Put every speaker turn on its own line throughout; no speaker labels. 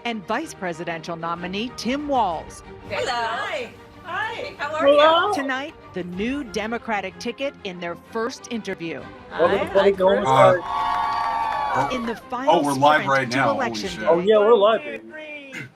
and vice presidential nominee Tim Walz.
Hello. Hi. Hi. How are
Hello.
you?
Tonight, the new Democratic ticket in their first interview. In the final
we're live
sprint
right
to
now.
election
Holy
day.
shit.
Oh yeah, we're live, baby.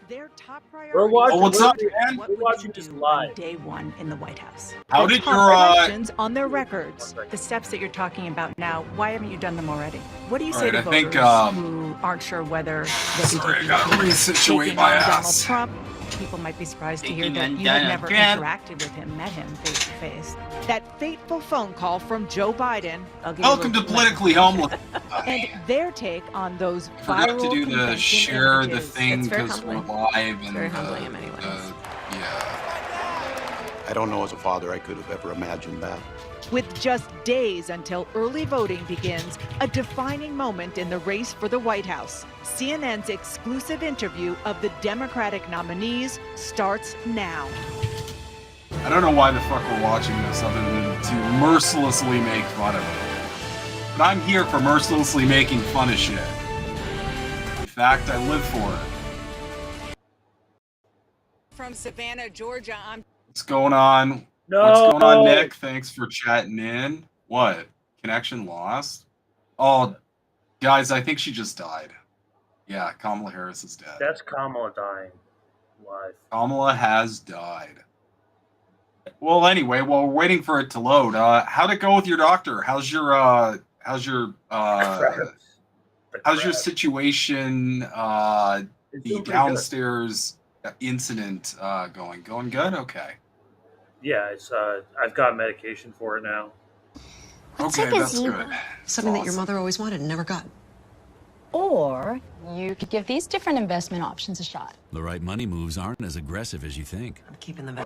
Their top priority.
We're watching.
what's up, man?
What
We're
would
watching
you
this
do
live.
on day one in the White House?
How
The
did
top
your
questions on their records. The steps that you're talking about now, why haven't you done them already? What do you say
Alright,
to
I
voters
think,
who aren't sure whether
sorry, I
taking
gotta resituate
taking
my
on Donald
ass.
Trump? People might be surprised to hear
Taking
that
on
you have
Donald
never
Trump.
interacted with him, met him face to face. That fateful phone call from Joe Biden.
Welcome to Politically Homeless.
And their take on those
Forgot
viral
to do the
convention
share the
images.
thing
It's very
because we're
humbling.
live and
Very humbling in many ways.
yeah.
I don't know as a father I could have ever imagined that.
With just days until early voting begins, a defining moment in the race for the White House. CNN's exclusive interview of the Democratic nominees starts now.
I don't know why the fuck we're watching this other than to mercilessly make fun of it. But I'm here for mercilessly making fun of shit. In fact, I live for it.
From Savannah, Georgia, I'm
What's going on?
No.
What's going on, Nick? Thanks for chatting in. What? Connection lost? Oh, guys, I think she just died. Yeah, Kamala Harris is dead.
That's Kamala dying live.
Kamala has died. Well, anyway, while we're waiting for it to load, how'd it go with your doctor? How's your situation? The downstairs incident going? Going good? Okay.
Yeah, it's I've got medication for it now.
Okay, that's good.
Something that your mother always wanted and never got.
Or you could give these different investment options a shot.
The right money moves aren't as aggressive as you think.
I'm keeping them.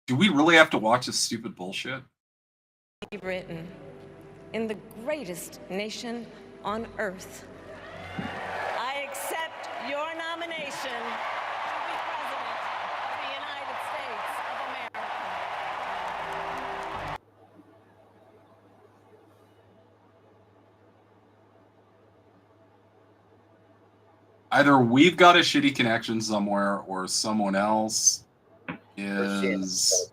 Do we really have to watch this stupid bullshit?
Written in the greatest nation on earth. I accept your nomination to be president of the United States of America.
Either we've got a shitty connection somewhere, or someone else is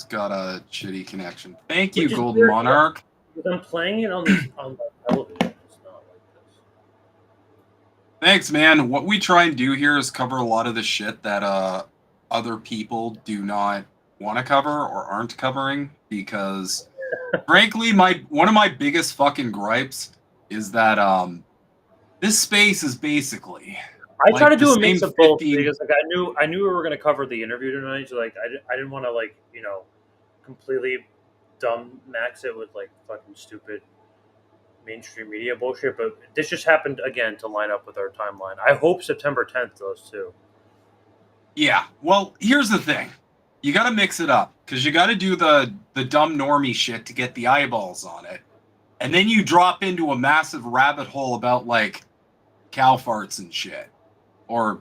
got a shitty connection. Thank you, Golden Monarch.
Because I'm playing it on the television. It's not like this.
Thanks, man. What we try and do here is cover a lot of the shit that other people do not want to cover or aren't covering, because frankly, one of my biggest fucking gripes is that this space is basically
I try to do a mix of both
15
because like I knew we were going to cover the interview tonight, so like I didn't want to like completely dumb max it with like fucking stupid mainstream media bullshit, but this just happened again to line up with our timeline. I hope September 10th does too.
Yeah, well, here's the thing. You got to mix it up, because you got to do the dumb normie shit to get the eyeballs on it. And then you drop into a massive rabbit hole about, like, cow farts and shit. Or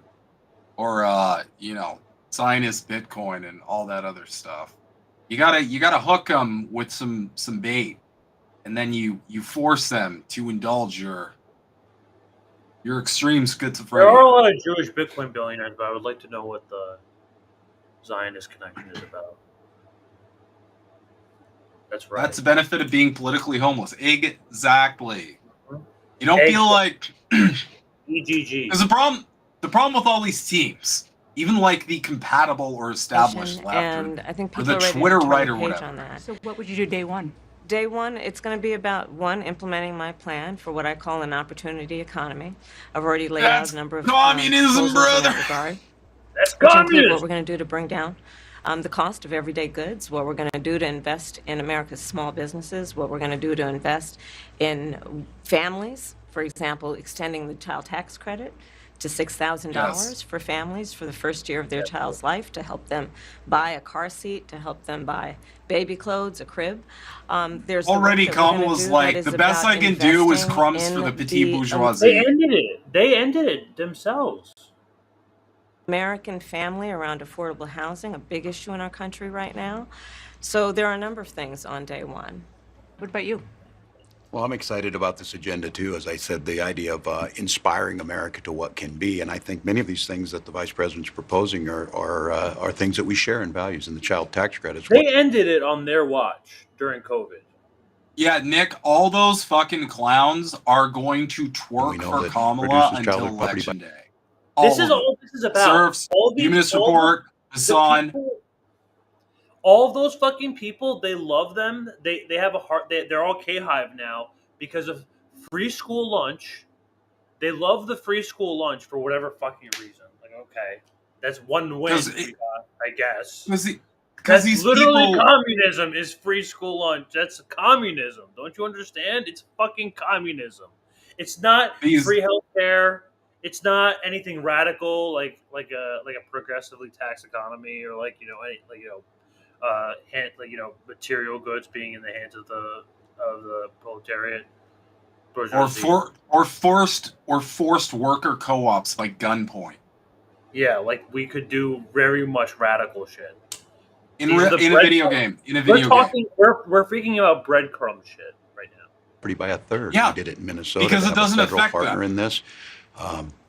Zionist Bitcoin and all that other stuff. You gotta hook them with some bait. And then you force them to indulge your extreme schizophrenia.
There are a lot of Jewish Bitcoin billionaires, but I would like to know what the Zionist connection is about. That's right.
That's the benefit of being politically homeless. Exactly. You don't feel like
EGG.
Because the problem with all these teams, even like the compatible or established left,
And I think
or
people
the
are ready
Twitter
to turn
right
the
or
page
whatever.
on that.
So what would you do day one?
Day one, it's going to be about, one, implementing my plan for what I call an opportunity economy. I've already laid out
That's
a number of
communism,
proposals in
brother.
that regard,
That's
which include what
communism.
we're going to do to bring down the cost of everyday goods, what we're going to do to invest in America's small businesses, what we're going to do to invest in families, for example, extending the child tax credit to $6,000
Yes.
for families for the first year of their child's life, to help them buy a car seat, to help them buy baby clothes, a crib. There's the work
Already
that we're gonna
Kamala's
do that
like,
is
the best
about
I can do is
investing
crumbs
in
for the petite
They
bourgeoisie.
ended it. They ended it themselves.
American family around affordable housing, a big issue in our country right now. So there are a number of things on day one.
What about you?
Well, I'm excited about this agenda, too. As I said, the idea of inspiring America to what can be. And I think many of these things that the vice president's proposing are things that we share in values, and the child tax credits.
They ended it on their watch during COVID.
Yeah, Nick, all those fucking clowns are going to twerk for Kamala until election day.
This is all this is about.
Serfs, Humanist Report, Hassan.
All of those fucking people, they love them. They have a heart. They're all K-Hive now because of free school lunch. They love the free school lunch for whatever fucking reason. Like, okay, that's one win, I guess.
Because these
literally
people...
communism is free school lunch. That's communism. Don't you understand? It's fucking communism. It's not free healthcare. It's not anything radical like a progressively taxed economy or material goods being in the hands of the proletariat,
or forced worker co-ops like gunpoint.
Yeah, like we could do very much radical shit
in a video game.
We're
freaking about breadcrumb shit right now.
By a third.
Yeah,
we did it in Minnesota
because it doesn't affect
partner
them.
in this.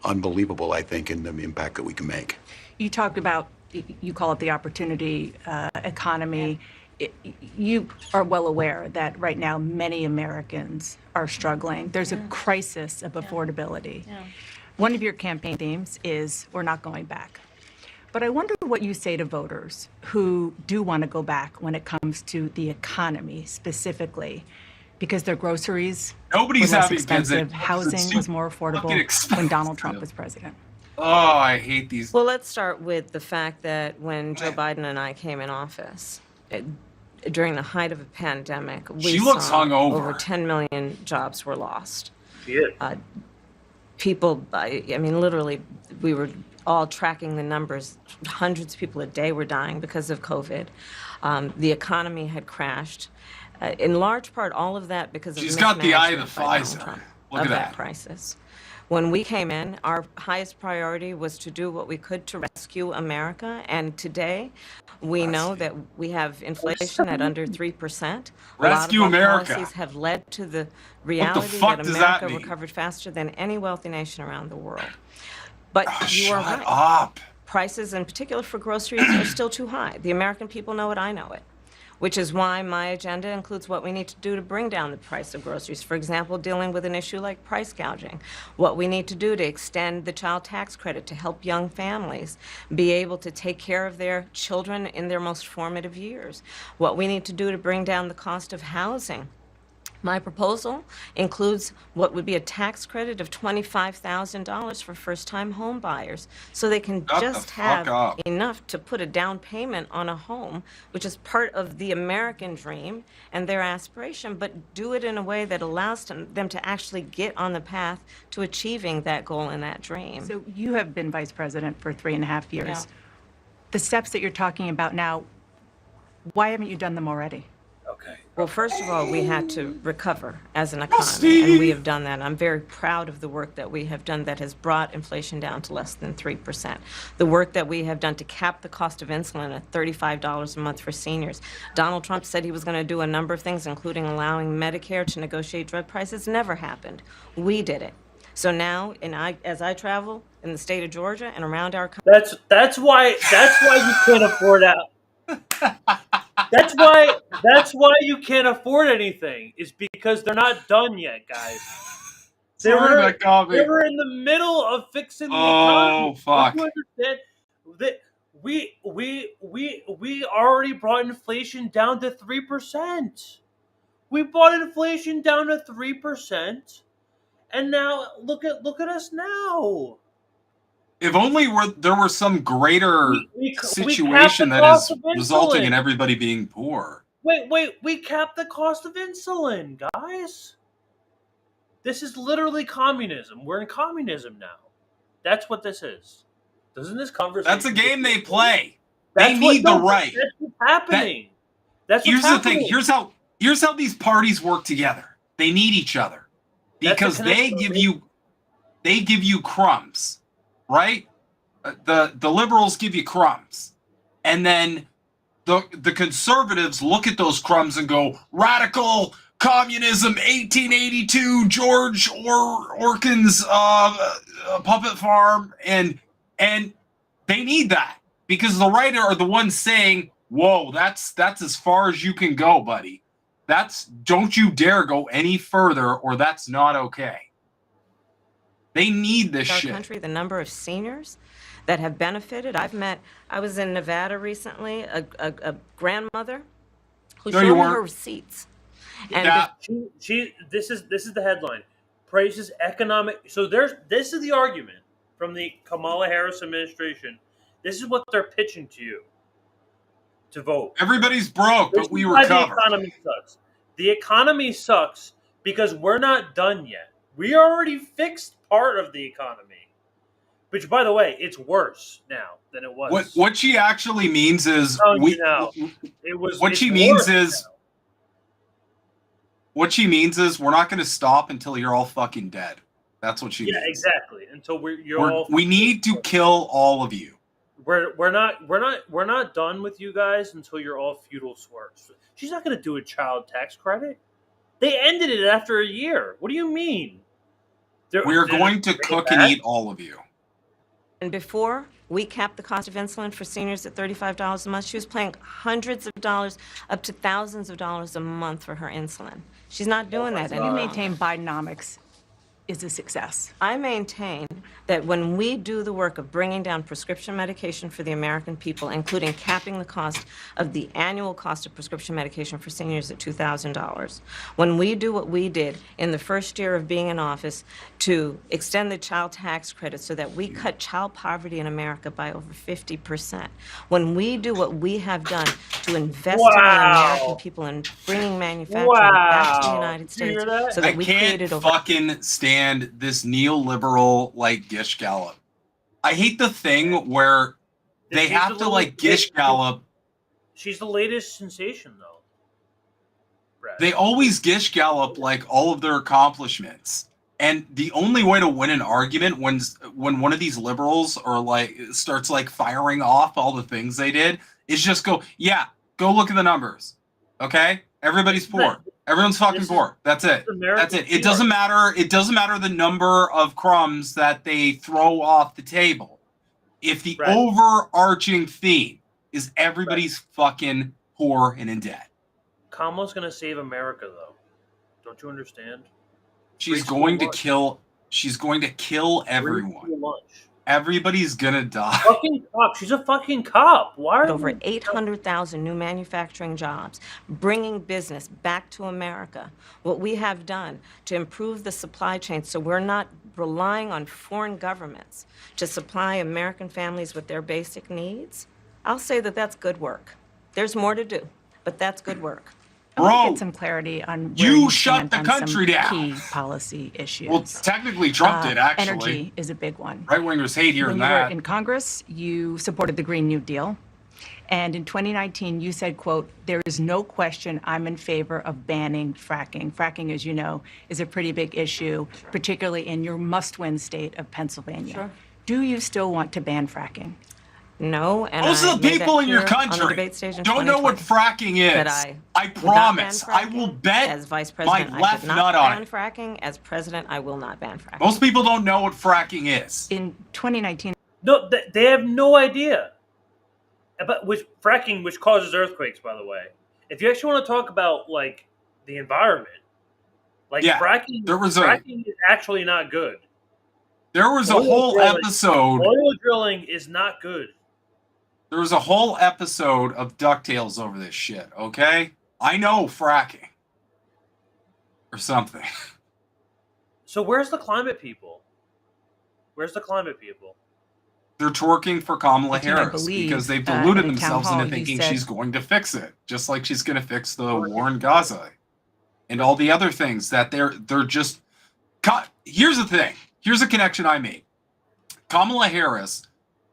Unbelievable, I think, in the impact that we can make.
You talked about, you call it the opportunity economy. You are well aware that right now many Americans are struggling. There's a crisis of affordability. One of your campaign themes is we're not going back. But I wonder what you say to voters who do want to go back when it comes to the economy specifically, because their groceries were less expensive, housing was more affordable when Donald Trump was president.
Oh, I hate these.
Well, let's start with the fact that when Joe Biden and I came in office, during the height of a pandemic, we saw over 10 million jobs were lost.
Yeah.
People, I mean, literally, we were all tracking the numbers. Hundreds of people a day were dying because of COVID. The economy had crashed. In large part, all of that because of
got the eye of the
Pfizer
Look at that
crisis. When we came in, our highest priority was to do what we could to rescue America. And today, we know that we have inflation at under 3%.
Rescue America.
Policies have led to the reality that America recovered faster than any wealthy nation around the world. But you are right.
Shut up.
Prices, in particular for groceries, are still too high. The American people know it, I know it. Which is why my agenda includes what we need to do to bring down the price of groceries. For example, dealing with an issue like price gouging. What we need to do to extend the child tax credit to help young families be able to take care of their children in their most formative years. What we need to do to bring down the cost of housing. My proposal includes what would be a tax credit of $25,000 for first-time home buyers, so they can just have enough to put a down payment on a home, which is part of the American dream and their aspiration, but do it in a way that allows them to actually get on the path to achieving that goal and that dream.
So you have been vice president for 3.5 years.
Yeah.
The steps that you're talking about now, why haven't you done them already?
Okay.
Well, first of all, we had to recover as an economy, and we have done that. I'm very proud of the work that we have done that has brought inflation down to less than 3%. The work that we have done to cap the cost of insulin at $35 a month for seniors. Donald Trump said he was going to do a number of things, including allowing Medicare to negotiate drug prices. Never happened. We did it. So now, as I travel in the state of Georgia and around our country,
that's why you can't afford out. That's why you can't afford anything, is because they're not done yet, guys. They were in the middle of fixing the economy.
Oh, fuck.
You understand that we already brought inflation down to 3%. We brought inflation down to 3%, and now look at us now.
If only there were some greater situation that is resulting in everybody being poor.
Wait, we capped the cost of insulin, guys. This is literally communism. We're in communism now. That's what this is. Doesn't this conversation...
That's a game they play. They need the right.
That's what's happening.
Here's the thing. Here's how these parties work together. They need each other. Because they give you crumbs. Right? The liberals give you crumbs. And then the conservatives look at those crumbs and go, radical communism, 1882, George Orkin's puppet farm, and they need that because the right are the ones saying, "Whoa, that's as far as you can go, buddy. Don't you dare go any further, or that's not okay." They need this shit.
Our country, the number of seniors that have benefited. I was in Nevada recently, a grandmother who showed me her receipts. And
this is the headline. Praises economic. So this is the argument from the Kamala Harris administration. This is what they're pitching to you to vote.
Everybody's broke, but we recover.
The economy sucks. The economy sucks because we're not done yet. We already fixed part of the economy. Which, by the way, it's worse now than it was.
What she actually means is What she means is we're not going to stop until you're all fucking dead. That's what she means.
Yeah, exactly. Until
we need to kill all of you.
We're not done with you guys until you're all feudal swerves. She's not going to do a child tax credit. They ended it after a year. What do you mean?
We're going to cook and eat all of you.
And before we capped the cost of insulin for seniors at $35 a month, she was paying hundreds of dollars, up to thousands of dollars a month for her insulin. She's not doing that anymore.
You maintain Bidenomics is a success.
I maintain that when we do the work of bringing down prescription medication for the American people, including capping the cost of the annual cost of prescription medication for seniors at $2,000, when we do what we did in the first year of being in office to extend the child tax credit so that we cut child poverty in America by over 50%, when we do what we have done to invest in the American people and bringing manufacturing back to the United States so that we created over...
I can't fucking stand this neoliberal like Gish Gallop. I hate the thing where they have to like Gish Gallop.
She's the latest sensation though. Brad.
They always Gish Gallop like all of their accomplishments. And the only way to win an argument when one of these liberals or like starts like firing off all the things they did is just go look at the numbers. Okay? Everybody's poor. Everyone's fucking poor. That's it. That's it. It doesn't matter. It doesn't matter the number of crumbs that they throw off the table. If the overarching theme is everybody's fucking poor and in debt.
Kamala's gonna save America, though. Don't you understand?
She's going to kill everyone. Everybody's gonna die.
Fucking cop. She's a fucking cop. Why are
over 800,000 new manufacturing jobs, bringing business back to America? What we have done to improve the supply chain so we're not relying on foreign governments to supply American families with their basic needs, I'll say that that's good work. There's more to do, but that's good work.
I want to get some clarity on where
you shut the country down.
Key policy issues.
Well, technically, Trump did, actually.
Energy is a big one.
Right-wingers hate hearing that.
When you were in Congress, you supported the Green New Deal. And in 2019, you said, quote, "There is no question I'm in favor of banning fracking." Fracking, as you know, is a pretty big issue, particularly in your must-win state of Pennsylvania.
Sure.
Do you still want to ban fracking?
No, and
most of the people in your country don't know what fracking is. I promise. I will bet
as vice president,
my left nut on it.
I will not ban fracking. As president, I will not ban fracking.
Most people don't know what fracking is.
In 2019,
no, they have no idea about fracking, which causes earthquakes. By the way, if you actually want to talk about like the environment, like fracking is actually not good.
There was a whole episode.
Oil drilling is not good.
There was a whole episode of DuckTales over this shit, okay? I know fracking. Or something.
So where's the climate people? Where's the climate people?
They're twerking for Kamala Harris because they've deluded themselves into thinking she's going to fix it. Just like she's going to fix the war in Gaza. And all the other things that they're just... Here's the thing. Here's a connection I made. Kamala Harris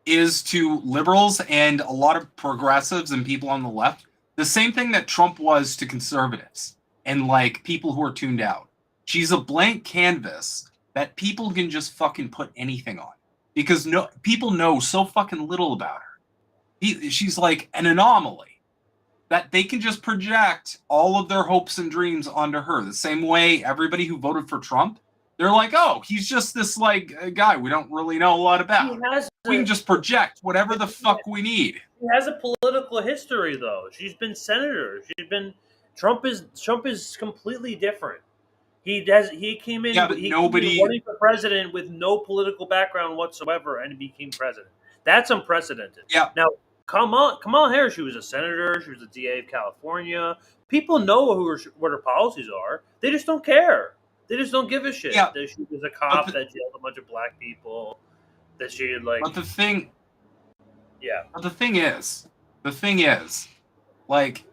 is to liberals and a lot of progressives and people on the left the same thing that Trump was to conservatives and like people who are tuned out. She's a blank canvas that people can just fucking put anything on because people know so fucking little about her. She's like an anomaly. that they can just project all of their hopes and dreams onto her. The same way everybody who voted for Trump, they're like, oh, he's just this like guy we don't really know a lot about. We can just project whatever the fuck we need.
She has a political history, though. She's been senator. Trump is completely different. He came in.
Yeah, but
he
nobody
came running for president with no political background whatsoever, and became president. That's unprecedented.
Yeah.
Now, Kamala Harris, she was a senator. She was the DA of California. People know what her policies are. They just don't care. They just don't give a shit.
Yeah.
That she was a cop that jailed a bunch of black people. That she like.
But the thing.
Yeah.
But the thing is, like,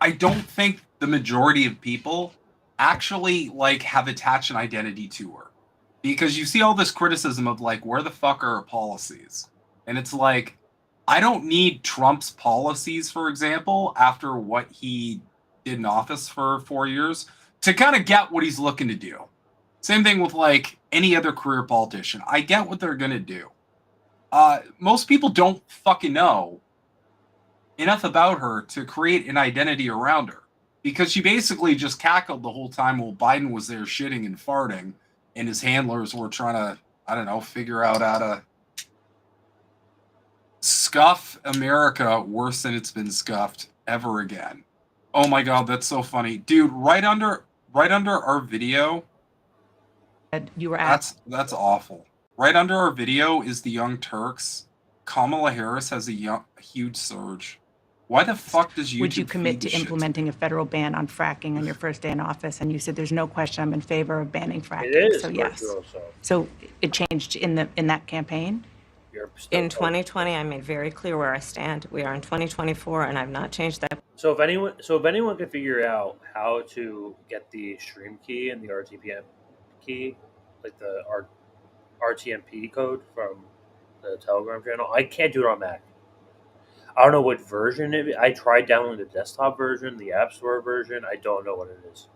I don't think the majority of people actually like have attached an identity to her, because you see all this criticism of like, where the fuck are her policies? And it's like, I don't need Trump's policies, for example, after what he did in office for 4 years, to kind of get what he's looking to do. Same thing with like any other career politician. I get what they're gonna do. Most people don't fucking know enough about her to create an identity around her, because she basically just cackled the whole time while Biden was there shitting and farting, and his handlers were trying to, I don't know, figure out how to scuff America worse than it's been scuffed ever again. Oh my God, that's so funny, dude! Right under our video,
you were asked.
That's awful. Right under our video is the Young Turks. Kamala Harris has a huge surge. Why the fuck does YouTube?
Would you commit to implementing a federal ban on fracking on your first day in office? And you said there's no question I'm in favor of banning fracking.
It is.
So yes. So it changed in that campaign?
In 2020, I made very clear where I stand. We are in 2024, and I've not changed that.
So if anyone can figure out how to get the stream key and the RTPM key, like the RTMP code from the Telegram channel, I can't do it on Mac. I don't know what version it is. I tried downloading the desktop version, the App Store version. I don't know what it is.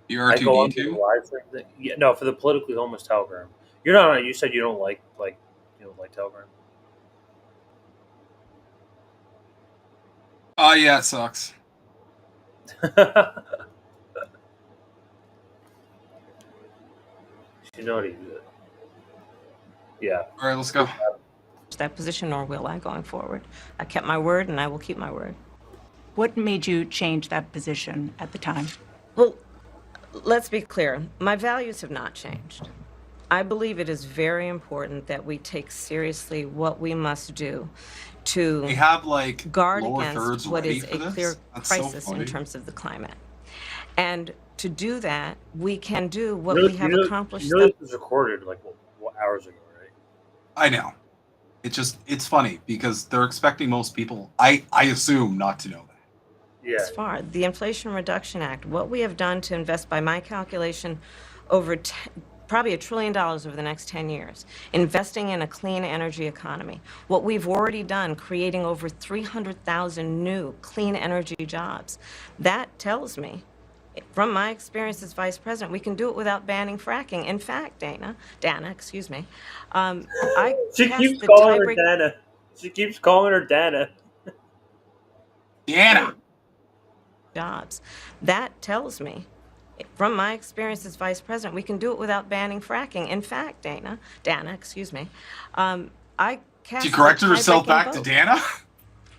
The R2D2?
Yeah, no, for the politically homeless Telegram. You're not. You said you don't like Telegram.
Oh yeah, it sucks.
You know what he did. Yeah.
All right, let's go.
That position, nor will I going forward. I kept my word, and I will keep my word.
What made you change that position at the time?
Well, let's be clear. My values have not changed. I believe it is very important that we take seriously what we must do to
we have like
guard against what is a clear crisis
so
in terms of the climate. And to do that, we can do what we have accomplished.
You know this was recorded like what hours ago, right?
I know. It's funny because they're expecting most people, I assume, not to know that.
Yeah.
As far the Inflation Reduction Act, what we have done to invest, by my calculation, over probably $1 trillion over the next 10 years, investing in a clean energy economy. What we've already done, creating over 300,000 new clean energy jobs. That tells me, from my experience as vice president, we can do it without banning fracking. In fact, Dana, excuse me,
she keeps calling her Dana. She keeps calling her Dana.
Dana.
Jobs. That tells me, from my experience as vice president, we can do it without banning fracking. In fact, Dana, excuse me, I cast.
She corrected herself back to Dana?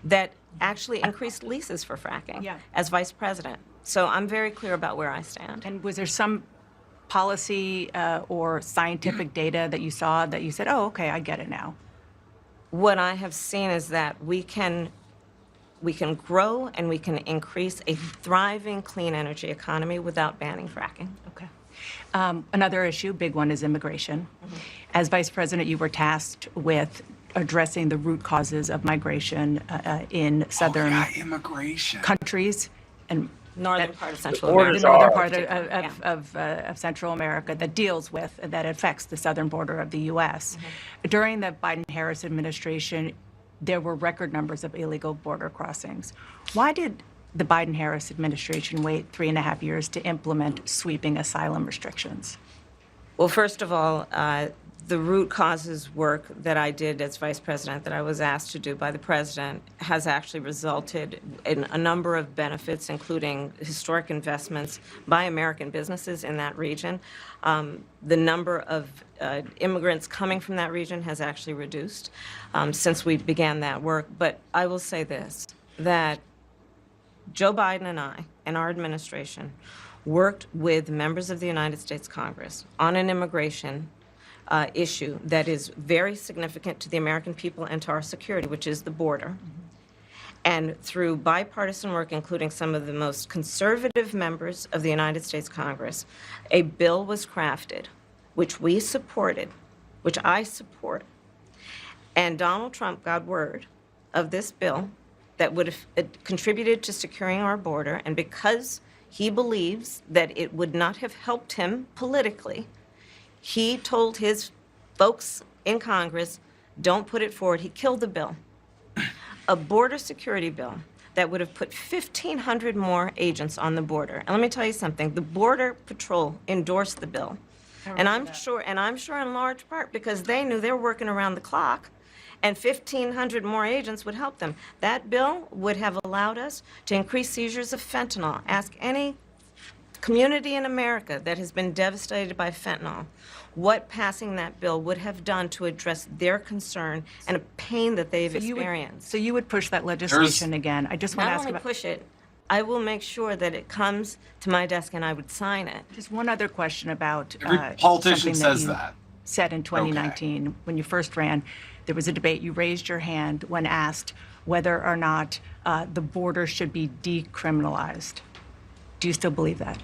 That actually increased leases for fracking as vice president. So I'm very clear about where I stand.
And was there some policy or scientific data that you saw that you said, oh, okay, I get it now?
What I have seen is that we can grow and we can increase a thriving clean energy economy without banning fracking.
Okay. Another issue, big one, is immigration. Mm-hmm. As vice president, you were tasked with addressing the root causes of migration in southern
immigration
countries and
northern part of Central America.
The northern part of Central America that affects the southern border of the U.S. Mm-hmm. During the Biden-Harris administration, there were record numbers of illegal border crossings. Why did the Biden-Harris administration wait 3.5 years to implement sweeping asylum restrictions?
Well, first of all, the root causes work that I did as vice president, that I was asked to do by the president, has actually resulted in a number of benefits, including historic investments by American businesses in that region. The number of immigrants coming from that region has actually reduced since we began that work. But I will say this, that Joe Biden and I and our administration worked with members of the United States Congress on an immigration issue that is very significant to the American people and to our security, which is the border. And through bipartisan work, including some of the most conservative members of the United States Congress, a bill was crafted, which we supported, which I support. And Donald Trump got word of this bill that would have contributed to securing our border, and because he believes that it would not have helped him politically, he told his folks in Congress, don't put it forward. He killed the bill. A border security bill that would have put 1,500 more agents on the border. And let me tell you something, the Border Patrol endorsed the bill. And I'm sure in large part because they knew they were working around the clock, and 1,500 more agents would help them. That bill would have allowed us to increase seizures of fentanyl. Ask any community in America that has been devastated by fentanyl what passing that bill would have done to address their concern and a pain that they've experienced.
So you would push that legislation again. I just want to ask
Not only push it, I will make sure that it comes to my desk and I would sign it.
Just one other question about
Every politician
something
says
you
that.
said in 2019 when you first ran. There was a debate. You raised your hand when asked whether or not the border should be decriminalized. Do you still believe that?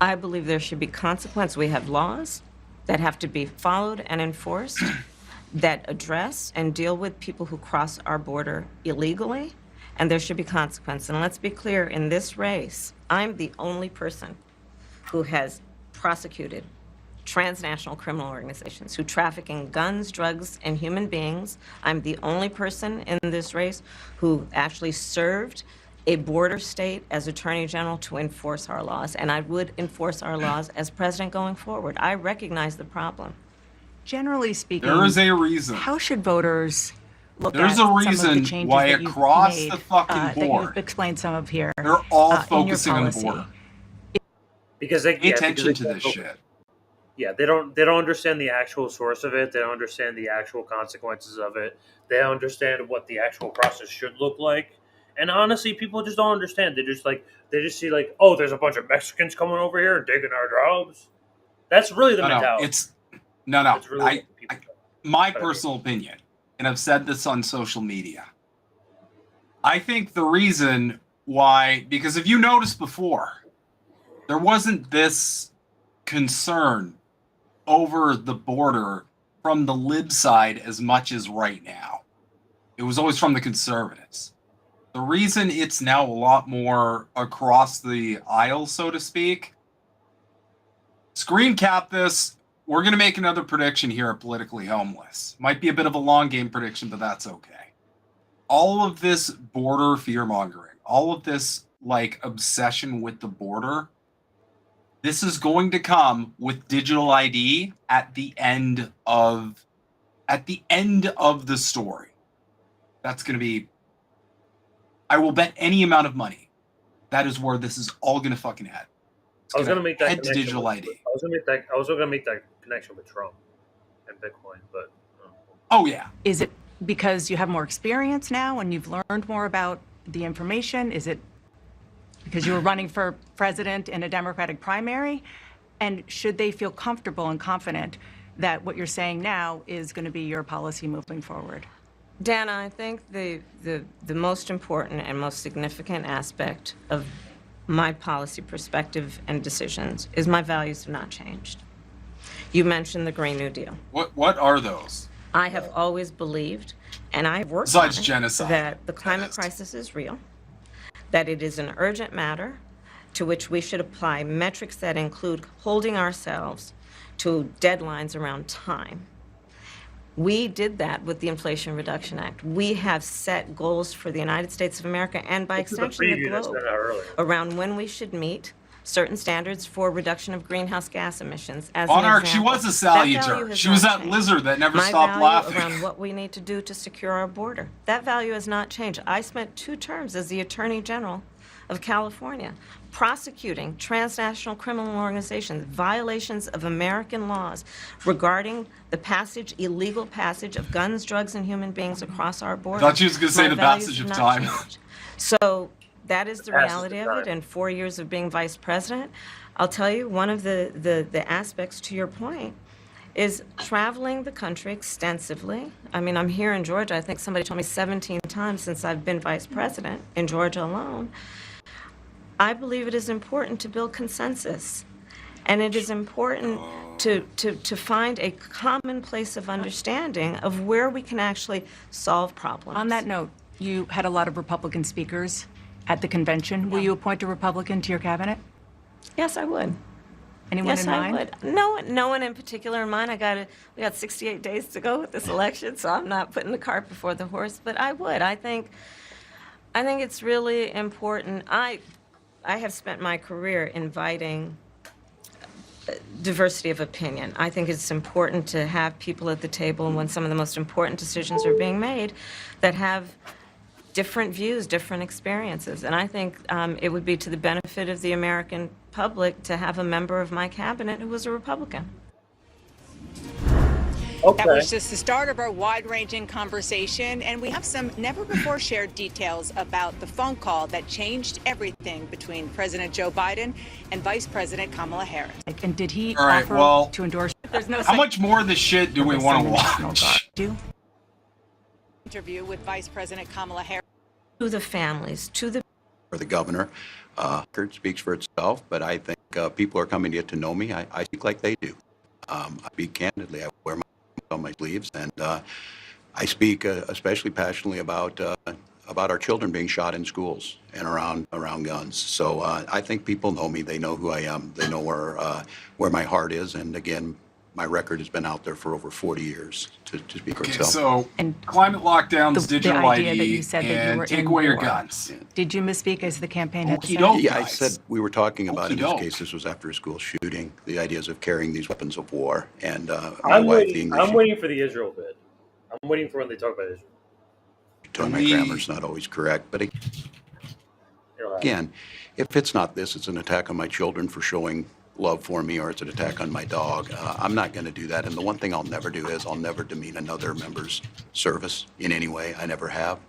I believe there should be consequence. We have laws that have to be followed and enforced that address and deal with people who cross our border illegally, and there should be consequence. And let's be clear, in this race, I'm the only person who has prosecuted transnational criminal organizations who traffic in guns, drugs, and human beings. I'm the only person in this race who actually served a border state as Attorney General to enforce our laws, and I would enforce our laws as president going forward. I recognize the problem.
Generally speaking,
There is a reason.
how should voters look
There's
at
a
some of the
reason
changes
why
that you've
across
made,
the fucking
that
board,
you've explained some of here
they're all
in your
focusing on the
policy?
border.
Because they
Pay
yeah,
attention
because
to
they
this
can't
shit.
Yeah, they don't understand the actual source of it. They don't understand the actual consequences of it. They don't understand what the actual process should look like. And honestly, people just don't understand. They just see like, oh, there's a bunch of Mexicans coming over here and taking our jobs. That's really the mentality.
No.
That's really what people
My personal opinion, and I've said this on social media, I think the reason why, because if you noticed before, there wasn't this concern over the border from the lib side as much as right now. It was always from the conservatives. The reason it's now a lot more across the aisle, so to speak, screen cap this. We're going to make another prediction here at Politically Homeless. Might be a bit of a long game prediction, but that's okay. All of this border fear-mongering, all of this like obsession with the border, this is going to come with digital ID at the end of the story. That's going to be, I will bet any amount of money, that is where this is all going to fucking head.
I was going to make that
head to
connection
digital
with,
ID.
I was going to make that connection with Trump and Bitcoin, but
Oh yeah.
Is it because you have more experience now and you've learned more about the information? Is it because you were running for president in a Democratic primary? And should they feel comfortable and confident that what you're saying now is going to be your policy moving forward?
Dana, I think the most important and most significant aspect of my policy perspective and decisions is my values have not changed. You mentioned the Green New Deal.
What are those?
I have always believed, and I've worked
Besides
on it,
genocide.
that the climate crisis is real, that it is an urgent matter to which we should apply metrics that include holding ourselves to deadlines around time. We did that with the Inflation Reduction Act. We have set goals for the United States of America and by extension the globe around when we should meet certain standards for reduction of greenhouse gas emissions. As an
Monarch, she
example.
was a
That value
saluter.
has
She was
not
that
changed.
lizard that never
My
stopped
value
laughing.
around what we need to do to secure our border. That value has not changed. I spent 2 terms as the Attorney General of California prosecuting transnational criminal organizations, violations of American laws regarding the illegal passage of guns, drugs, and human beings across our border.
Thought she was gonna say
My
the
values
passage
have
of
not
time.
changed. So that is the
Passage
reality
of
of it.
time.
In 4 years of being vice president, I'll tell you, one of the aspects to your point is traveling the country extensively. I mean, I'm here in Georgia. I think somebody told me 17 times since I've been vice president in Georgia alone. I believe it is important to build consensus. And it is important to find a common place of understanding of where we can actually solve problems.
On that note, you had a lot of Republican speakers at the convention. Will you appoint a Republican to your cabinet?
Yes, I would.
Anyone
Yes,
in mind?
I would. No one in particular in mind. We got 68 days to go with this election, so I'm not putting the cart before the horse. But I would. I think it's really important. I have spent my career inviting diversity of opinion. I think it's important to have people at the table when some of the most important decisions are being made that have different views, different experiences. And I think it would be to the benefit of the American public to have a member of my cabinet who was a Republican.
Okay.
That was just the start of our wide-ranging conversation, and we have some never-before-shared details about the phone call that changed everything between President Joe Biden and Vice President Kamala Harris.
And did he
All right,
offer
well,
to endorse? There's no
How much more of this shit do we want to watch?
Interview with Vice President Kamala Harris.
To the families, to the
For the governor, record speaks for itself, but I think people are coming to get to know me. I speak like they do. I speak candidly. I wear my on my sleeves, and I speak especially passionately about our children being shot in schools and around guns. So I think people know me. They know who I am. They know where my heart is. And again, my record has been out there for over 40 years to speak for
Okay,
itself.
so
And
climate lockdowns,
the
digital
idea
ID,
that you said that you
and
were
take
in
away your
war.
guns.
Did you misspeak as the campaign had to say?
Okey-doke.
Yeah, I
guys.
said we were talking about in this
Okey-doke.
case. This was after a school shooting. The ideas of carrying these weapons of war, and my wife, the English.
I'm waiting for the Israel bit. I'm waiting for when they talk about Israel.
My grammar's not always correct, but again, if it's not this, it's an attack on my children for showing love for me, or it's an attack on my dog. I'm not going to do that. And the one thing I'll never do is I'll never demean another member's service in any way. I never have,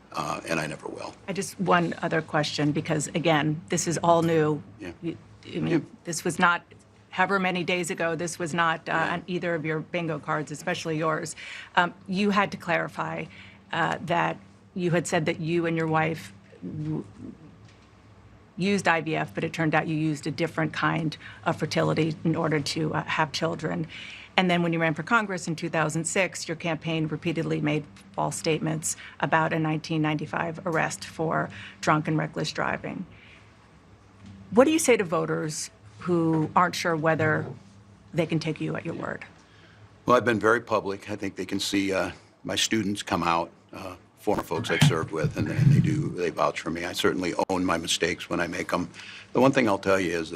and I never will.
I just one other question, because again, this is all new.
Yeah.
I mean, this was not, however many days ago, this was not on either of your bingo cards, especially yours. You had to clarify that you had said that you and your wife used IVF, but it turned out you used a different kind of fertility in order to have children. And then when you ran for Congress in 2006, your campaign repeatedly made false statements about a 1995 arrest for drunk and reckless driving. What do you say to voters who aren't sure whether they can take you at your word?
Well, I've been very public. I think they can see my students come out, former folks I've served with, and they vouch for me. I certainly own my mistakes when I make them. The one thing I'll tell you is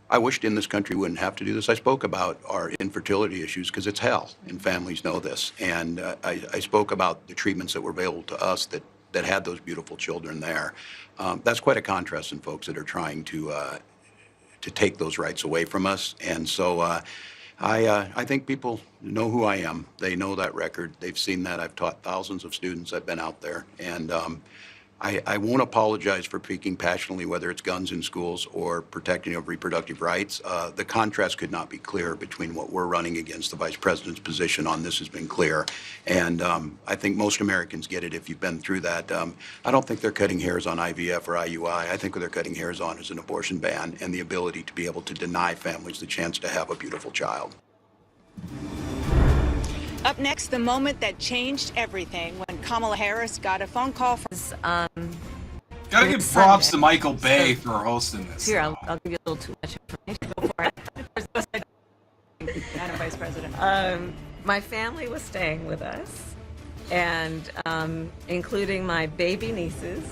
I wished in this country wouldn't have to do this. I spoke about our infertility issues because it's hell, and families know this. And I spoke about the treatments that were available to us that had those beautiful children there. That's quite a contrast in folks that are trying to take those rights away from us. And so I think people know who I am. They know that record. They've seen that. I've taught thousands of students. I've been out there. And I won't apologize for speaking passionately, whether it's guns in schools or protecting of reproductive rights. The contrast could not be clearer between what we're running against. The vice president's position on this has been clear. And I think most Americans get it if you've been through that. I don't think they're cutting hairs on IVF or IUI. I think what they're cutting hairs on is an abortion ban and the ability to be able to deny families the chance to have a beautiful child.
Up next, the moment that changed everything when Kamala Harris got a phone call from...
Gotta give props to Michael Bay for hosting this.
Here, I'll give you a little too much information. Go for it.
Madam Vice President.
My family was staying with us, and including my baby nieces.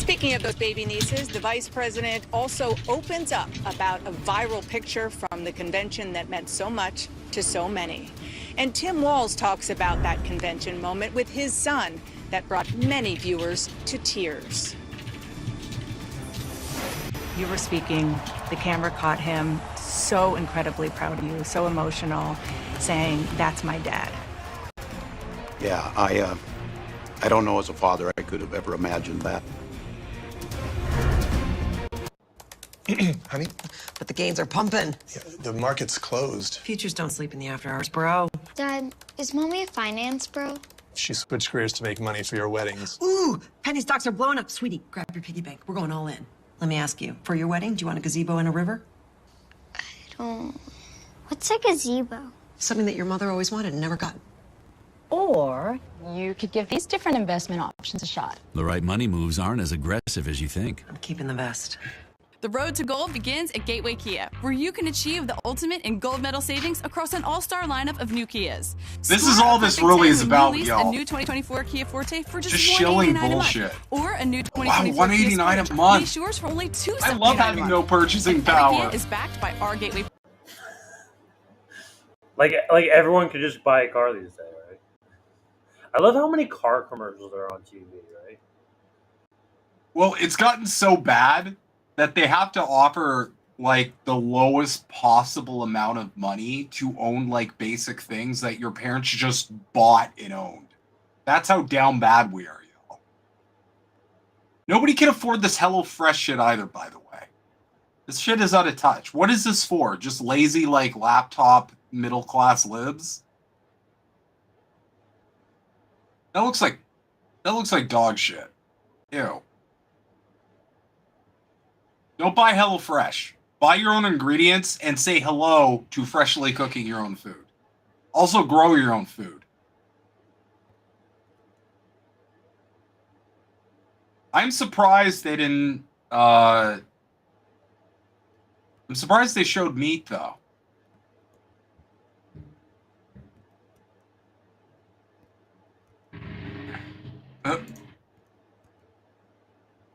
Speaking of those baby nieces, the vice president also opens up about a viral picture from the convention that meant so much to so many. And Tim Walz talks about that convention moment with his son that brought many viewers to tears. You were speaking, the camera caught him, so incredibly proud of you, so emotional, saying, "That's my dad."
Yeah, I don't know as a father I could have ever imagined that.
Honey?
But the gains are pumping.
Yeah, the market's closed.
Futures don't sleep in the after hours, bro.
Dad, is Mommy a finance bro?
She switched careers to make money for your weddings.
Ooh, penny stocks are blowing up. Sweetie, grab your piggy bank. We're going all in. Let me ask you, for your wedding, do you want a gazebo and a river?
What's a gazebo?
Something that your mother always wanted and never got.
Or you could give these different investment options a shot.
The right money moves aren't as aggressive as you think.
I'm keeping the vest.
The road to gold begins at Gateway Kia, where you can achieve the ultimate in gold medal savings across an all-star lineup of new Kias.
This is all this really is about, y'all.
A new 2024 Kia Forte for just
shilling
$189
bullshit.
a month, or a new 2024
Wow, $189 a month.
Lease yours for only $279
I love having no purchasing power.
Kia is backed by our Gateway.
Like everyone could just buy a car these days, right? I love how many car commercials are on TV, right?
Well, it's gotten so bad that they have to offer like the lowest possible amount of money to own like basic things that your parents just bought and owned. That's how down bad we are, y'all. Nobody can afford this HelloFresh shit either, by the way. This shit is out of touch. What is this for? Just lazy like laptop middle class libs? That looks like dog shit. Ew. Don't buy HelloFresh. Buy your own ingredients and say hello to freshly cooking your own food. Also grow your own food. I'm surprised they didn't I'm surprised they showed meat though.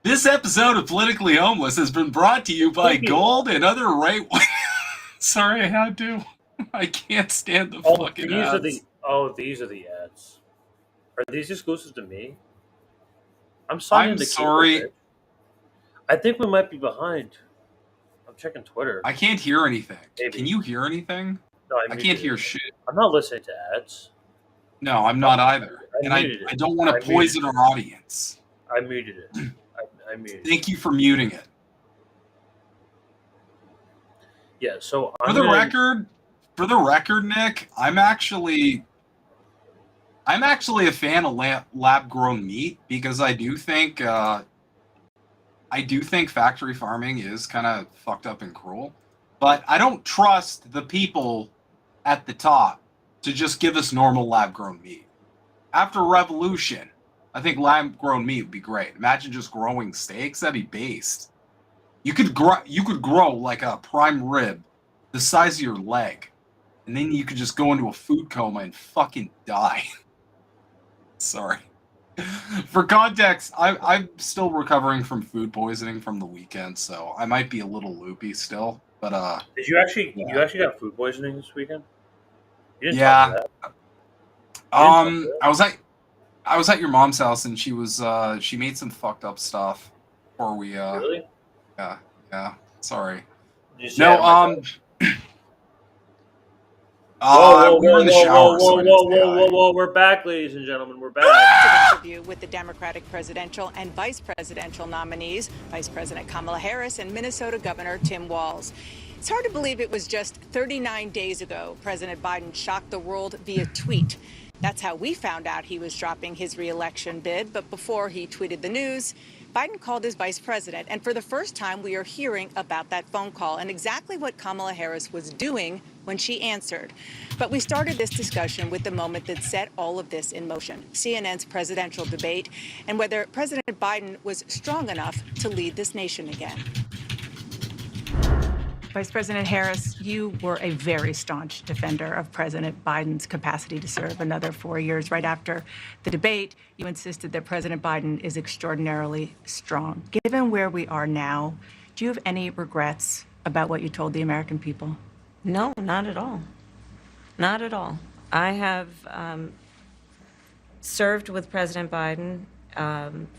This episode of Politically Homeless has been brought to you by Gold and other right. Sorry, I had to. I can't stand the fucking ads.
These are the ads. Are these exclusive to me? I'm sorry. I think we might be behind. I'm checking Twitter.
I can't hear anything.
Maybe.
Can you hear anything?
No,
I can't hear shit.
I'm not listening to ads.
No, I'm not either. I don't want to poison our audience.
I muted it. I muted it.
Thank you for muting it.
Yeah, so
For the record, Nick, I'm actually a fan of lab-grown meat because I do think factory farming is kind of fucked up and cruel. But I don't trust the people at the top to just give us normal lab-grown meat. After revolution, I think lab-grown meat would be great. Imagine just growing steaks; that'd be based. You could grow like a prime rib, the size of your leg, and then you could just go into a food coma and fucking die. Sorry. For context, I'm still recovering from food poisoning from the weekend, so I might be a little loopy still. But
did you actually got food poisoning this weekend? You didn't
yeah.
talk about that.
I was at your mom's house and she made some fucked up stuff before we
Really?
Yeah. Sorry.
Did you say
we were in the shower.
Whoa, we're back, ladies and gentlemen. We're back.
Interview with the Democratic presidential and vice presidential nominees, Vice President Kamala Harris and Minnesota Governor Tim Walz. It's hard to believe it was just 39 days ago President Biden shocked the world via tweet. That's how we found out he was dropping his re-election bid. But before he tweeted the news, Biden called his vice president. And for the first time, we are hearing about that phone call and exactly what Kamala Harris was doing when she answered. But we started this discussion with the moment that set all of this in motion, CNN's presidential debate, and whether President Biden was strong enough to lead this nation again. Vice President Harris, you were a very staunch defender of President Biden's capacity to serve another 4 years. Right after the debate, you insisted that President Biden is extraordinarily strong. Given where we are now, do you have any regrets about what you told the American people?
No, not at all. Not at all. I have served with President Biden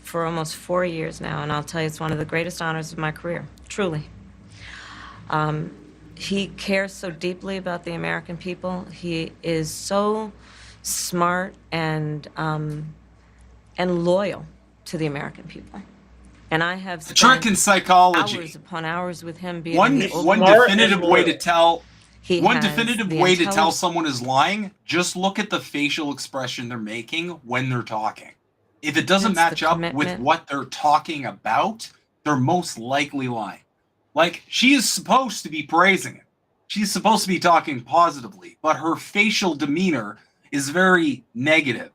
for almost 4 years now, and I'll tell you, it's one of the greatest honors of my career, truly. He cares so deeply about the American people. He is so smart and loyal to the American people. And I have spent
trick in psychology.
Hours upon hours with him. Being
One definitive way to tell
tell
someone is lying, just look at the facial expression they're making when they're talking. If it doesn't match up with what they're talking about, they're most likely lying. Like, she is supposed to be praising it. She's supposed to be talking positively, but her facial demeanor is very negative.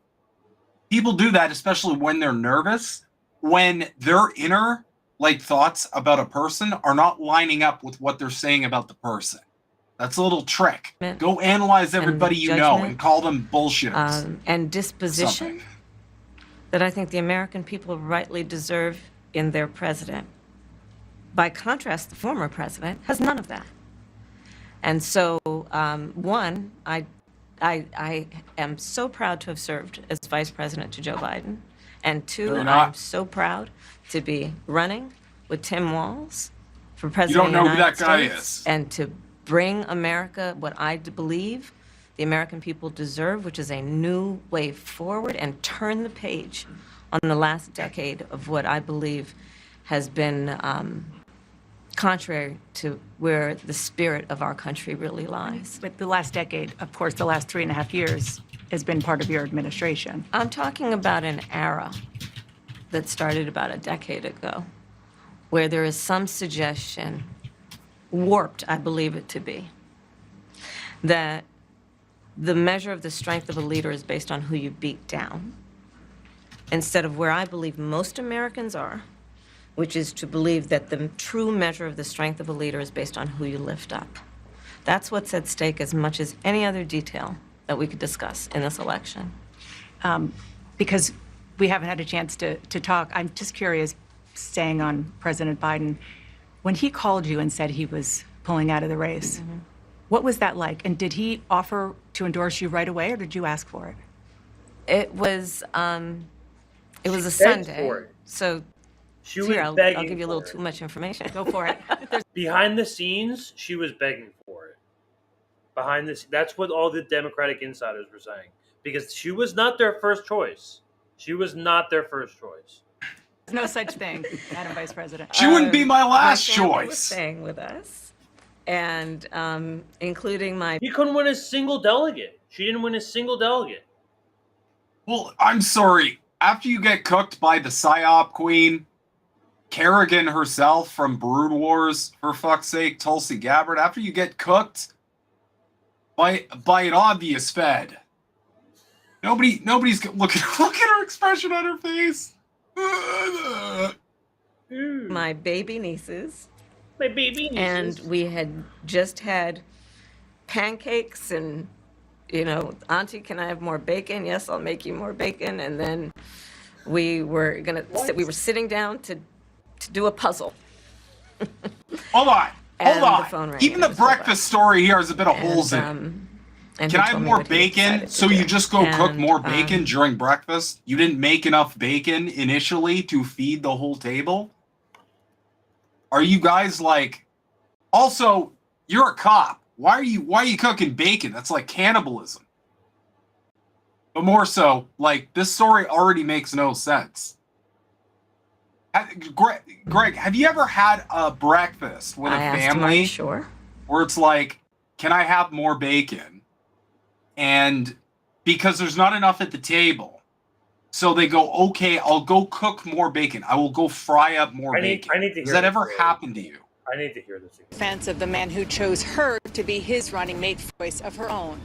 People do that, especially when they're nervous, when their inner, thoughts about a person are not lining up with what they're saying about the person. That's a little trick. Go analyze everybody you know and call them bullshitters.
And disposition that I think the American people rightly deserve in their president. By contrast, the former president has none of that. And so, one, I am so proud to have served as vice president to Joe Biden. And two, I'm so proud to be running with Tim Walz for president of the United States. You don't know who that guy is. And to bring America what I believe the American people deserve, which is a new way forward, and turn the page on the last decade of what I believe has been contrary to where the spirit of our country really lies.
But the last decade, of course, the last 3.5 years has been part of your administration.
I'm talking about an era that started about a decade ago, where there is some suggestion, warped I believe it to be, that the measure of the strength of a leader is based on who you beat down, instead of where I believe most Americans are, which is to believe that the true measure of the strength of a leader is based on who you lift up. That's what's at stake as much as any other detail that we could discuss in this election.
Because we haven't had a chance to talk, I'm just curious, staying on President Biden, when he called you and said he was pulling out of the race, what was that like? And did he offer to endorse you right away, or did you ask for it?
It was a Sunday, so
She was
I'll
begging
give you a little
for
too much information.
Go for it.
Behind the scenes, she was begging for it. That's what all the Democratic insiders were saying. Because she was not their first choice. She was not their first choice.
There's no such thing, Madam Vice President.
She wouldn't be my last
my family was
choice.
staying with us, and including my.
He couldn't win a single delegate. She didn't win a single delegate.
Well, I'm sorry. After you get cooked by the PSYOP queen, Kerrigan herself from Brood Wars, for fuck's sake, Tulsi Gabbard, after you get cooked by an obvious Fed, nobody's look at her expression on her face.
My baby nieces.
My baby nieces.
And we had just had pancakes and, Auntie, can I have more bacon? Yes, I'll make you more bacon. And then we were sitting down to do a puzzle.
Hold on.
The phone rang.
Even the breakfast story here has a bit of holes in it. Can I have more bacon? So you just go cook more bacon during breakfast? You didn't make enough bacon initially to feed the whole table? Are you guys also, you're a cop. Why are you cooking bacon? That's like cannibalism. But more so, this story already makes no sense. Greg, have you ever had a breakfast with a family?
Sure.
Where it's can I have more bacon? And because there's not enough at the table, so they go, okay, I'll go cook more bacon. I will go fry up more bacon.
I need to hear
Does that ever happen to you?
I need to hear this again.
Defense of the man who chose her to be his running mate, voice of her own.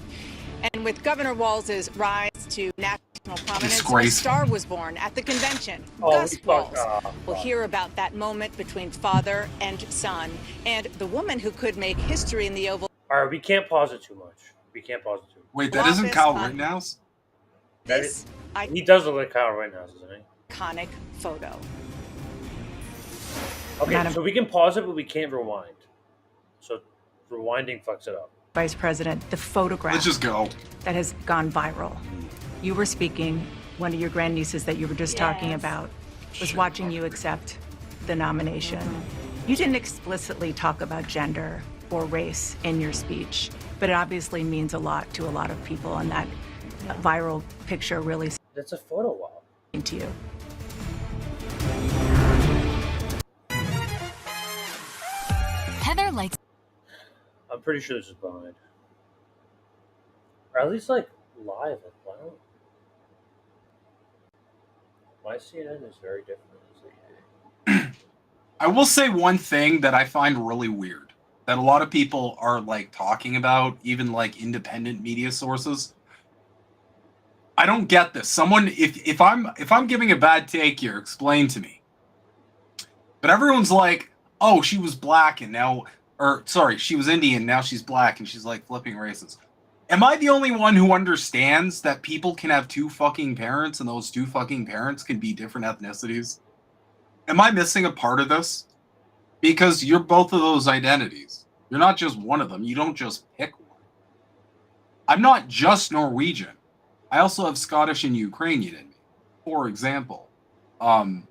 And with Governor Walz's rise to national prominence, a
Disgraceful.
star was born at the convention.
Oh,
Gus
fuck,
Walz. We'll hear about that moment between father and son, and the woman who could make history in the Oval.
All right, we can't pause it too much. We can't pause it too much.
Wait, that isn't Kyle Rittenhouse?
This
He does look like Kyle Rittenhouse, doesn't he?
iconic photo.
Okay, so we can pause it, but we can't rewind. So rewinding fucks it up.
Vice President, the photograph
Let's just go.
that has gone viral. You were speaking, one of your grandnieces that you were just talking
Yes.
about was watching you accept the nomination. You didn't explicitly talk about gender or race in your speech, but it obviously means a lot to a lot of people, and that viral picture really
That's a photo wall.
to you.
Heather likes.
I'm pretty sure this is behind. Or at least like live. Like, why don't my CNN is very different.
I will say one thing that I find really weird that a lot of people are like talking about, even like independent media sources. I don't get this. Someone, if I'm giving a bad take here, explain to me. But everyone's like, oh, she was black and now, or sorry, she was Indian, now she's black and she's like flipping races. Am I the only one who understands that people can have two fucking parents and those two fucking parents can be different ethnicities? Am I missing a part of this? Because you're both of those identities. You're not just one of them. You don't just pick one. I'm not just Norwegian. I also have Scottish and Ukrainian in me, for example. But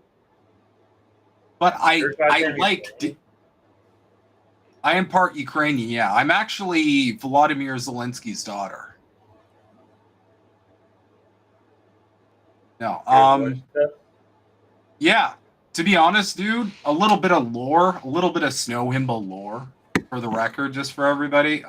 I am part Ukrainian, yeah. I'm actually Volodymyr Zelensky's daughter. No, yeah. To be honest, dude, a little bit of lore, a little bit of Snow Himbo lore, for the record, just for everybody.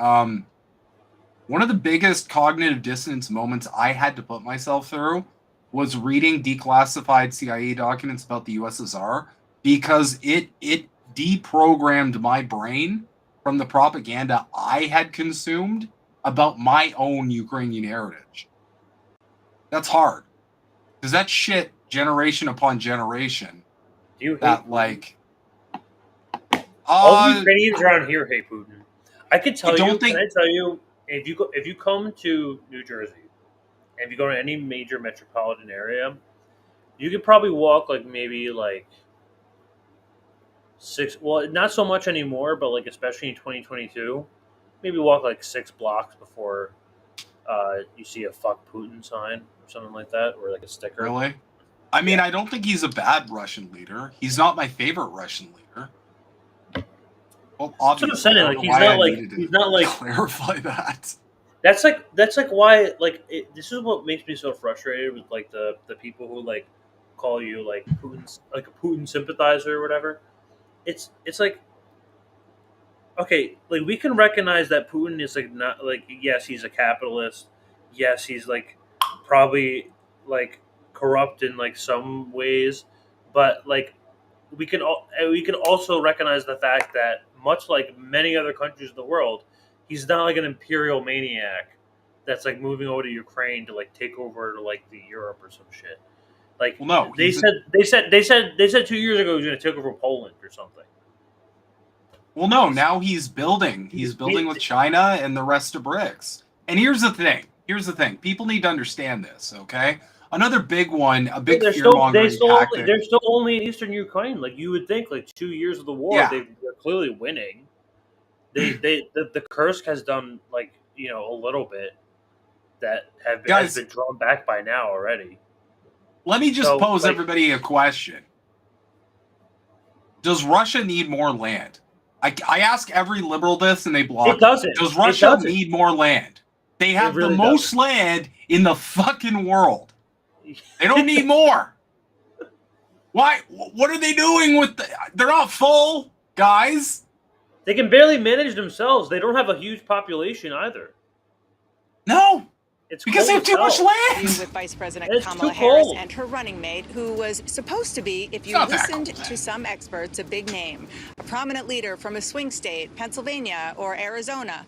One of the biggest cognitive dissonance moments I had to put myself through was reading declassified CIA documents about the USSR, because it deprogrammed my brain from the propaganda I had consumed about my own Ukrainian heritage. That's hard. Because that shit, generation upon generation,
Do you
that
hate
like...
all Ukrainians around here hate Putin. I could tell
Can
I tell you, if you come to New Jersey, and if you go to any major metropolitan area, you could probably walk like maybe like 6. Well, not so much anymore, but like especially in 2022, maybe walk like 6 blocks before you see a "fuck Putin" sign or something like that, or like a sticker.
Really? I mean, I don't think he's a bad Russian leader. He's not my favorite Russian leader. Well, obviously,
That's what I'm saying. Like he's not like
clarify that.
That's like why this is what makes me so frustrated with like the people who like call you like Putin's like a Putin sympathizer or whatever. It's like, okay, like we can recognize that Putin is like not like, yes, he's a capitalist, yes, he's like probably like corrupt in like some ways, but like we can also recognize the fact that much like many other countries in the world, he's not like an imperial maniac that's like moving over to Ukraine to like take over to like the Europe or some shit. Like, well, no, they said 2 years ago he was going to take over Poland or something.
Well, no, now he's building. He's building with China and the rest of BRICS. And here's the thing. People need to understand this, okay? Another big one, a big fear-mongering tactic.
They're still only in eastern Ukraine. Like, you would think, like, 2 years of the war,
Yeah.
they're clearly winning. The Kursk has done, like, you know, a little bit that has been drawn back by now already.
Let me just pose everybody a question. Does Russia need more land? I ask every liberal this and they block
It doesn't.
Does Russia need more land? They have the most land in the fucking world. They don't need more. Why? What are they doing with they're not full, guys.
They can barely manage themselves. They don't have a huge population either.
No.
It's
because they have too much land.
With Vice President Kamala Harris and her running mate, who was supposed to be, if you listened to some experts, a big name, a prominent leader from a swing state, Pennsylvania or Arizona.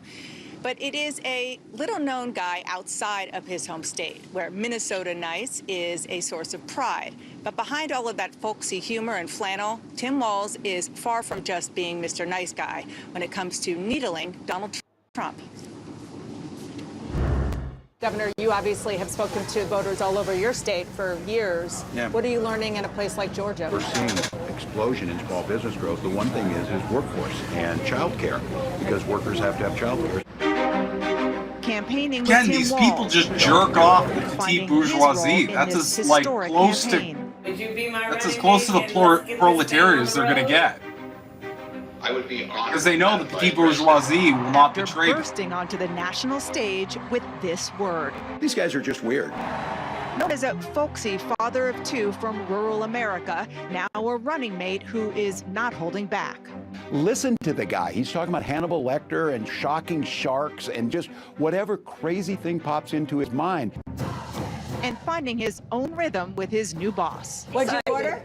but it is a little-known guy outside of his home state, where Minnesota nice is a source of pride. But behind all of that folksy humor and flannel, Tim Walz is far from just being Mr. Nice Guy when it comes to needling Donald Trump.
Governor, you obviously have spoken to voters all over your state for years.
Yeah.
What are you learning in a place like Georgia?
We're seeing an explosion in small business growth. The one thing is workforce and childcare, because workers have to have childcare.
Campaigning with
Again,
Tim
these
Walz,
people just jerk off the petite
finding his
bourgeoisie.
role in
That's
this
as like
historic
close
campaign.
that's as close to the proletariat as they're gonna get.
I would be honored.
Because they know the petite bourgeoisie will not
After
betray them.
bursting onto the national stage with this word.
These guys are just weird.
Known as a folksy father of two from rural America, now a running mate who is not holding back.
Listen to the guy. He's talking about Hannibal Lecter and shocking sharks and just whatever crazy thing pops into his mind.
And finding his own rhythm with his new boss.
What'd you order?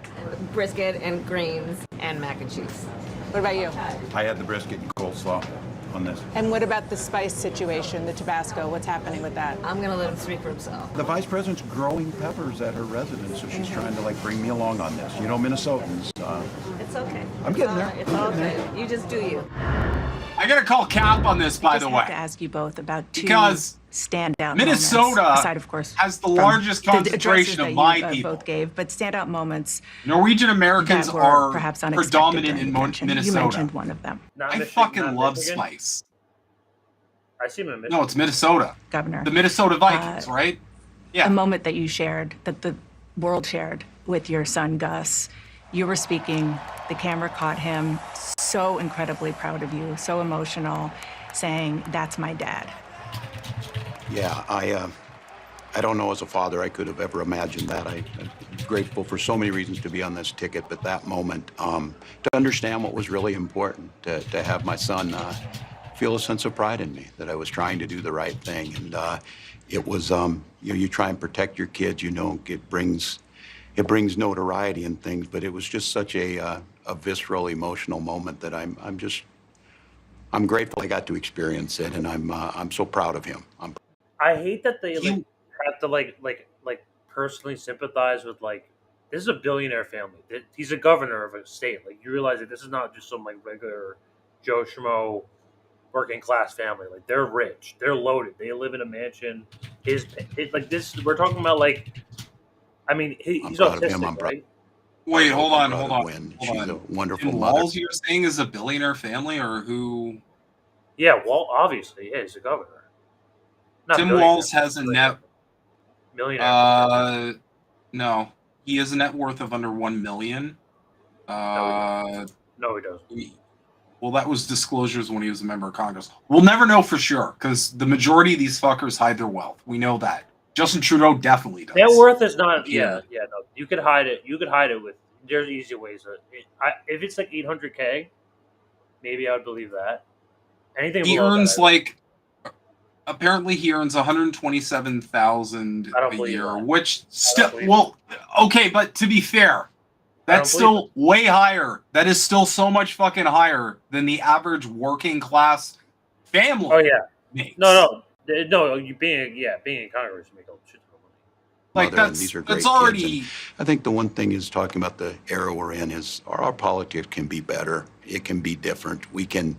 Brisket and greens and mac and cheese.
What about you?
I had the brisket and coleslaw on this.
And what about the spice situation, the Tabasco? What's happening with that?
I'm gonna let him speak for himself.
The vice president's growing peppers at her residence, so she's trying to bring me along on this. You know, Minnesotans.
It's okay.
I'm getting there.
It's all good. You just do you.
I gotta call Cap on this, by the
I have to
way,
ask you both about two
because
standout
Minnesota
moments, aside, of course,
has the
from
largest
the addresses
concentration
that
of
you,
my people.
both gave, but standout moments
Norwegian Americans
that were
are
perhaps unexpected
predominant
during
in
the convention. You
Minnesota.
mentioned one of them.
Not
I
Michigan,
fucking
not
love
Michigan.
spice.
I see him in Michigan.
No, it's Minnesota.
Governor.
The Minnesota Vikings, right? Yeah.
A moment that you shared, that the world shared with your son, Gus. You were speaking, the camera caught him, so incredibly proud of you, so emotional, saying, "That's my dad."
Yeah, I don't know as a father I could have ever imagined that. I'm grateful for so many reasons to be on this ticket, but that moment, to understand what was really important, to have my son feel a sense of pride in me, that I was trying to do the right thing. And it was, you try and protect your kids, it brings notoriety and things, but it was just such a visceral, emotional moment that I'm grateful I got to experience it, and I'm so proud of him.
I hate that they have to personally sympathize with this is a billionaire family. He's a governor of a state. You realize that this is not just some regular Joe Schmo working class family. They're rich, they're loaded, they live in a mansion. This we're talking about he's autistic, right?
Wait, hold on.
She's a wonderful
Tim
mother.
Walz, you're saying, is a billionaire family, or who?
Yeah, well, obviously, yeah, he's a governor. Not
Tim
billionaire,
Walz has a net
millionaire.
No, he has a net worth of under $1 million.
No, he doesn't.
Well, that was disclosures when he was a member of Congress. We'll never know for sure, because the majority of these fuckers hide their wealth. We know that. Justin Trudeau definitely does.
Net worth is not.
Yeah.
No. You could hide it. You could hide it with. There's easy ways. If it's $800K, maybe I would believe that. Anything
He
below
earns
that,
apparently he earns $127,000 a year,
that.
which still okay, but to be fair, that's still way higher. That is still so much fucking higher than the average working class family.
Oh yeah.
Makes.
No. You being in Congress, you make a shit ton of money.
Mother, and these are great kids. And I think the one thing is talking about the era we're in is our politics can be better. It can be different. We can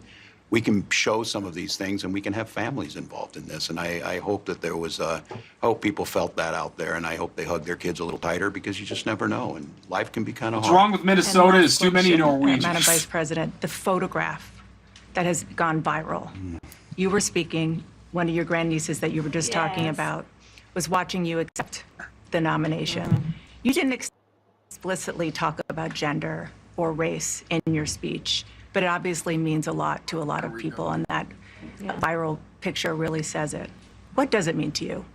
show some of these things, and we can have families involved in this. And I hope that I hope people felt that out there, and I hope they hug their kids a little tighter, because you just never know, and life can be kind of hard.
What's wrong with Minnesota is too many Norwegians.
Madam Vice President, the photograph that has gone viral. You were speaking, one of your grandnieces that you were just talking about was watching you accept the nomination. You didn't explicitly talk about gender or race in your speech, but it obviously means a lot to a lot of people, and that viral picture really says it. What does it mean to you?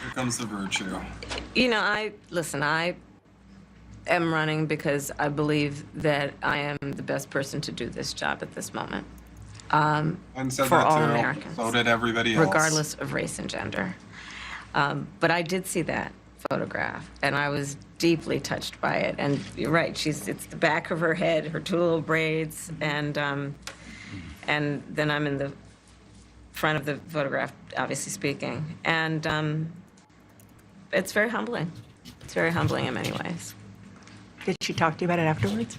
Here comes the virtue.
I am running because I believe that I am the best person to do this job at this moment.
And said
for
that
all
too.
Americans.
So did everybody else.
Regardless of race and gender. But I did see that photograph, and I was deeply touched by it. And you're right, it's the back of her head, her two little braids, and then I'm in the front of the photograph, obviously speaking. And it's very humbling. It's very humbling in many ways.
Did she talk to you about it afterwards?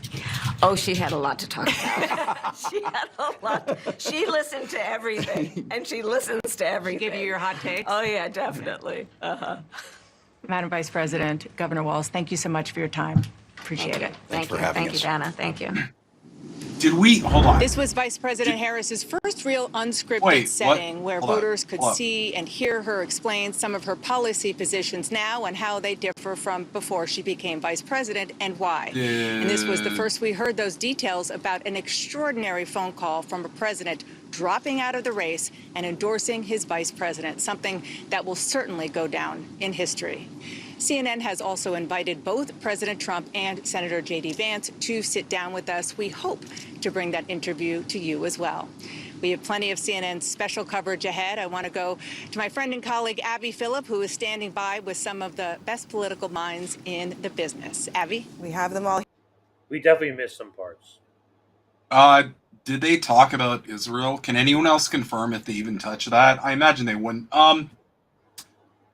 Oh, she had a lot to talk about. She had a lot. She listened to everything, and she listens to everything.
Give you your hot takes?
Oh, yeah, definitely. Uh-huh.
Madam Vice President, Governor Walz, thank you so much for your time. Appreciate it.
Thank you. Thank you, Dana. Thank you.
Did we hold on?
This was Vice President Harris's first real unscripted
Wait,
setting where
Hold on.
voters could
Hold on.
see and hear her explain some of her policy positions now and how they differ from before she became vice president and why. And this was the first we heard those details about an extraordinary phone call from a president dropping out of the race and endorsing his vice president, something that will certainly go down in history. CNN has also invited both President Trump and Senator JD Vance to sit down with us. We hope to bring that interview to you as well. We have plenty of CNN special coverage ahead. I want to go to my friend and colleague, Abby Phillip, who is standing by with some of the best political minds in the business. Abby?
We have them all.
We definitely missed some parts.
Did they talk about Israel? Can anyone else confirm if they even touched that? I imagine they wouldn't.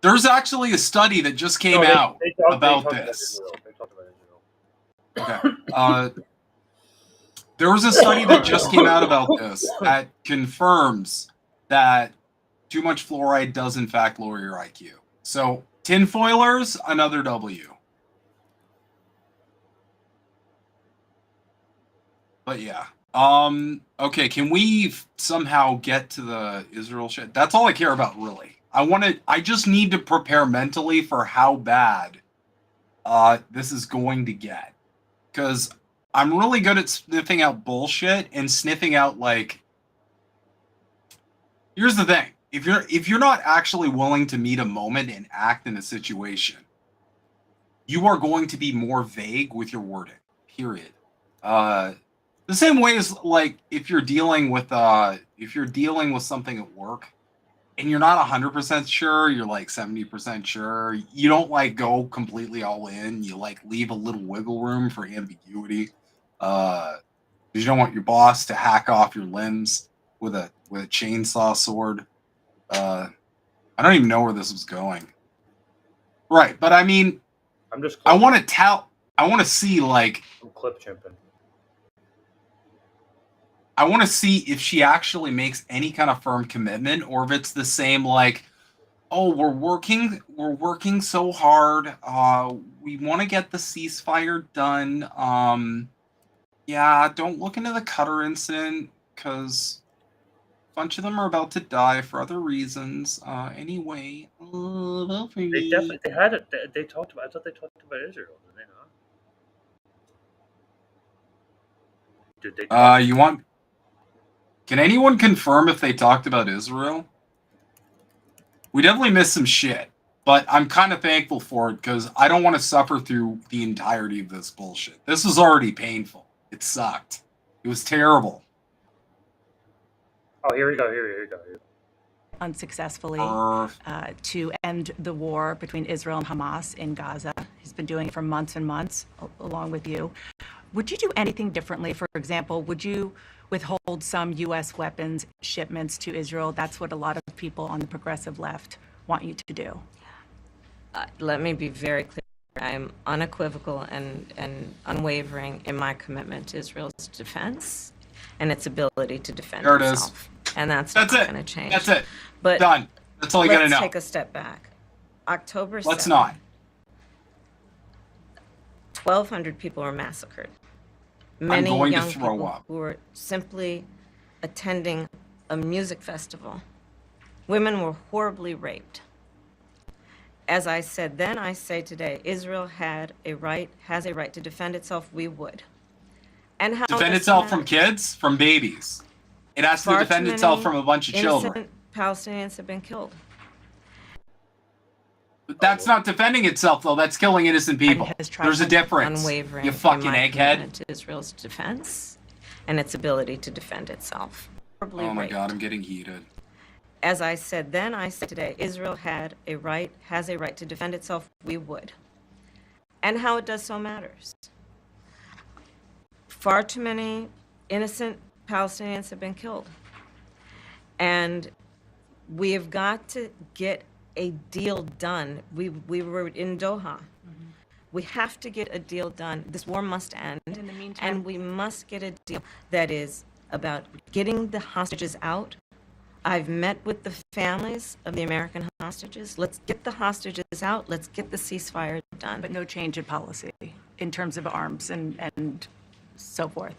There's actually a study that just came out about this. Okay. There was a study that just came out about this that confirms that too much fluoride does in fact lower your IQ. So tinfoilers, another W. But yeah. Okay, can we somehow get to the Israel shit? That's all I care about, really. I just need to prepare mentally for how bad this is going to get. Because I'm really good at sniffing out bullshit and sniffing out, like... Here's the thing. If you're not actually willing to meet a moment and act in a situation, you are going to be more vague with your wording. Period. The same way as, like, if you're dealing with something at work and you're not 100% sure, you're like 70% sure, you don't like go completely all in. You like leave a little wiggle room for ambiguity. You don't want your boss to hack off your limbs with a chainsaw sword. I don't even know where this was going. Right, but I mean, I want to see, like,
I'm clip chimping.
I want to see if she actually makes any kind of firm commitment, or if it's the same, like, oh, we're working so hard. We want to get the ceasefire done. Yeah, don't look into the Qatar incident, because a bunch of them are about to die for other reasons. Anyway,
They definitely had it. They talked about. I thought they talked about Israel. Did they not? Did they?
You want? Can anyone confirm if they talked about Israel? We definitely missed some shit, but I'm kind of thankful for it because I don't want to suffer through the entirety of this bullshit. This was already painful. It sucked. It was terrible.
Oh, here we go. Here we go.
Unsuccessfully to end the war between Israel and Hamas in Gaza. He's been doing it for months and months, along with you. Would you do anything differently? For example, would you withhold some U.S. weapons shipments to Israel? That's what a lot of people on the progressive left want you to do.
Let me be very clear. I'm unequivocal and unwavering in my commitment to Israel's defense and its ability to defend itself. And that's not going to change.
That's it.
But
done. That's all you got to know.
Let's take a step back. October 7th.
Let's not.
1,200 people were massacred.
Many
young
to throw
people
up.
who were simply attending a music festival. Women were horribly raped. As I said then, I say today, Israel has a right to defend itself. We would. And how
defend itself from kids, from babies. It has to defend itself from a bunch of children.
Innocent Palestinians have been killed.
But that's not defending itself, though. That's killing innocent people. There's a difference.
Unwavering
You fucking
in my
egghead.
commitment to Israel's defense and its ability to defend itself.
Oh my God, I'm getting heated.
As I said then, I say today, Israel has a right to defend itself. We would. And how it does so matters. Far too many innocent Palestinians have been killed. And We have got to get a deal done. We were in Doha. We have to get a deal done. This war must end.
In the meantime,
and we must get a deal that is about getting the hostages out. I've met with the families of the American hostages. Let's get the hostages out. Let's get the ceasefire done.
but no change in policy in terms of arms and so forth.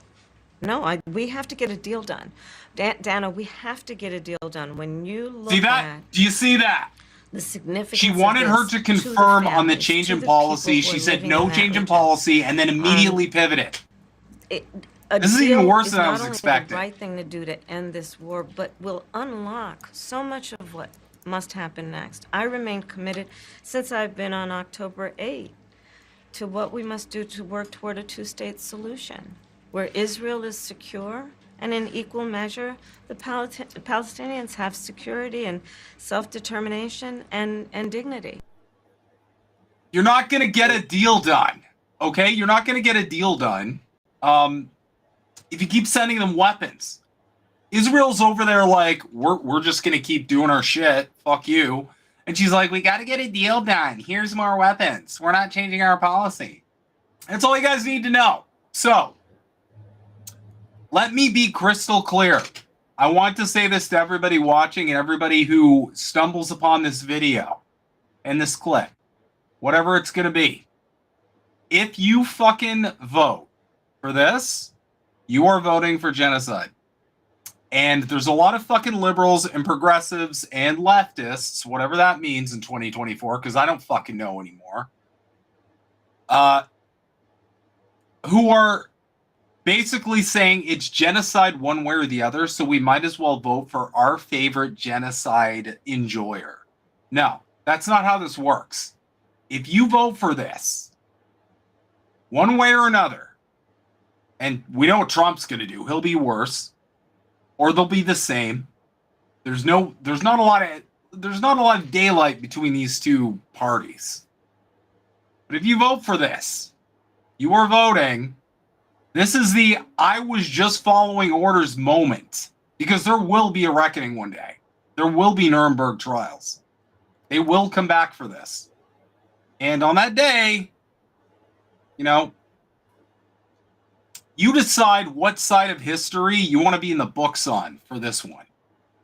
No, we have to get a deal done. Dana, we have to get a deal done. When you look
See that?
at
Do you see that?
the significance
She
of
wanted her
this
to
the
confirm on the
families,
change
to
in
the
policy.
people who
She
are
said
living
no
in that
change in
region.
policy and then immediately pivoted.
A
This is even
deal
worse
is
than I
not
was
only
expecting.
the right thing to do to end this war, but will unlock so much of what must happen next. I remain committed since I've been on October 8 to what we must do to work toward a two-state solution, where Israel is secure and in equal measure, the Palestinians have security and self-determination and dignity.
You're not going to get a deal done, okay? You're not going to get a deal done if you keep sending them weapons. Israel's over there like, we're just going to keep doing our shit. Fuck you. And she's like, we got to get a deal done. Here's more weapons. We're not changing our policy. That's all you guys need to know. So, let me be crystal clear. I want to say this to everybody watching and everybody who stumbles upon this video and this clip, whatever it's going to be. If you fucking vote for this, you are voting for genocide. And there's a lot of fucking liberals and progressives and leftists, whatever that means in 2024, because I don't fucking know anymore, who are basically saying it's genocide one way or the other, so we might as well vote for our favorite genocide enjoyer. No, that's not how this works. If you vote for this, one way or another, and we know what Trump's going to do, he'll be worse, or they'll be the same. There's not a lot of daylight between these two parties. But if you vote for this, you are voting. This is the I was just following orders moment, because there will be a reckoning one day. There will be Nuremberg trials. They will come back for this. And on that day, you decide what side of history you want to be in the books on for this one.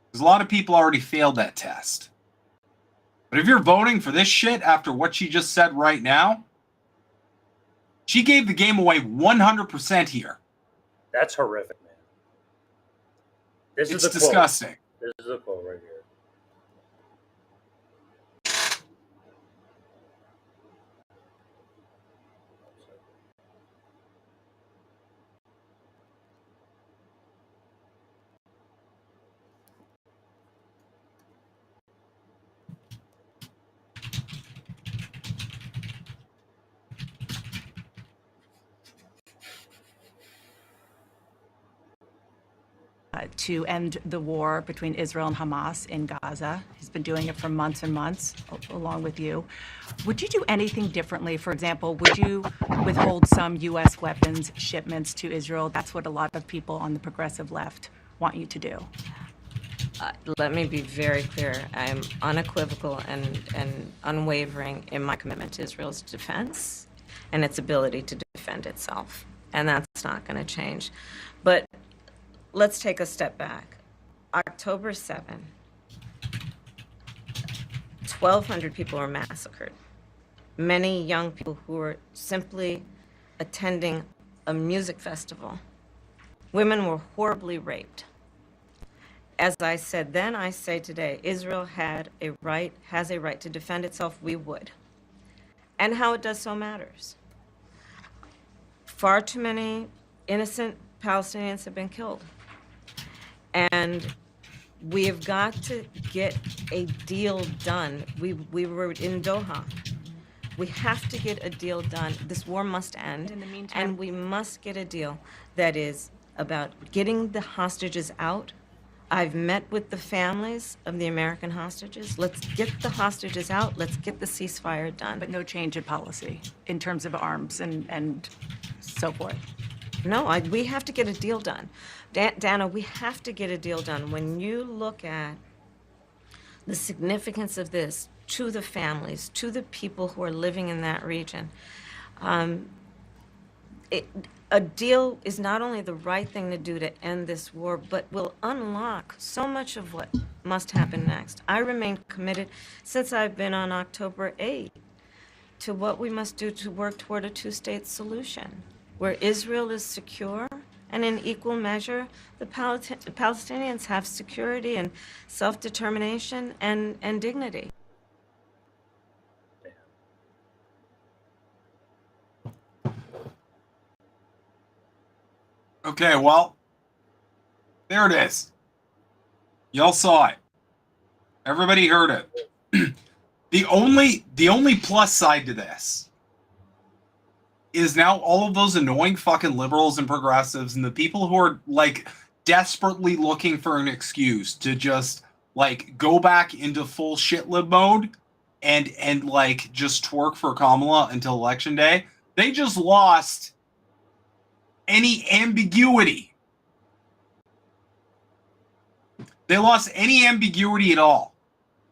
Because a lot of people already failed that test. But if you're voting for this shit after what she just said right now, she gave the game away 100% here.
That's horrific, man. This
It's
is the
disgusting.
Quote. This is the quote right here.
To end the war between Israel and Hamas in Gaza. He's been doing it for months and months, along with you. Would you do anything differently? For example, would you withhold some U.S. weapons shipments to Israel? That's what a lot of people on the progressive left want you to do.
Let me be very clear. I am unequivocal and unwavering in my commitment to Israel's defense and its ability to defend itself. And that's not going to change. But let's take a step back. October 7, 1,200 people were massacred. Many young people who were simply attending a music festival. Women were horribly raped. As I said then, I say today, Israel has a right to defend itself. We would. And how it does so matters. Far too many innocent Palestinians have been killed. And we have got to get a deal done. We were in Doha. We have to get a deal done. This war must end.
In the meantime,
and we must get a deal that is about getting the hostages out. I've met with the families of the American hostages. Let's get the hostages out. Let's get the ceasefire done.
But no change in policy in terms of arms and so forth.
No, we have to get a deal done. Dana, we have to get a deal done. When you look at the significance of this to the families, to the people who are living in that region. A deal is not only the right thing to do to end this war, but will unlock so much of what must happen next. I remain committed since I've been on October 8th to what we must do to work toward a two-state solution, where Israel is secure and in equal measure, the Palestinians have security and self-determination and dignity.
Okay, well, there it is. Y'all saw it. Everybody heard it. The only plus side to this is now all of those annoying fucking liberals and progressives and the people who are like desperately looking for an excuse to just like go back into full shitlib mode and like just twerk for Kamala until election day. They just lost any ambiguity. They lost any ambiguity at all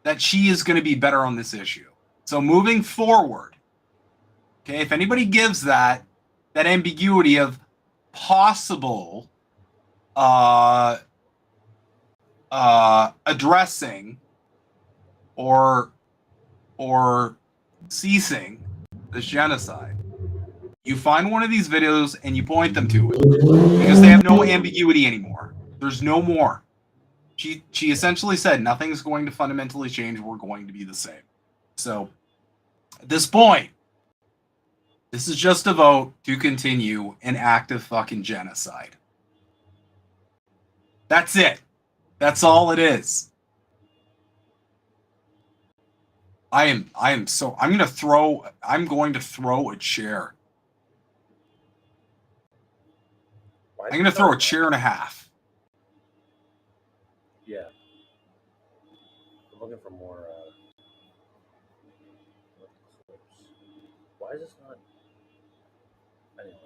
that she is going to be better on this issue. So moving forward, okay, if anybody gives that ambiguity of possible addressing or ceasing this genocide, you find one of these videos and you point them to it because they have no ambiguity anymore. There's no more. She essentially said nothing's going to fundamentally change. We're going to be the same. So at this point, this is just a vote to continue an active fucking genocide. That's it. That's all it is. I'm going to throw a chair. I'm going to throw a chair and a half.
Yeah. I'm looking for more clips. Why is this not? Anyway.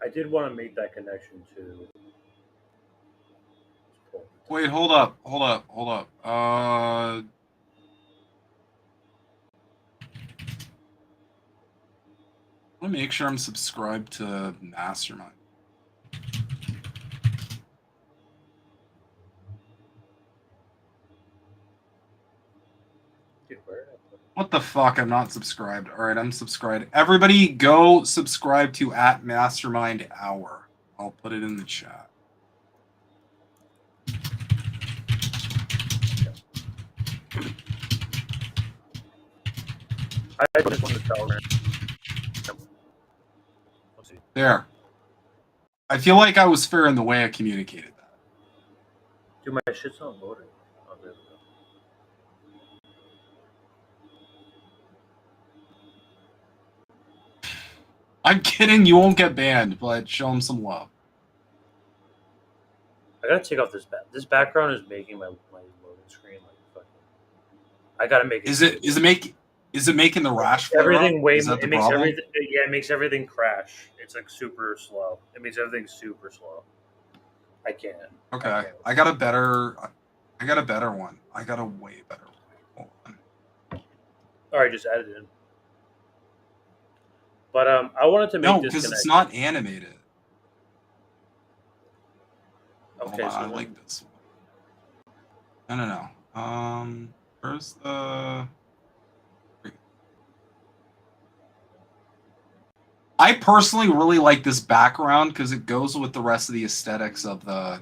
I did want to make that connection to.
Wait, hold up. Let me make sure I'm subscribed to Mastermind. What the fuck? I'm not subscribed. All right, I'm subscribed. Everybody go subscribe to @Mastermind Hour. I'll put it in the chat.
I just wanted to tell her.
There. I feel like I was fair in the way I communicated that.
Dude, my shit's not loading. Oh, there we go.
I'm kidding, you won't get banned, but show them some love.
I gotta take off this This background is making my loading screen like fucking. I gotta make it.
Is it making the rash flare
everything
up?
way?
Is that
It
the
makes
problem?
everything. Yeah, it makes everything crash. It's like super slow. It makes everything super slow. I can't.
Okay, I got a better one. I got a way better one. Hold on.
All right, just add it in. But I wanted to make
No,
this
because
connection.
it's not animated.
Okay,
Hold on,
so
I like this one. No. Where's the? I personally really like this background because it goes with the rest of the aesthetics of the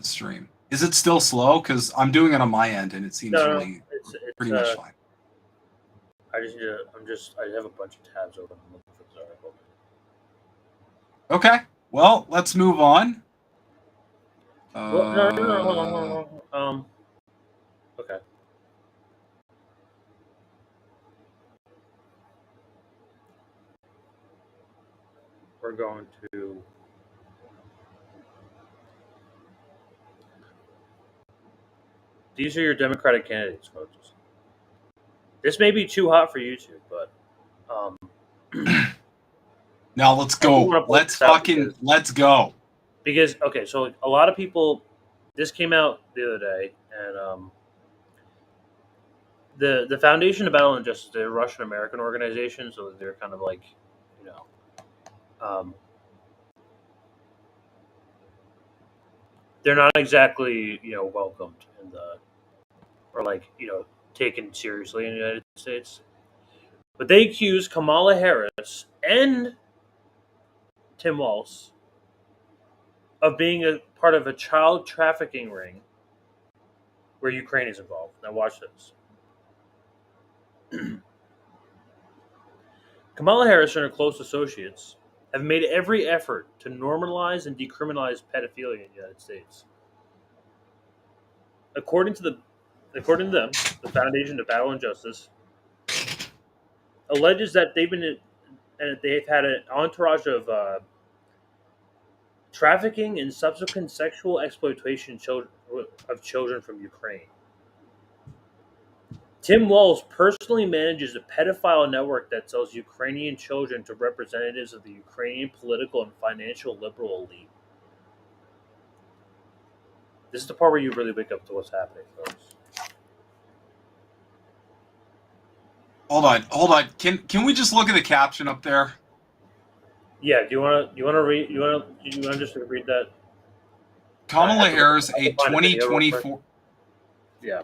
stream. Is it still slow? Because I'm doing it on my end and it seems really
it's
pretty much fine.
I just need to. I have a bunch of tabs open. I'm looking for this article.
Okay, well, let's move on.
Well, no, hold on. Okay. We're going to. These are your Democratic candidates, folks. This may be too hot for YouTube, but
now let's go. Let's go.
because okay, so like, a lot of people, this came out the other day, and the Foundation of Battle and Justice, they're a Russian American organization, so they're kind of like, you know, um, they're not exactly welcomed in the or like taken seriously in the United States. But they accuse Kamala Harris and Tim Walz of being a part of a child trafficking ring where Ukraine is involved. Now watch this. Kamala Harris and her close associates have made every effort to normalize and decriminalize pedophilia in the United States. According to them, the Foundation of Battle and Justice alleges that they've had an entourage of trafficking and subsequent sexual exploitation of children from Ukraine. Tim Walz personally manages a pedophile network that sells Ukrainian children to representatives of the Ukrainian political and financial liberal elite. This is the part where you really wake up to what's happening, folks.
Hold on. Can we just look at the caption up there?
Yeah, do you want to just read that?
Kamala Harris, a 2024.
Yeah.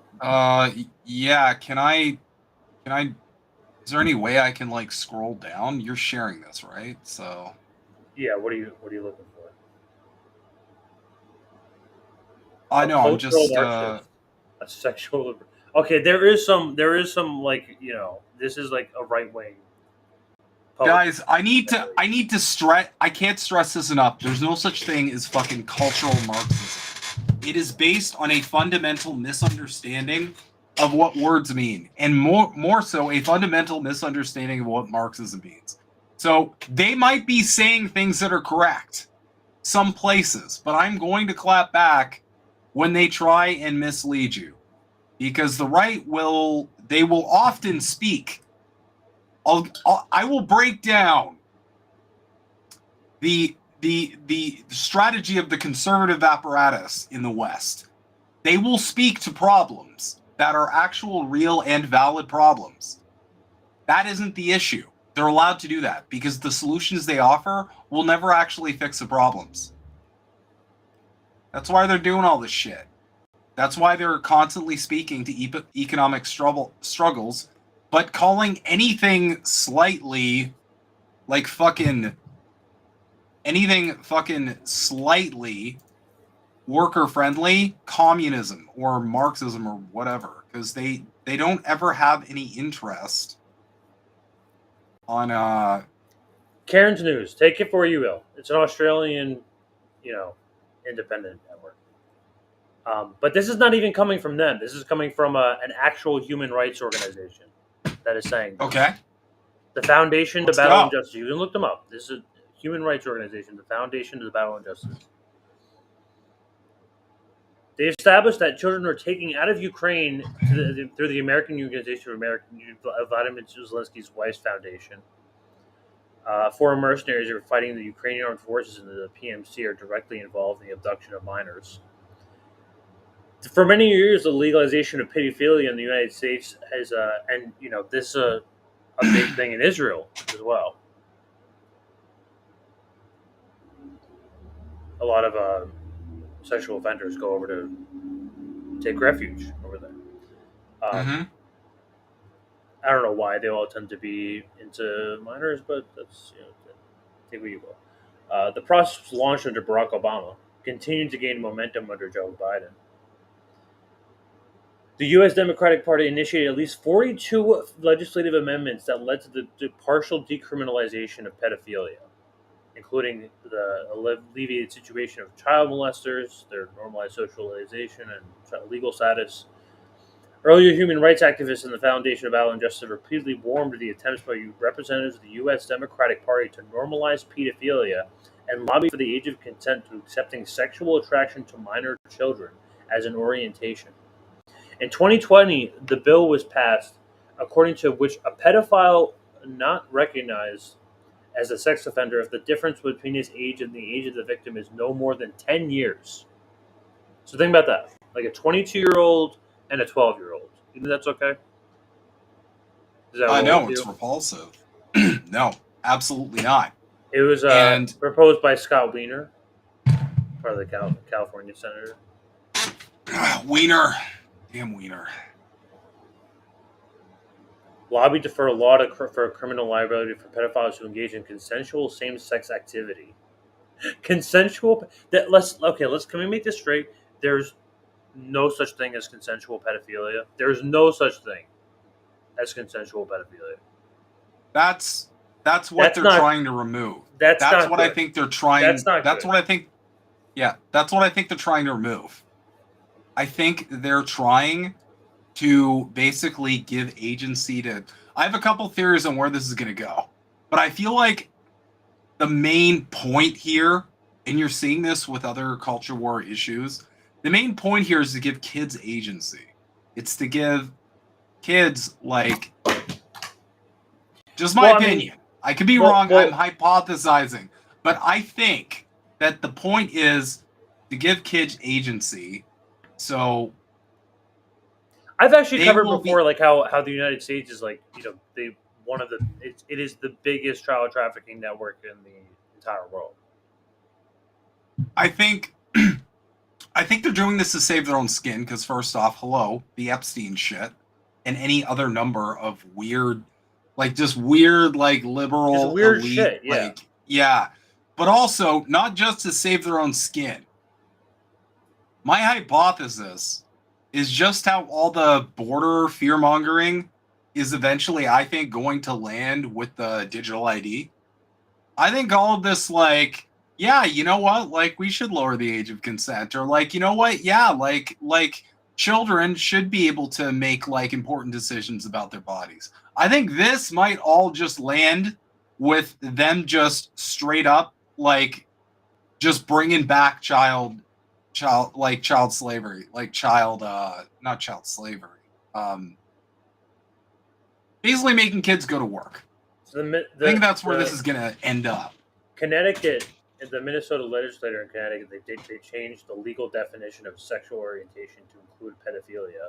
Yeah. Can I? Is there any way I can like scroll down? You're sharing this, right? So.
Yeah. What are you looking for?
I know. I'm just.
A sexual. Okay, there is some like this is like a right wing.
Guys, I need to stress. I can't stress this enough. There's no such thing as fucking cultural Marxism. It is based on a fundamental misunderstanding of what words mean, and more so, a fundamental misunderstanding of what Marxism means. So they might be saying things that are correct, some places, but I'm going to clap back when they try and mislead you, because the right will often speak. I will break down the strategy of the conservative apparatus in the West. They will speak to problems that are actual, real, and valid problems. That isn't the issue. They're allowed to do that because the solutions they offer will never actually fix the problems. That's why they're doing all this shit. That's why they're constantly speaking to economic struggles, but calling anything slightly like slightly worker friendly communism or Marxism or whatever, because they don't ever have any interest on
Cairns News. Take it for what you will. It's an Australian, independent network. But this is not even coming from them. This is coming from an actual human rights organization that is saying this.
Okay.
The Foundation to
Let's
Battle
go.
and Justice. You can look them up. This is a human rights organization, the Foundation to the Battle and Justice. They established that children were taken out of Ukraine through the American Organization of Vladimir Zelensky's wife's foundation. Foreign mercenaries who are fighting the Ukrainian armed forces and the PMC are directly involved in the abduction of minors. For many years, the legalization of pedophilia in the United States has, this is a big thing in Israel as well. A lot of sexual offenders go over to take refuge over there. I don't know why they all tend to be into minors, but that's take what you will. The process was launched under Barack Obama, continued to gain momentum under Joe Biden. The U.S. Democratic Party initiated at least 42 legislative amendments that led to the partial decriminalization of pedophilia, including the alleviated situation of child molesters, their normalized socialization and legal status. Earlier human rights activists in the Foundation of Battle and Justice repeatedly warned of the attempts by representatives of the U.S. Democratic Party to normalize pedophilia and lobby for the age of consent to accepting sexual attraction to minor children as an orientation. In 2020, the bill was passed, according to which a pedophile not recognized as a sex offender if the difference between his age and the age of the victim is no more than 10 years. So think about that. Like a 22-year-old and a 12-year-old. You think that's okay? Is that
I know,
with
it's
you?
repulsive. No, absolutely not.
It was
And
proposed by Scott Wiener, part of the California senator.
Wiener. Damn Wiener.
Lobbied for a law for criminal liability for pedophiles who engage in consensual same-sex activity. Consensual. Can we make this straight? There's no such thing as consensual pedophilia. There's no such thing as consensual pedophilia.
That's what they're trying to remove.
That's
what
good.
I think they're trying.
That's not
That's
good.
what I think. Yeah, that's what I think they're trying to remove. I think they're trying to basically give agency to. I have a couple theories on where this is going to go, but I feel like the main point here, and you're seeing this with other culture war issues, the main point here is to give kids agency. It's to give kids, like, just my opinion. I could be wrong. I'm hypothesizing. But I think that the point is to give kids agency. So
I've actually covered before, like how the United States is like, it is the biggest child trafficking network in the entire world.
I think they're doing this to save their own skin because, first off, the Epstein shit and any other number of weird, like liberal,
just weird
elite,
shit. Yeah.
Yeah, but also not just to save their own skin. My hypothesis is just how all the border fear mongering is eventually, I think, going to land with the digital ID. I think all of this, like, yeah, you know what? Like, we should lower the age of consent, or like, you know what? Yeah, like children should be able to make like important decisions about their bodies. I think this might all just land with them just straight up like just bringing back child slavery, not child slavery. Basically making kids go to work.
So
I think that's where this is going to end up.
Connecticut, the Minnesota legislature in Connecticut, they changed the legal definition of sexual orientation to include pedophilia,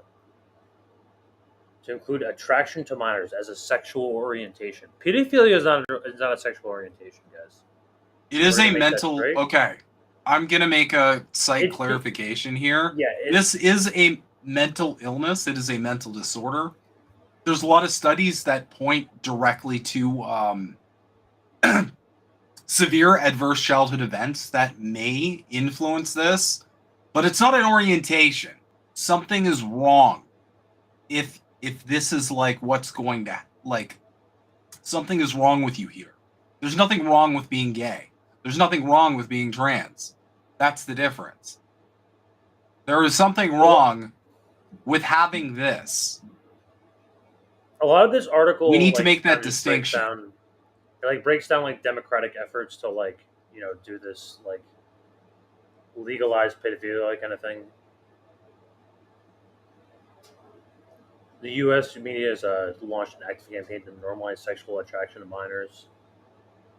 to include attraction to minors as a sexual orientation. Pedophilia is not a sexual orientation, guys.
It is a mental. Okay, I'm gonna make a slight clarification here.
Yeah,
this is a mental illness. It is a mental disorder. There's a lot of studies that point directly to severe adverse childhood events that may influence this, but it's not an orientation. Something is wrong. If this is like what's going to, like, something is wrong with you here. There's nothing wrong with being gay. There's nothing wrong with being trans. That's the difference. There is something wrong with having this.
A lot of this article,
we need to make that distinction.
Breaks down like democratic efforts to do this like legalized pedophilia kind of thing. The U.S. media has launched an active campaign to normalize sexual attraction to minors.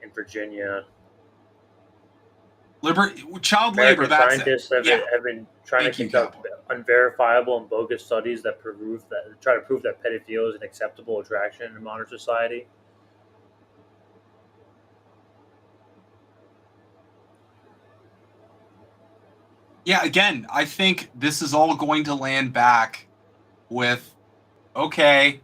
In Virginia,
child labor. That's
scientists have been trying to conduct unverifiable and bogus studies that try to prove that pedophilia is an acceptable attraction in modern society.
Yeah, again, I think this is all going to land back with, okay,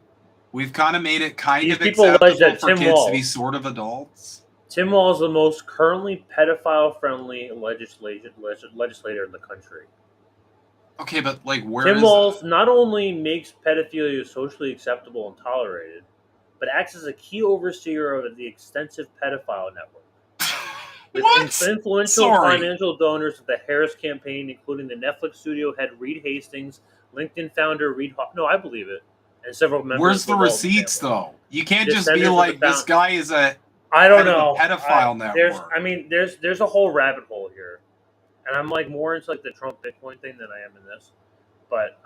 we've kind of made it kind of acceptable for kids to be sort of adults.
Tim Walz is the most currently pedophile-friendly legislator in the country.
Okay, but like, where
Tim Walz not only makes pedophilia socially acceptable and tolerated, but acts as a key overseer of the extensive pedophile network. With influential financial donors of the Harriz campaign, including the Netflix studio head Reed Hastings, LinkedIn founder Reed I believe it, and several members.
Where's the receipts, though? You can't just be like, this guy is a pedophile network.
There's a whole rabbit hole here, and I'm like more into like the Trump Bitcoin thing than I am in this. But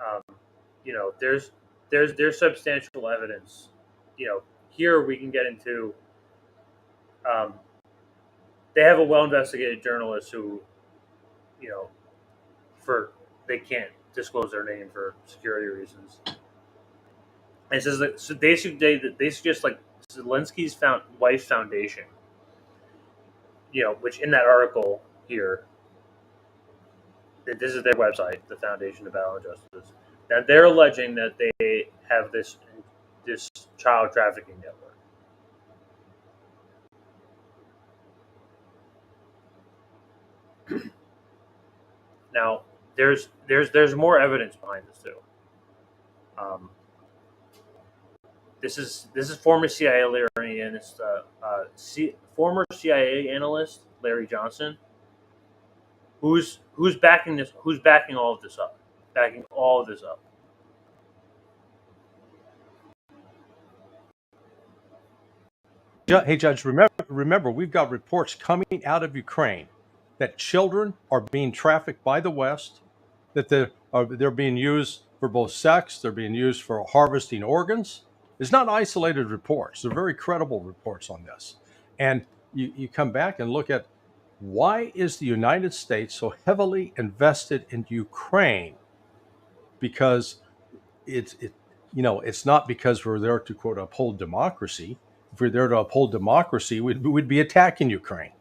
there's substantial evidence. Here we can get into They have a well-investigated journalist who, you know, for they can't disclose their name for security reasons. And it says that so they suggest like Zelensky's wife's foundation, which in that article here, this is their website, the Foundation of Battle and Justice. Now they're alleging that they have this child trafficking network. Now there's more evidence behind this too. This is former CIA analyst, former CIA analyst Larry Johnson, who's backing this, who's backing all of this up,
Hey, Judge, remember, we've got reports coming out of Ukraine that children are being trafficked by the West, that they're being used for both sex, they're being used for harvesting organs. It's not isolated reports. They're very credible reports on this. And you come back and look at why is the United States so heavily invested in Ukraine? Because it's not because we're there to, quote, uphold democracy. If we're there to uphold democracy, we'd be attacking Ukraine.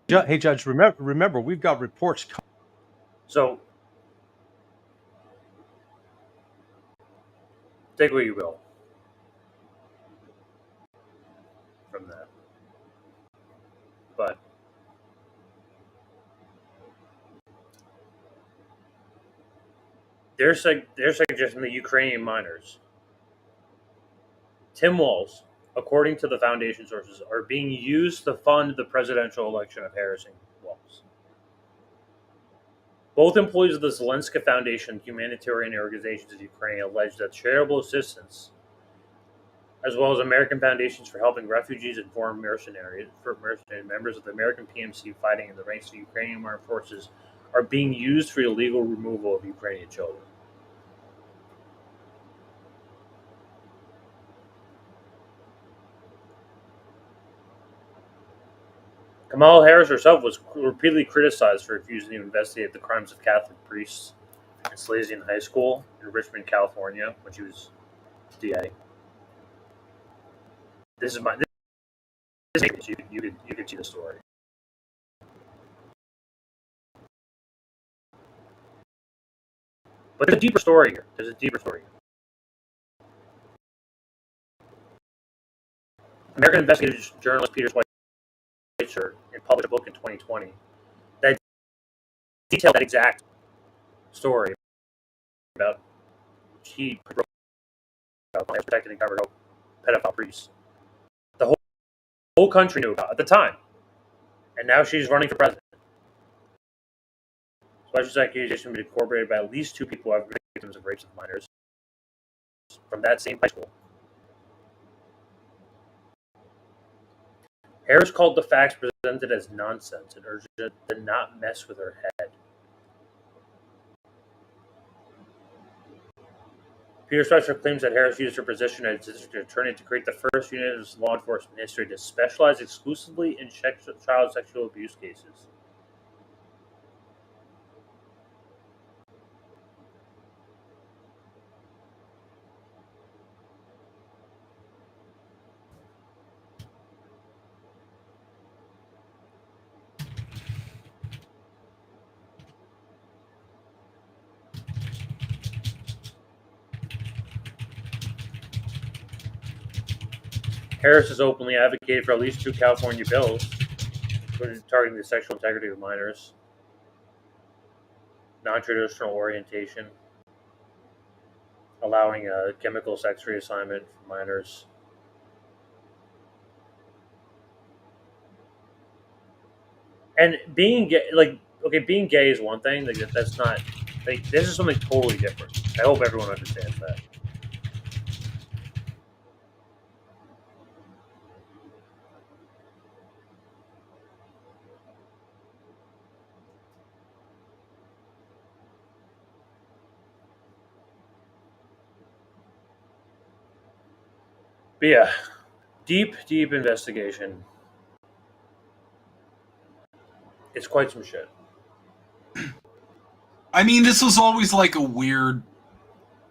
Hey, Judge, remember, we've got reports.
So, take what you will from that. But they're suggesting the Ukrainian miners, Tim Walz, according to the foundation sources, are being used to fund the presidential election of Harriz and Walz. Both employees of the Zelensky Foundation, humanitarian organizations in Ukraine, allege that charitable assistance, as well as American foundations for helping refugees and foreign mercenaries, members of the American PMC fighting in the ranks of the Ukrainian armed forces, are being used for illegal removal of Ukrainian children. Kamala Harris herself was repeatedly criticized for refusing to investigate the crimes of Catholic priests in Salesian High School in Richmond, California, when she was DA. This is you could see the story. But there's a deeper story here. American investigative journalist Peter Schweitzer published a book in 2020 that detailed that exact story about he protected and covered pedophile priests. The whole country knew about it at the time, and now she's running for president. Schweitzer's accusation was incorporated by at least two people who have been victims of rapes of minors from that same high school. Harris called the facts presented as nonsense and urged her to not mess with her head. Peter Schweitzer claims that Harris used her position as district attorney to create the first unit in law enforcement history to specialize exclusively in child sexual abuse cases. Harris has openly advocated for at least two California bills targeting the sexual integrity of minors, non-traditional orientation, allowing a chemical sex reassignment for minors. And being gay, being gay is one thing. That's not. This is something totally different. I hope everyone understands that. But yeah, Deep investigation. It's quite some shit.
I mean, this was always like a weird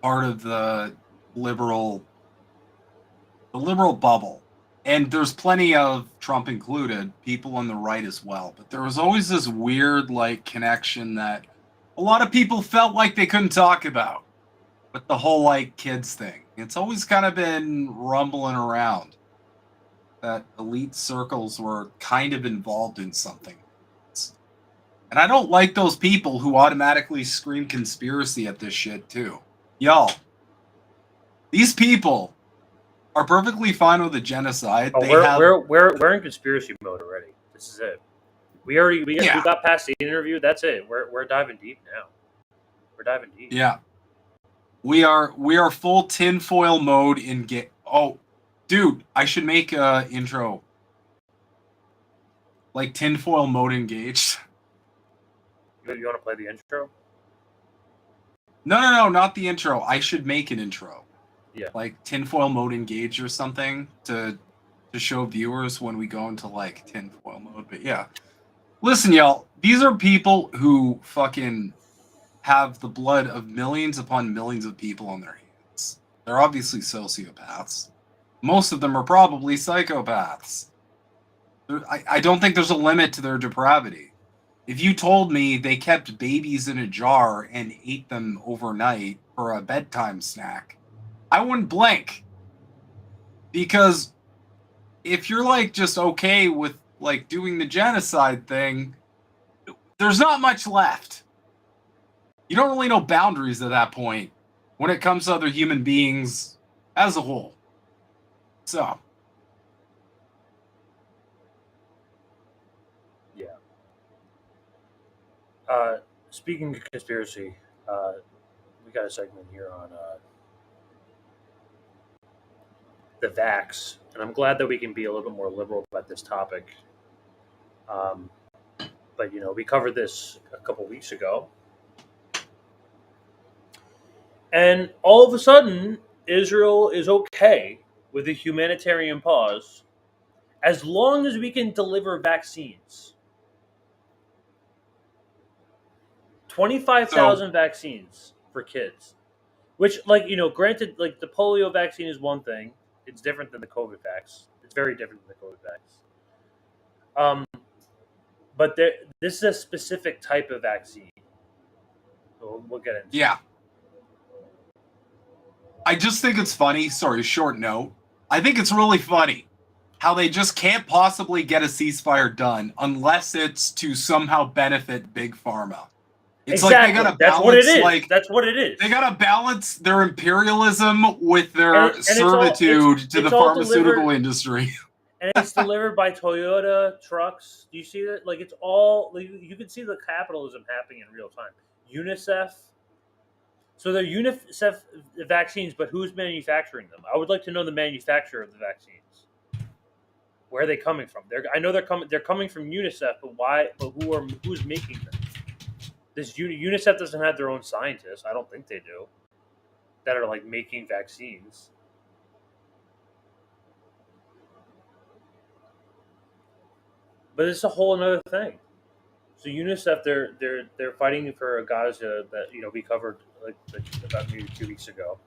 part of the liberal bubble. And there's plenty of, Trump included, people on the right as well. But there was always this weird, like, connection that a lot of people felt like they couldn't talk about. With the whole, like, kids thing. It's always kind of been rumbling around that elite circles were kind of involved in something. And I don't like those people who automatically scream conspiracy at this shit, too. Y'all, these people are perfectly fine with the genocide.
Oh, we're in conspiracy mode already. This is it. We got past the interview. That's it. We're diving deep now. We're diving deep.
Yeah. We are full tinfoil mode in get. Oh, dude, I should make a intro. Like tinfoil mode engaged.
You want to play the intro?
No, not the intro. I should make an intro.
Yeah.
Like tinfoil mode engaged or something to show viewers when we go into like tinfoil mode. But yeah. Listen, y'all, these are people who fucking have the blood of millions upon millions of people on their hands. They're obviously sociopaths. Most of them are probably psychopaths. I don't think there's a limit to their depravity. If you told me they kept babies in a jar and ate them overnight for a bedtime snack, I wouldn't blink. Because if you're like just okay with like doing the genocide thing, there's not much left. You don't really know boundaries at that point when it comes to other human beings as a whole. So.
Yeah. Speaking of conspiracy, we got a segment here on the vax, and I'm glad that we can be a little bit more liberal about this topic. But we covered this a couple weeks ago, and all of a sudden, Israel is okay with a humanitarian pause as long as we can deliver vaccines. 25,000 vaccines for kids, which, granted, like the polio vaccine is one thing. It's different than the COVID vax. It's very different than the COVID vax. But this is a specific type of vaccine. So we'll get into it.
Yeah. I just think it's funny. Sorry, short note. I think it's really funny how they just can't possibly get a ceasefire done unless it's to somehow benefit Big Pharma. It's
exactly.
Like they gotta balance,
that's what it is.
Like,
that's what it is.
They gotta balance their imperialism with their servitude to the pharmaceutical industry.
And it's delivered by Toyota trucks. Do you see that? Like, it's all, you can see the capitalism happening in real time. UNICEF. So they're UNICEF vaccines, but who's manufacturing them? I would like to know the manufacturer of the vaccines. Where are they coming from? I know they're coming from UNICEF, but why? But who's making them? This UNICEF doesn't have their own scientists. I don't think they do. That are like making vaccines. But it's a whole another thing. So UNICEF, they're fighting for a Gaza that we covered like about maybe 2 weeks ago.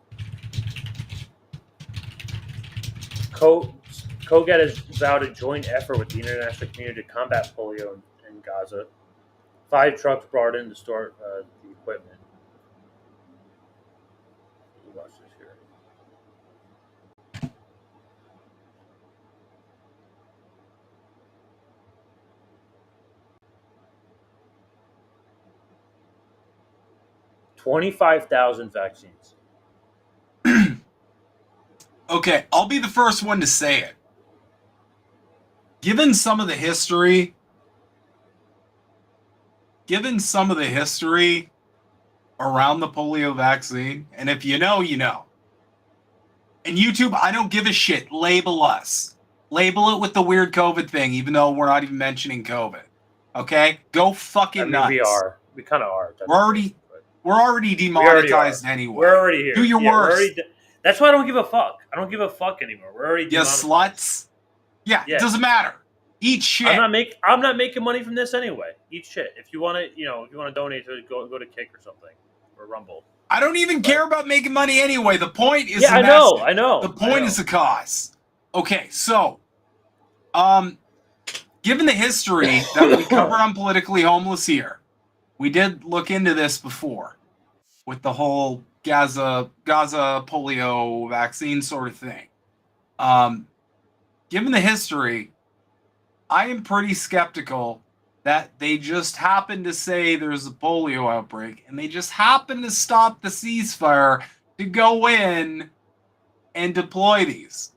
COGAT has vowed a joint effort with the international community to combat polio in Gaza. 5 trucks brought in to store the equipment. Let me watch this here. $25,000 vaccines.
Okay, I'll be the first one to say it. Given some of the history around the polio vaccine, and if you know, you know. And YouTube, I don't give a shit. Label us. Label it with the weird COVID thing, even though we're not even mentioning COVID. Okay? Go fucking nuts.
We are. We kind of are.
We're already demonetized anyway.
We're already here.
Do your worst.
That's why I don't give a fuck. I don't give a fuck anymore. We're already
sluts. Yeah, it doesn't matter. Eat shit.
I'm not making money from this anyway. Eat shit. If you want to, if you want to donate to it, go to Kick or something or Rumble.
I don't even care about making money anyway. The point is
I know.
The point is the cause. Okay, so given the history that we covered on Politically Homeless here, we did look into this before with the whole Gaza polio vaccine sort of thing. Given the history, I am pretty skeptical that they just happened to say there's a polio outbreak and they just happened to stop the ceasefire to go in and deploy these.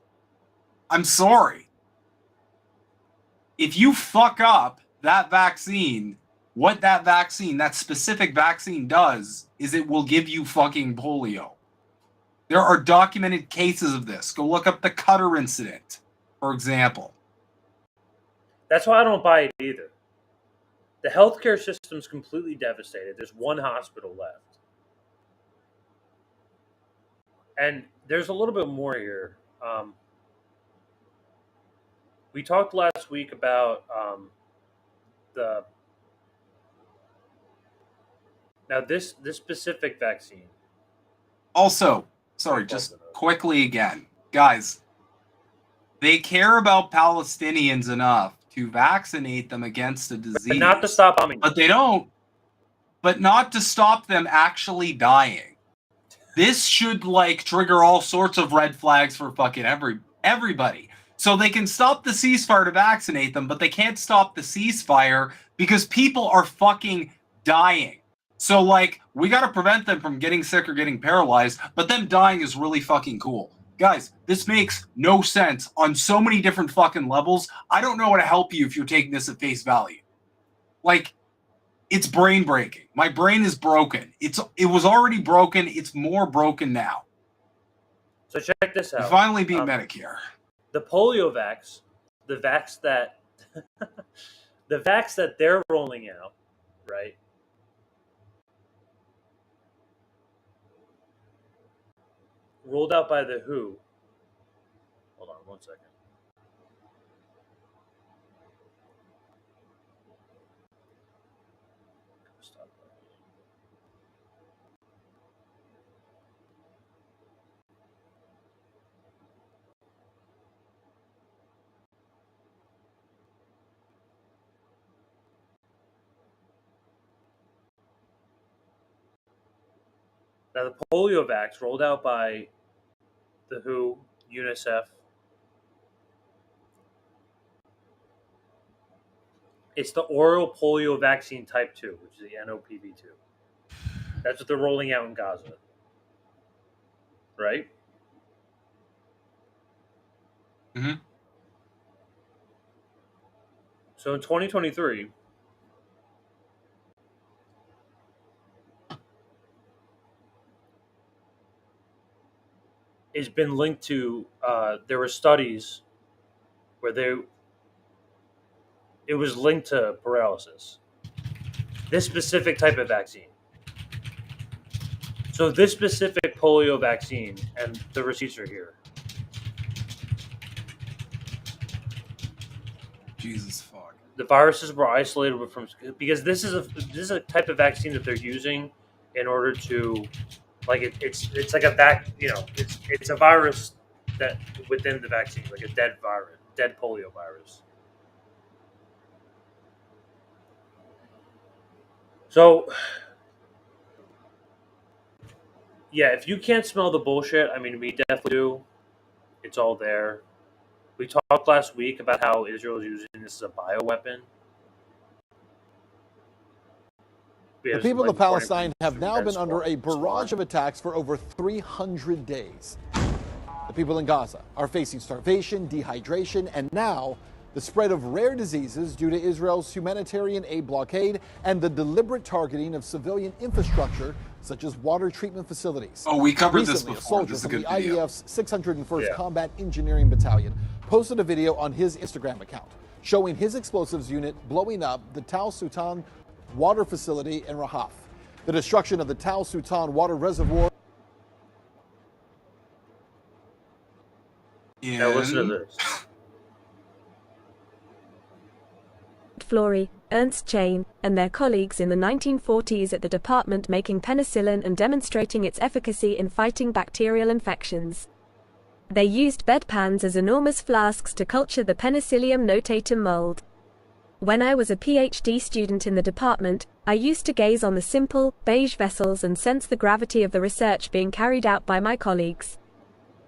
I'm sorry. If you fuck up that vaccine, what that specific vaccine does is it will give you fucking polio. There are documented cases of this. Go look up the Qatar incident, for example.
That's why I don't buy it either. The healthcare system's completely devastated. There's one hospital left. And there's a little bit more here. We talked last week about this specific vaccine.
Also, sorry, just quickly again, guys, they care about Palestinians enough to vaccinate them against a disease.
But not to stop bombing.
But they don't. But not to stop them actually dying. This should trigger all sorts of red flags for fucking everybody. So they can stop the ceasefire to vaccinate them, but they can't stop the ceasefire because people are fucking dying. So we got to prevent them from getting sick or getting paralyzed, but them dying is really fucking cool. Guys, this makes no sense on so many different fucking levels. I don't know how to help you if you're taking this at face value. It's brain breaking. My brain is broken. It was already broken. It's more broken now.
So check this out.
We finally beat Medicare.
The polio vax, the vax that they're rolling out, right? Rolled out by the WHO. Hold on 1 second. Stop that. Now, the polio vax rolled out by the WHO, UNICEF, it's the oral polio vaccine type 2, which is the NOPV2. That's what they're rolling out in Gaza. Right?
Mm-hmm.
So in 2023, it's been linked to, there were studies where it was linked to paralysis. This specific type of vaccine. So this specific polio vaccine, and the receipts are here.
Jesus fuck.
The viruses were isolated from, because this is a type of vaccine that they're using in order to, it's like a it's a virus that within the vaccine, like a dead polio virus. So, yeah, if you can't smell the bullshit, I mean, we definitely do. It's all there. We talked last week about how Israel is using this as a bioweapon.
The people of Palestine have now been under a barrage of attacks for over 300 days. The people in Gaza are facing starvation, dehydration, and now the spread of rare diseases due to Israel's humanitarian aid blockade and the deliberate targeting of civilian infrastructure such as water treatment facilities.
Oh, we covered
Recently,
this before.
A soldier
This is a
from
good
the
video.
IDF's 601st Combat Engineering Battalion posted a video on his Instagram account showing his explosives unit blowing up the Tal Sultan water facility in Rahaf. The destruction of the Tal Sultan water reservoir
Now listen to this.
Florey, Ernst Chain, and their colleagues in the 1940s at the department making penicillin and demonstrating its efficacy in fighting bacterial infections. They used bedpans as enormous flasks to culture the Penicillium notatum mold. When I was a PhD student in the department, I used to gaze on the simple, beige vessels and sense the gravity of the research being carried out by my colleagues.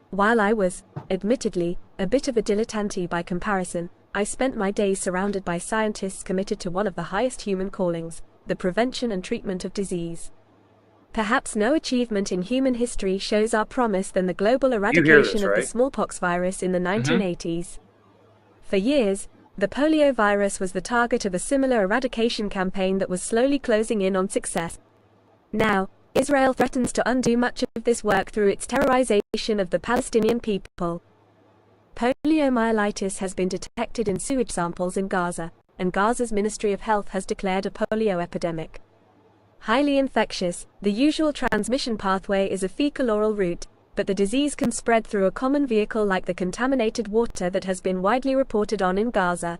While I was, admittedly, a bit of a dilettante by comparison, I spent my days surrounded by scientists committed to one of the highest human callings, the prevention and treatment of disease. Perhaps no achievement in human history shows our promise than the global eradication of the smallpox virus in the 1980s. For years, the polio virus was the target of a similar eradication campaign that was slowly closing in on success. Now, Israel threatens to undo much of this work through its terrorization of the Palestinian people. Poliomyelitis has been detected in sewage samples in Gaza, and Gaza's Ministry of Health has declared a polio epidemic. Highly infectious, the usual transmission pathway is a fecal-oral route, but the disease can spread through a common vehicle like the contaminated water that has been widely reported on in Gaza.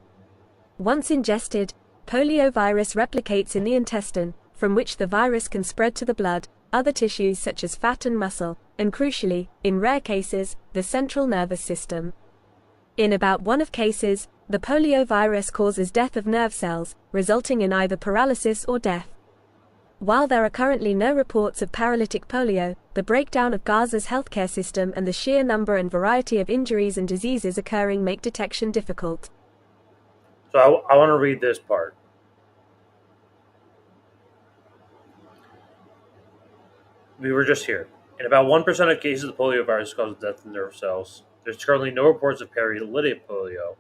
Once ingested, poliovirus replicates in the intestine, from which the virus can spread to the blood, other tissues such as fat and muscle, and crucially, in rare cases, the central nervous system. In about one of cases, the poliovirus causes death of nerve cells, resulting in either paralysis or death. While there are currently no reports of paralytic polio, the breakdown of Gaza's healthcare system and the sheer number and variety of injuries and diseases occurring make detection difficult.
So I want to read this part. We were just here. In about 1% of cases, the poliovirus causes death in nerve cells. There's currently no reports of paralytic polio.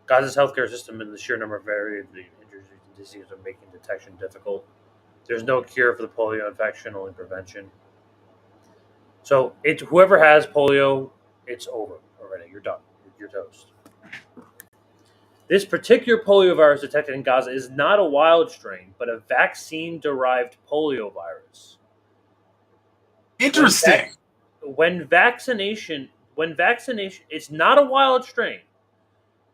Gaza's healthcare system and the sheer number of varied injuries and diseases are making detection difficult. There's no cure for the polio infection, only prevention. So it's whoever has polio, it's over already. You're done. You're toast. This particular poliovirus detected in Gaza is not a wild strain, but a vaccine-derived poliovirus.
Interesting.
When vaccination, it's not a wild strain.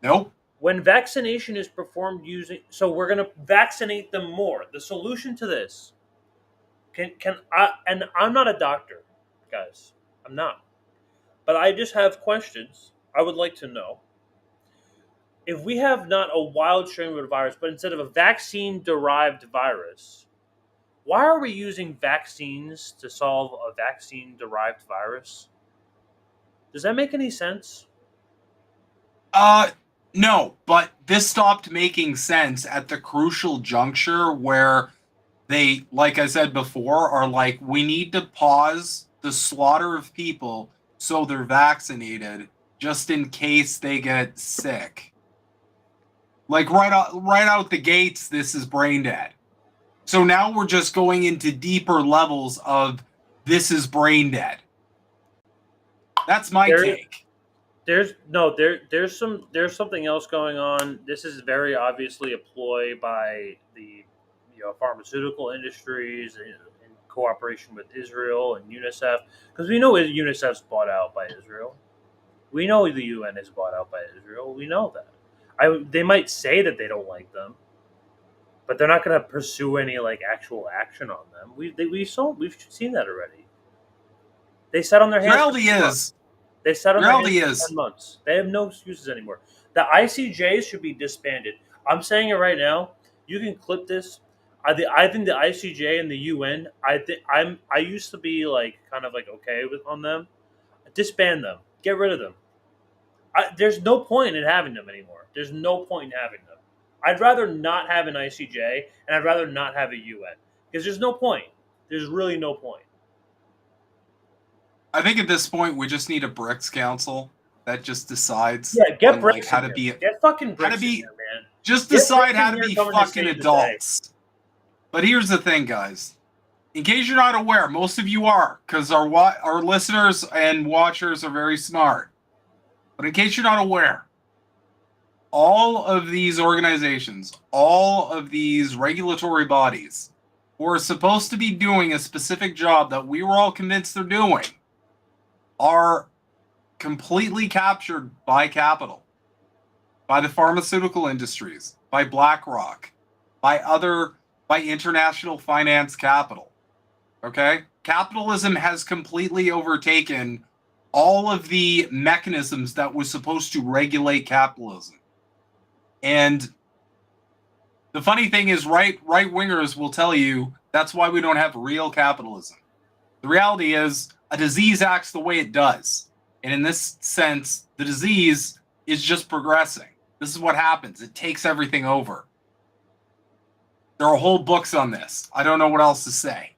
Nope.
When vaccination is performed using, so we're going to vaccinate them more. The solution to this, and I'm not a doctor, guys. I'm not. But I just have questions. I would like to know. If we have not a wild strain of a virus, but instead of a vaccine-derived virus, why are we using vaccines to solve a vaccine-derived virus? Does that make any sense?
No, but this stopped making sense at the crucial juncture where they, like I said before, are like, we need to pause the slaughter of people so they're vaccinated just in case they get sick. Like right out the gates, this is brain dead. So now we're just going into deeper levels of this is brain dead. That's my take.
There's something else going on. This is very obviously a ploy by the pharmaceutical industries in cooperation with Israel and UNICEF, because we know UNICEF's bought out by Israel. We know the UN is bought out by Israel. We know that. They might say that they don't like them, but they're not going to pursue any actual action on them. We've seen that already. They sat on their hands. They sat on their hands for 10 months. They have no excuses anymore. The ICJs should be disbanded. I'm saying it right now. You can clip this. I think the ICJ and the UN. I used to be okay on them. Disband them. Get rid of them. There's no point in having them anymore. There's no point in having them. I'd rather not have an ICJ and I'd rather not have a UN because there's no point. There's really no point.
I think at this point we just need a BRICS council that just decides.
Yeah, get BRICS
how to be.
Get fucking BRICS in here, man.
Just decide how to be fucking adults. But here's the thing, guys. In case you're not aware, most of you are, because our listeners and watchers are very smart. But in case you're not aware, all of these organizations, all of these regulatory bodies who are supposed to be doing a specific job that we were all convinced they're doing are completely captured by capital, by the pharmaceutical industries, by BlackRock, by international finance capital. Okay? Capitalism has completely overtaken all of the mechanisms that was supposed to regulate capitalism. And the funny thing is, right-wingers will tell you that's why we don't have real capitalism. The reality is, a disease acts the way it does. And in this sense, the disease is just progressing. This is what happens. It takes everything over. There are whole books on this. I don't know what else to say.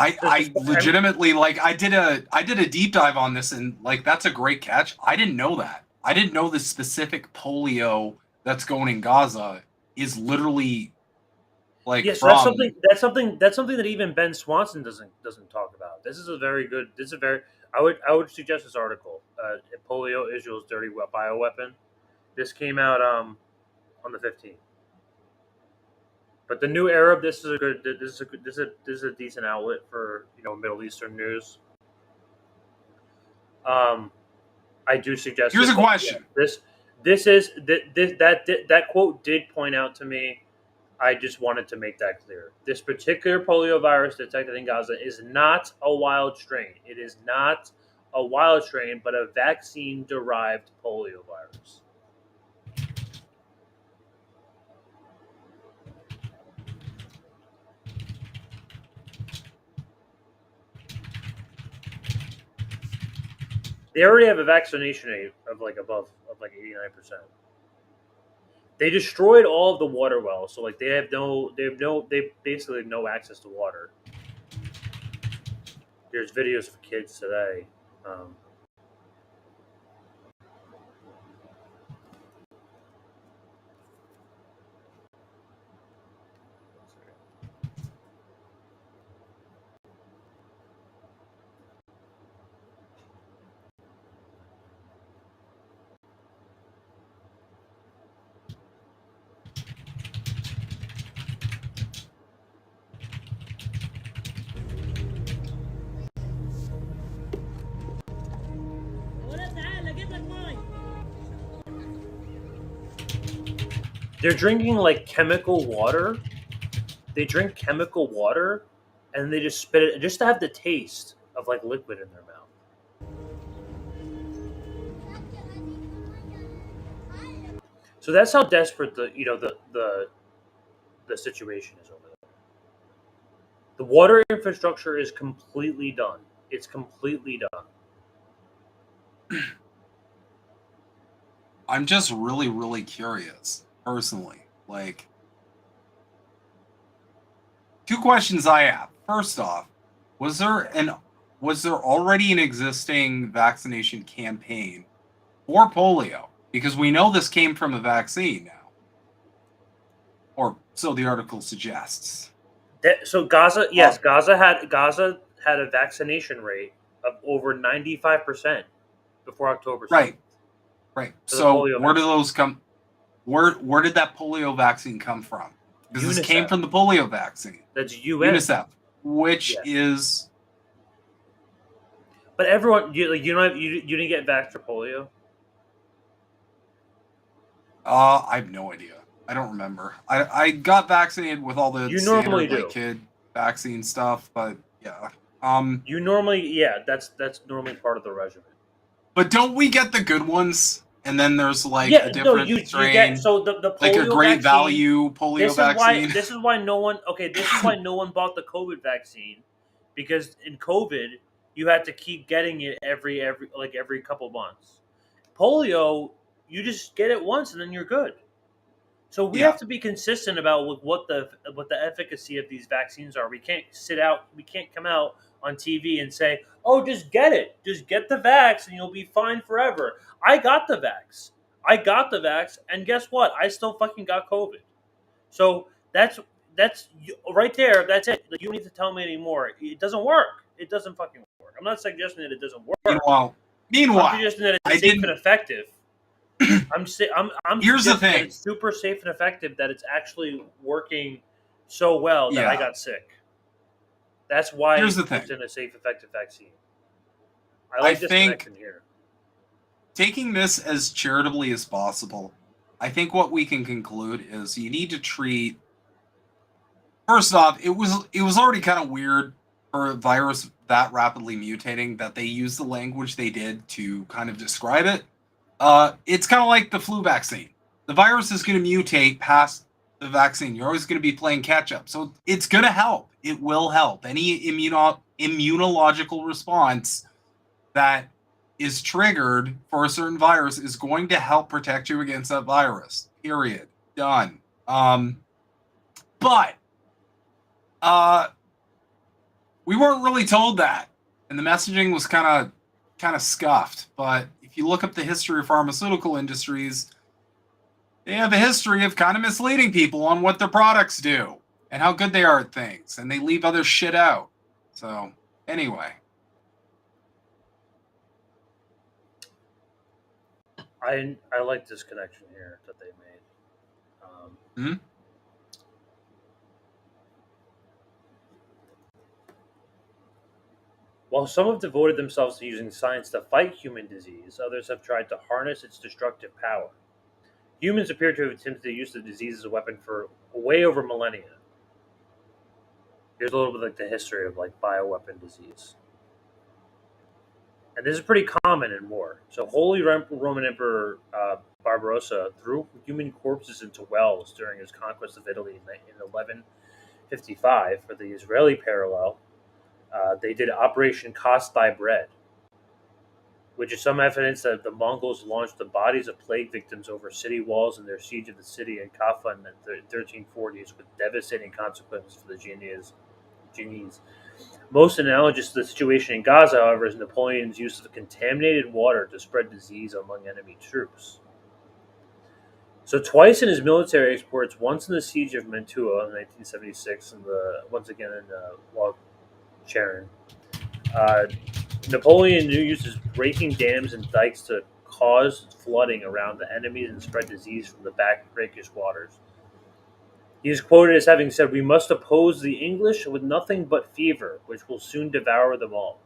I legitimately, like, I did a deep dive on this, and like, that's a great catch. I didn't know that. I didn't know the specific polio that's going in Gaza is literally like,
yes,
from...
that's something that even Ben Swanson doesn't talk about. This is a very I would suggest this article. Polio, Israel's dirty bioweapon. This came out on the 15th. But the New Arab, this is a decent outlet for Middle Eastern news. I do suggest.
Here's a question.
That quote did point out to me. I just wanted to make that clear. This particular polio virus detected in Gaza is not a wild strain. It is not a wild strain, but a vaccine-derived polio virus. They already have a vaccination rate of like 89%. They destroyed all of the water wells, so like they basically have no access to water. There's videos of kids today. They're drinking like chemical water. They drink chemical water, and they just spit it just to have the taste of like liquid in their mouth. So that's how desperate the situation is over there. The water infrastructure is completely done. It's completely done.
I'm just really, really curious, personally. Like, two questions I have. First off, was there already an existing vaccination campaign for polio? Because we know this came from a vaccine now. Or so the article suggests.
So Gaza had a vaccination rate of over 95% before October 7th.
Right. So where do those come? Where did that polio vaccine come from? Because this came from the polio vaccine.
That's UNICEF,
which is.
But everyone, you didn't get vaxxed for polio.
I have no idea. I don't remember. I got vaccinated with all the standard kid vaccine stuff, but yeah.
You normally, that's normally part of the regimen.
But don't we get the good ones? And then there's like a different strain.
You get, so the polio
like a great
vaccine,
value polio vaccine.
This is why no one bought the COVID vaccine, because in COVID you had to keep getting it every couple months. Polio, you just get it once and then you're good. So we have to be consistent about what the efficacy of these vaccines are. We can't come out on TV and say, "Oh, just get it. Just get the vax and you'll be fine forever." I got the vax, and guess what? I still fucking got COVID. So that's right there. That's it. Like, you don't need to tell me anymore. It doesn't work. It doesn't fucking work. I'm not suggesting that it doesn't work.
Meanwhile,
I'm suggesting that it's safe and effective.
Here's the thing.
It's super safe and effective, that it's actually working so well that I got sick. That's why
Here's the
it's
thing.
in a safe, effective vaccine. I like this connection here.
Taking this as charitably as possible, I think what we can conclude is you need to treat. First off, it was already kind of weird for a virus that rapidly mutating that they used the language they did to kind of describe it. It's kind of like the flu vaccine. The virus is going to mutate past the vaccine. You're always going to be playing catch up. So it's going to help. It will help. Any immunological response that is triggered for a certain virus is going to help protect you against that virus. Period. Done. But we weren't really told that, and the messaging was kind of scuffed. But if you look up the history of pharmaceutical industries, they have a history of kind of misleading people on what their products do and how good they are at things, and they leave other shit out. So anyway.
I like this connection here that they made. While some have devoted themselves to using science to fight human disease, others have tried to harness its destructive power. Humans appear to have attempted to use the disease as a weapon for way over millennia. Here's a little bit like the history of like bioweapon disease. And this is pretty common in war. So Holy Roman Emperor Barbarossa threw human corpses into wells during his conquest of Italy in 1155. For the Israeli parallel, they did Operation Cost Thy Bread, which is some evidence that the Mongols launched the bodies of plague victims over city walls in their siege of the city in Kaffa in the 1340s, with devastating consequences for the Genoese. Most analogous to the situation in Gaza, however, is Napoleon's use of contaminated water to spread disease among enemy troops. So twice in his military exploits, once in the siege of Mantua in 1976, and once again in Walcheren, Napoleon uses breaking dams and dikes to cause flooding around the enemies and spread disease from the brackish waters. He is quoted as having said, "We must oppose the English with nothing but fever, which will soon devour them all."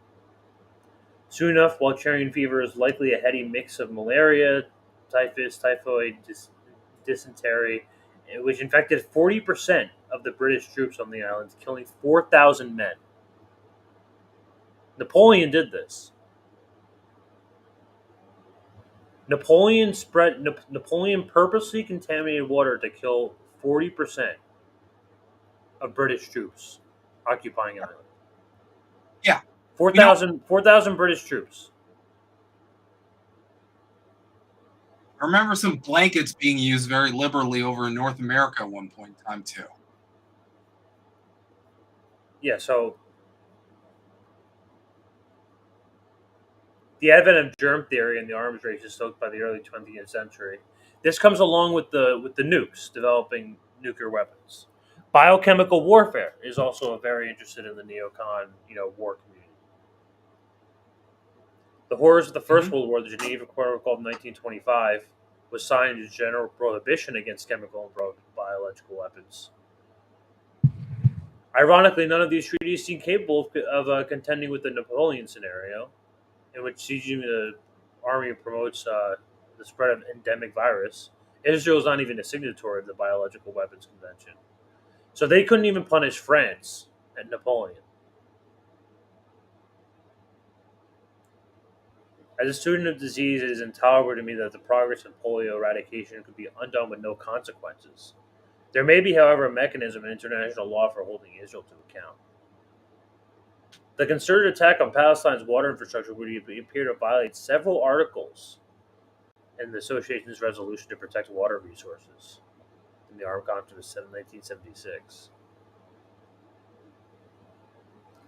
Soon enough, Walcherian fever is likely a heady mix of malaria, typhus, typhoid, dysentery, which infected 40% of the British troops on the islands, killing 4,000 men. Napoleon did this. Napoleon purposely contaminated water to kill 40% of British troops occupying an island.
Yeah.
4,000 British troops.
I remember some blankets being used very liberally over in North America at one point in time, too.
Yeah, so the advent of germ theory and the arms race is stoked by the early 20th century. This comes along with the nukes, developing nuclear weapons. Biochemical warfare is also very interested in the neocon, war community. The horrors of the First World War, the Geneva Protocol of 1925, was signed as general prohibition against chemical and biological weapons. Ironically, none of these treaties seem capable of contending with the Napoleon scenario, in which sieging the army promotes the spread of endemic virus. Israel is not even a signatory of the Biological Weapons Convention. So they couldn't even punish France and Napoleon. As a student of disease, it is intolerable to me that the progress of polio eradication could be undone with no consequences. There may be, however, a mechanism in international law for holding Israel to account. The concerted attack on Palestine's water infrastructure would appear to violate several articles in the Association's resolution to protect water resources in the Armed Conflict of 1976.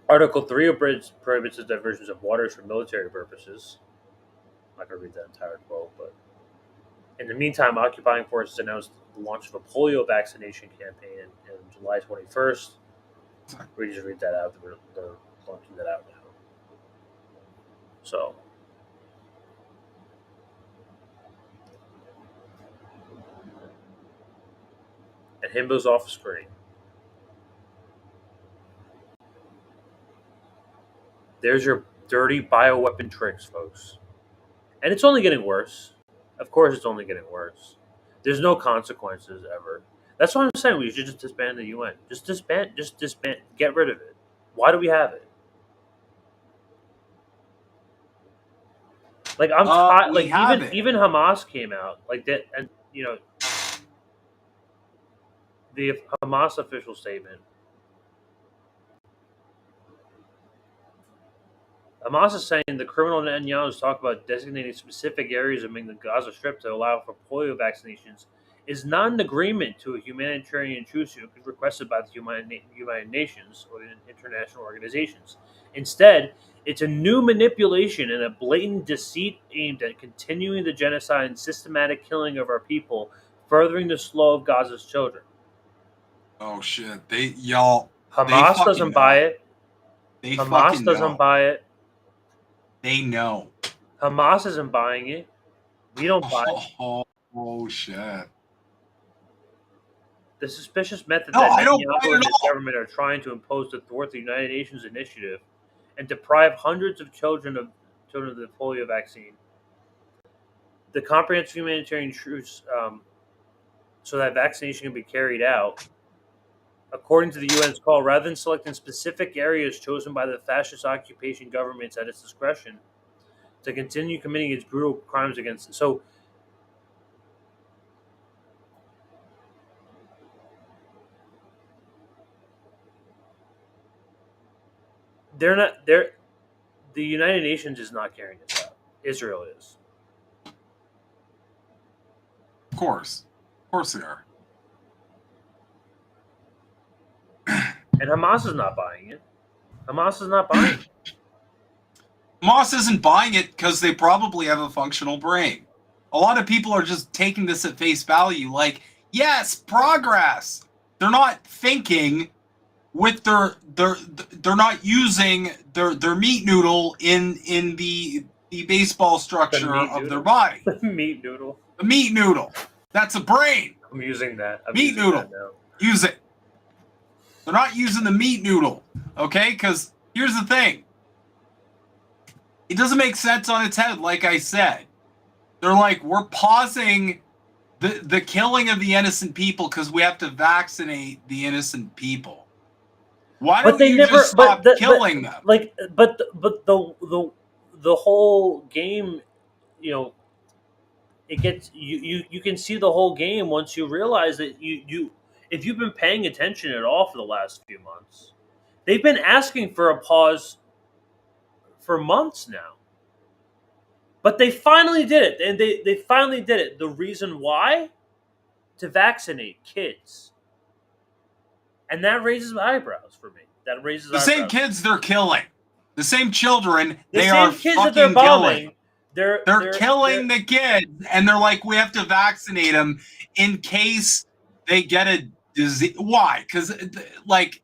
Article 3 prohibits the diversion of waters for military purposes. I'm not going to read that entire quote, but in the meantime, occupying forces announced the launch of a polio vaccination campaign on July 21st. We just read that out. They're launching that out now. So, and Himbo's off screen. There's your dirty bioweapon tricks, folks. And it's only getting worse. Of course, it's only getting worse. There's no consequences ever. That's what I'm saying. We should just disband the UN. Just disband. Get rid of it. Why do we have it? Like I'm tired. Like even Hamas came out like that, and you know, the Hamas official statement. Hamas is saying the criminal Netanyahu's talk about designating specific areas among the Gaza Strip to allow for polio vaccinations is not an agreement to a humanitarian truce requested by the United Nations or international organizations. Instead, it's a new manipulation and a blatant deceit aimed at continuing the genocide and systematic killing of our people, furthering the slow of Gaza's children.
Oh shit!
Hamas doesn't buy it. Hamas doesn't buy it.
They know.
Hamas isn't buying it. We don't buy it.
Oh shit!
The suspicious method that Netanyahu and his government are trying to impose to thwart the United Nations initiative and deprive hundreds of children of the polio vaccine. The comprehensive humanitarian truce, so that vaccination can be carried out, according to the UN's call, rather than selecting specific areas chosen by the fascist occupation governments at its discretion to continue committing its brutal crimes against it. So the United Nations is not carrying this out. Israel is.
Of course they are.
And Hamas is not buying it. Hamas is not buying it.
Hamas isn't buying it because they probably have a functional brain. A lot of people are just taking this at face value, like, yes, progress. They're not thinking with they're not using their meat noodle in the baseball structure of their body.
The meat noodle.
The meat noodle. That's a brain.
I'm using that.
Meat noodle. Use it. They're not using the meat noodle, okay? Because here's the thing. It doesn't make sense on its head, like I said. They're like, we're pausing the killing of the innocent people because we have to vaccinate the innocent people. Why don't you just stop killing them?
Like, but the whole game, you know, it gets you can see the whole game once you realize that you if you've been paying attention at all for the last few months, they've been asking for a pause for months now. But they finally did it, and they finally did it. The reason why? To vaccinate kids. And that raises eyebrows for me. That raises
the
eyebrows.
same kids they're killing. The same children
the
they
same
are
kids
fucking
that they're bombing.
killing. They're killing the kids, and they're like, we have to vaccinate them in case they get a disease. Why? Because, like,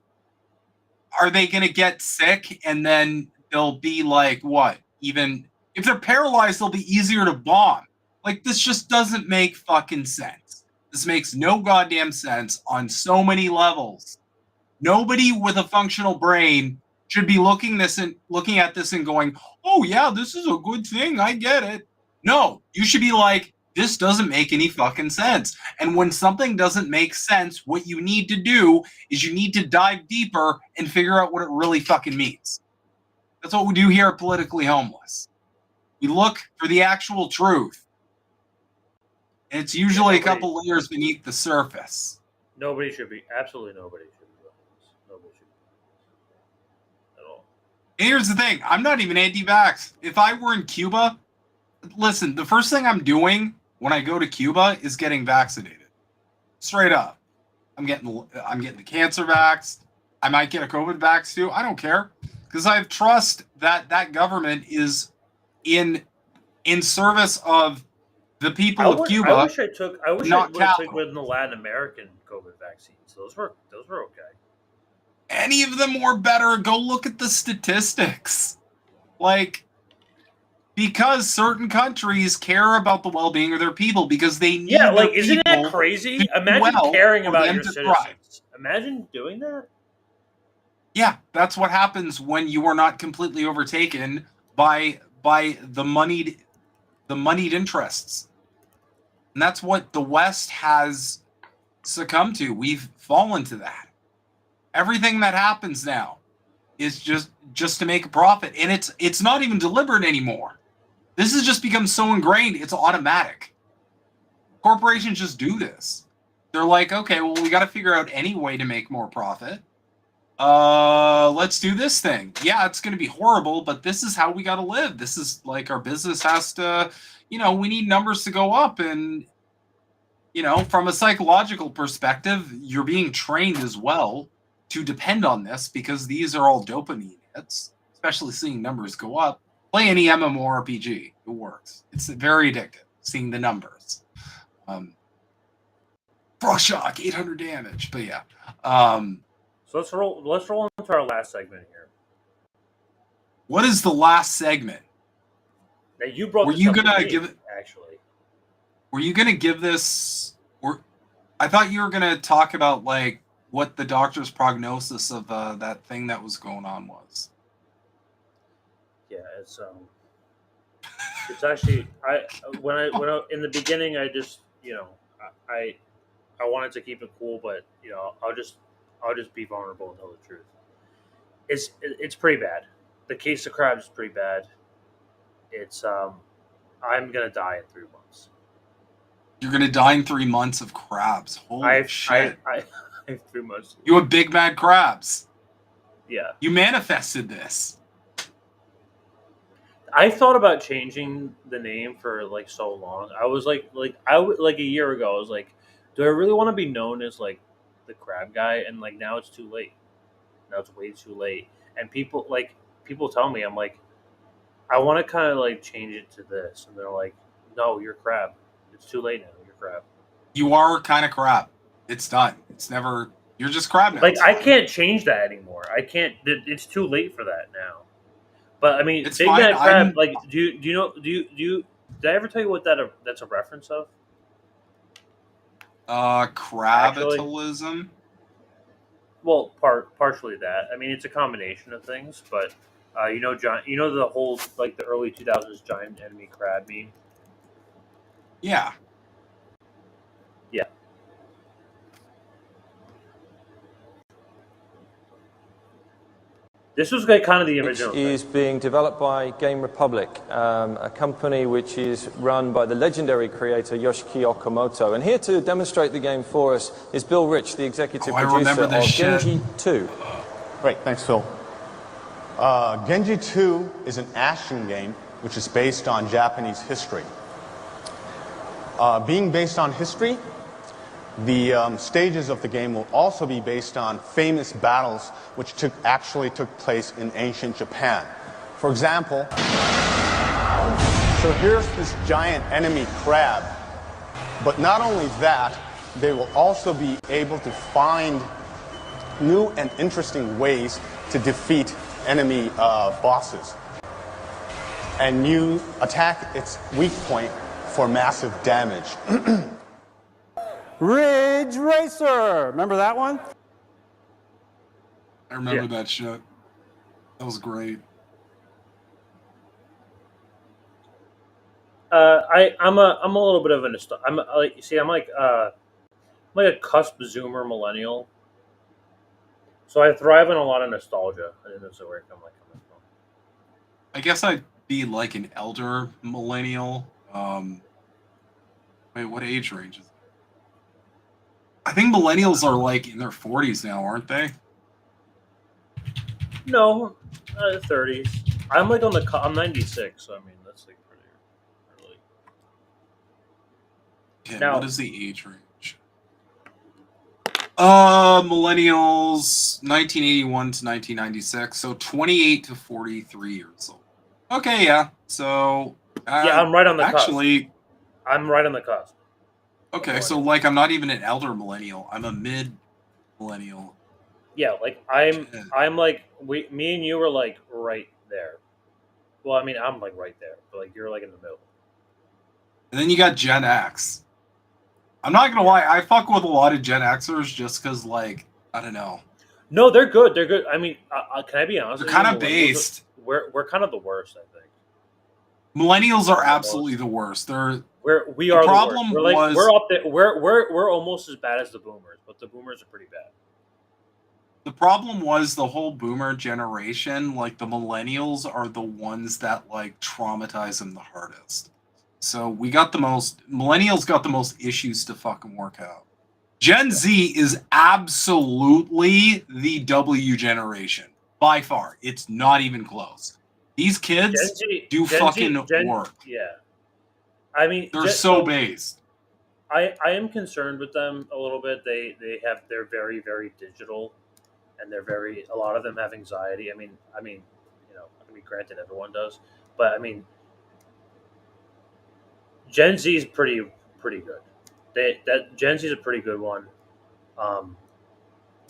are they going to get sick and then they'll be like, what? Even if they're paralyzed, they'll be easier to bomb. Like, this just doesn't make fucking sense. This makes no goddamn sense on so many levels. Nobody with a functional brain should be looking at this and going, oh yeah, this is a good thing, I get it. No, you should be like, this doesn't make any fucking sense. And when something doesn't make sense, what you need to do is you need to dive deeper and figure out what it really fucking means. That's what we do here at Politically Homeless. We look for the actual truth. And it's usually a couple layers beneath the surface.
Nobody should be. Absolutely nobody should be doing this. Nobody should be at all.
And here's the thing. I'm not even anti-vax. If I were in Cuba, listen, the first thing I'm doing when I go to Cuba is getting vaccinated. Straight up. I'm getting the cancer vax. I might get a COVID vax too. I don't care. Because I have trust that that government is in service of the people of Cuba.
I wish I would have taken one of the Latin American COVID vaccines. Those were okay.
Any of them were better. Go look at the statistics. Like, because certain countries care about the well-being of their people because they need.
Yeah, like, isn't that crazy? Imagine caring about your citizens. Imagine doing that.
Yeah, that's what happens when you are not completely overtaken by the moneyed interests. And that's what the West has succumbed to. We've fallen to that. Everything that happens now is just to make a profit, and it's not even deliberate anymore. This has just become so ingrained, it's automatic. Corporations just do this. They're like, okay, well, we got to figure out any way to make more profit. Let's do this thing. Yeah, it's going to be horrible, but this is how we got to live. This is like our business has to, we need numbers to go up. And, from a psychological perspective, you're being trained as well to depend on this because these are all dopamine hits, especially seeing numbers go up. Play any MMORPG. It works. It's very addictive, seeing the numbers. Frost shock, 800 damage. But yeah.
So let's roll into our last segment here.
What is the last segment?
Now you brought.
Were you gonna give it?
Actually,
were you gonna give this? Or I thought you were gonna talk about like what the doctor's prognosis of that thing that was going on was.
Yeah, it's actually when I in the beginning I just I wanted to keep it cool, but I'll just be vulnerable and tell the truth. It's pretty bad. The case of crabs is pretty bad. It's I'm gonna die in 3 months.
You're gonna die in 3 months of crabs. Holy shit!
I have 3 months.
You have big bad crabs.
Yeah.
You manifested this.
I thought about changing the name for like so long. I was like a year ago. I was like, do I really want to be known as like the crab guy? And like now it's too late. Now it's way too late. And people tell me, I'm like, I want to kind of like change it to this, and they're like, no, you're crab. It's too late now. You're crab.
You are kind of crab. It's done. It's never. You're just crab now.
Like I can't change that anymore. I can't. It's too late for that now. But I mean,
it's
Big Bad Crab. Like, do you know? Do you? Did I ever tell you what that's a reference of?
Crabitalism.
Well, partially that. I mean, it's a combination of things, but John, the whole like the early 2000s giant enemy crab meme.
Yeah.
Yeah. This was like kind of the original.
Which is being developed by Game Republic, a company which is run by the legendary creator Yoshiki Okamoto. And here to demonstrate the game for us is Bill Rich, the executive producer of Genji 2.
Great, thanks, Phil. Genji 2 is an action game which is based on Japanese history. Being based on history, the stages of the game will also be based on famous battles which actually took place in ancient Japan. For example, so here's this giant enemy crab, but not only that, they will also be able to find new and interesting ways to defeat enemy bosses. And you attack its weak point for massive damage.
Ridge Racer! Remember that one?
I remember that shit. That was great.
I'm a little bit of a I'm like a cusp Zoomer millennial. So I thrive on a lot of nostalgia. I think that's where I'm coming from.
I guess I'd be like an elder millennial. Wait, what age range is it? I think millennials are like in their 40s now, aren't they?
No, 30s. I'm like I'm 96, so I mean that's like pretty early.
Yeah,
now,
what is the age range? Millennials, 1981 to 1996, so 28 to 43 years old. Okay, yeah. So
yeah, I'm right on the cusp. I'm right on the cusp.
Okay, so like I'm not even an elder millennial. I'm a mid millennial.
Yeah, like I'm like me and you are like right there. Well, I mean I'm like right there, but like you're like in the middle.
And then you got Gen X. I'm not gonna lie, I fuck with a lot of Gen Xers just because like I don't know.
No, they're good. They're good. I mean, can I be honest?
They're kind of based.
We're kind of the worst, I think.
Millennials are absolutely the worst. We are
the
problem
worst. We're
was
we're up there. We're almost as bad as the boomers, but the boomers are pretty bad.
the problem was the whole boomer generation. Like the millennials are the ones that like traumatize them the hardest. So millennials got the most issues to fucking work out. Gen Z is absolutely the W generation by far. It's not even close. These kids work.
Yeah, I mean
they're so based.
I am concerned with them a little bit. They're very, very digital, and a lot of them have anxiety. I mean, granted, everyone does, but I mean, Gen Z is pretty good. Gen Z is a pretty good one.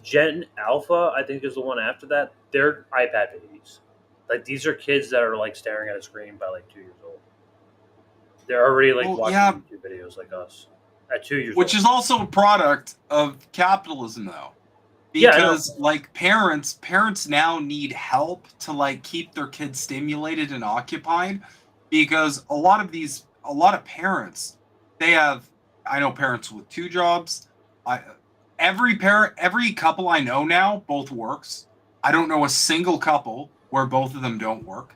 Gen Alpha, I think, is the one after that. They're iPad babies. Like these are kids that are like staring at a screen by like 2 years old. They're already like watching YouTube videos like us at 2 years old.
Which is also a product of capitalism, though. Because like parents now need help to like keep their kids stimulated and occupied, because a lot of parents, I know parents with 2 jobs. Every couple I know now both works. I don't know a single couple where both of them don't work.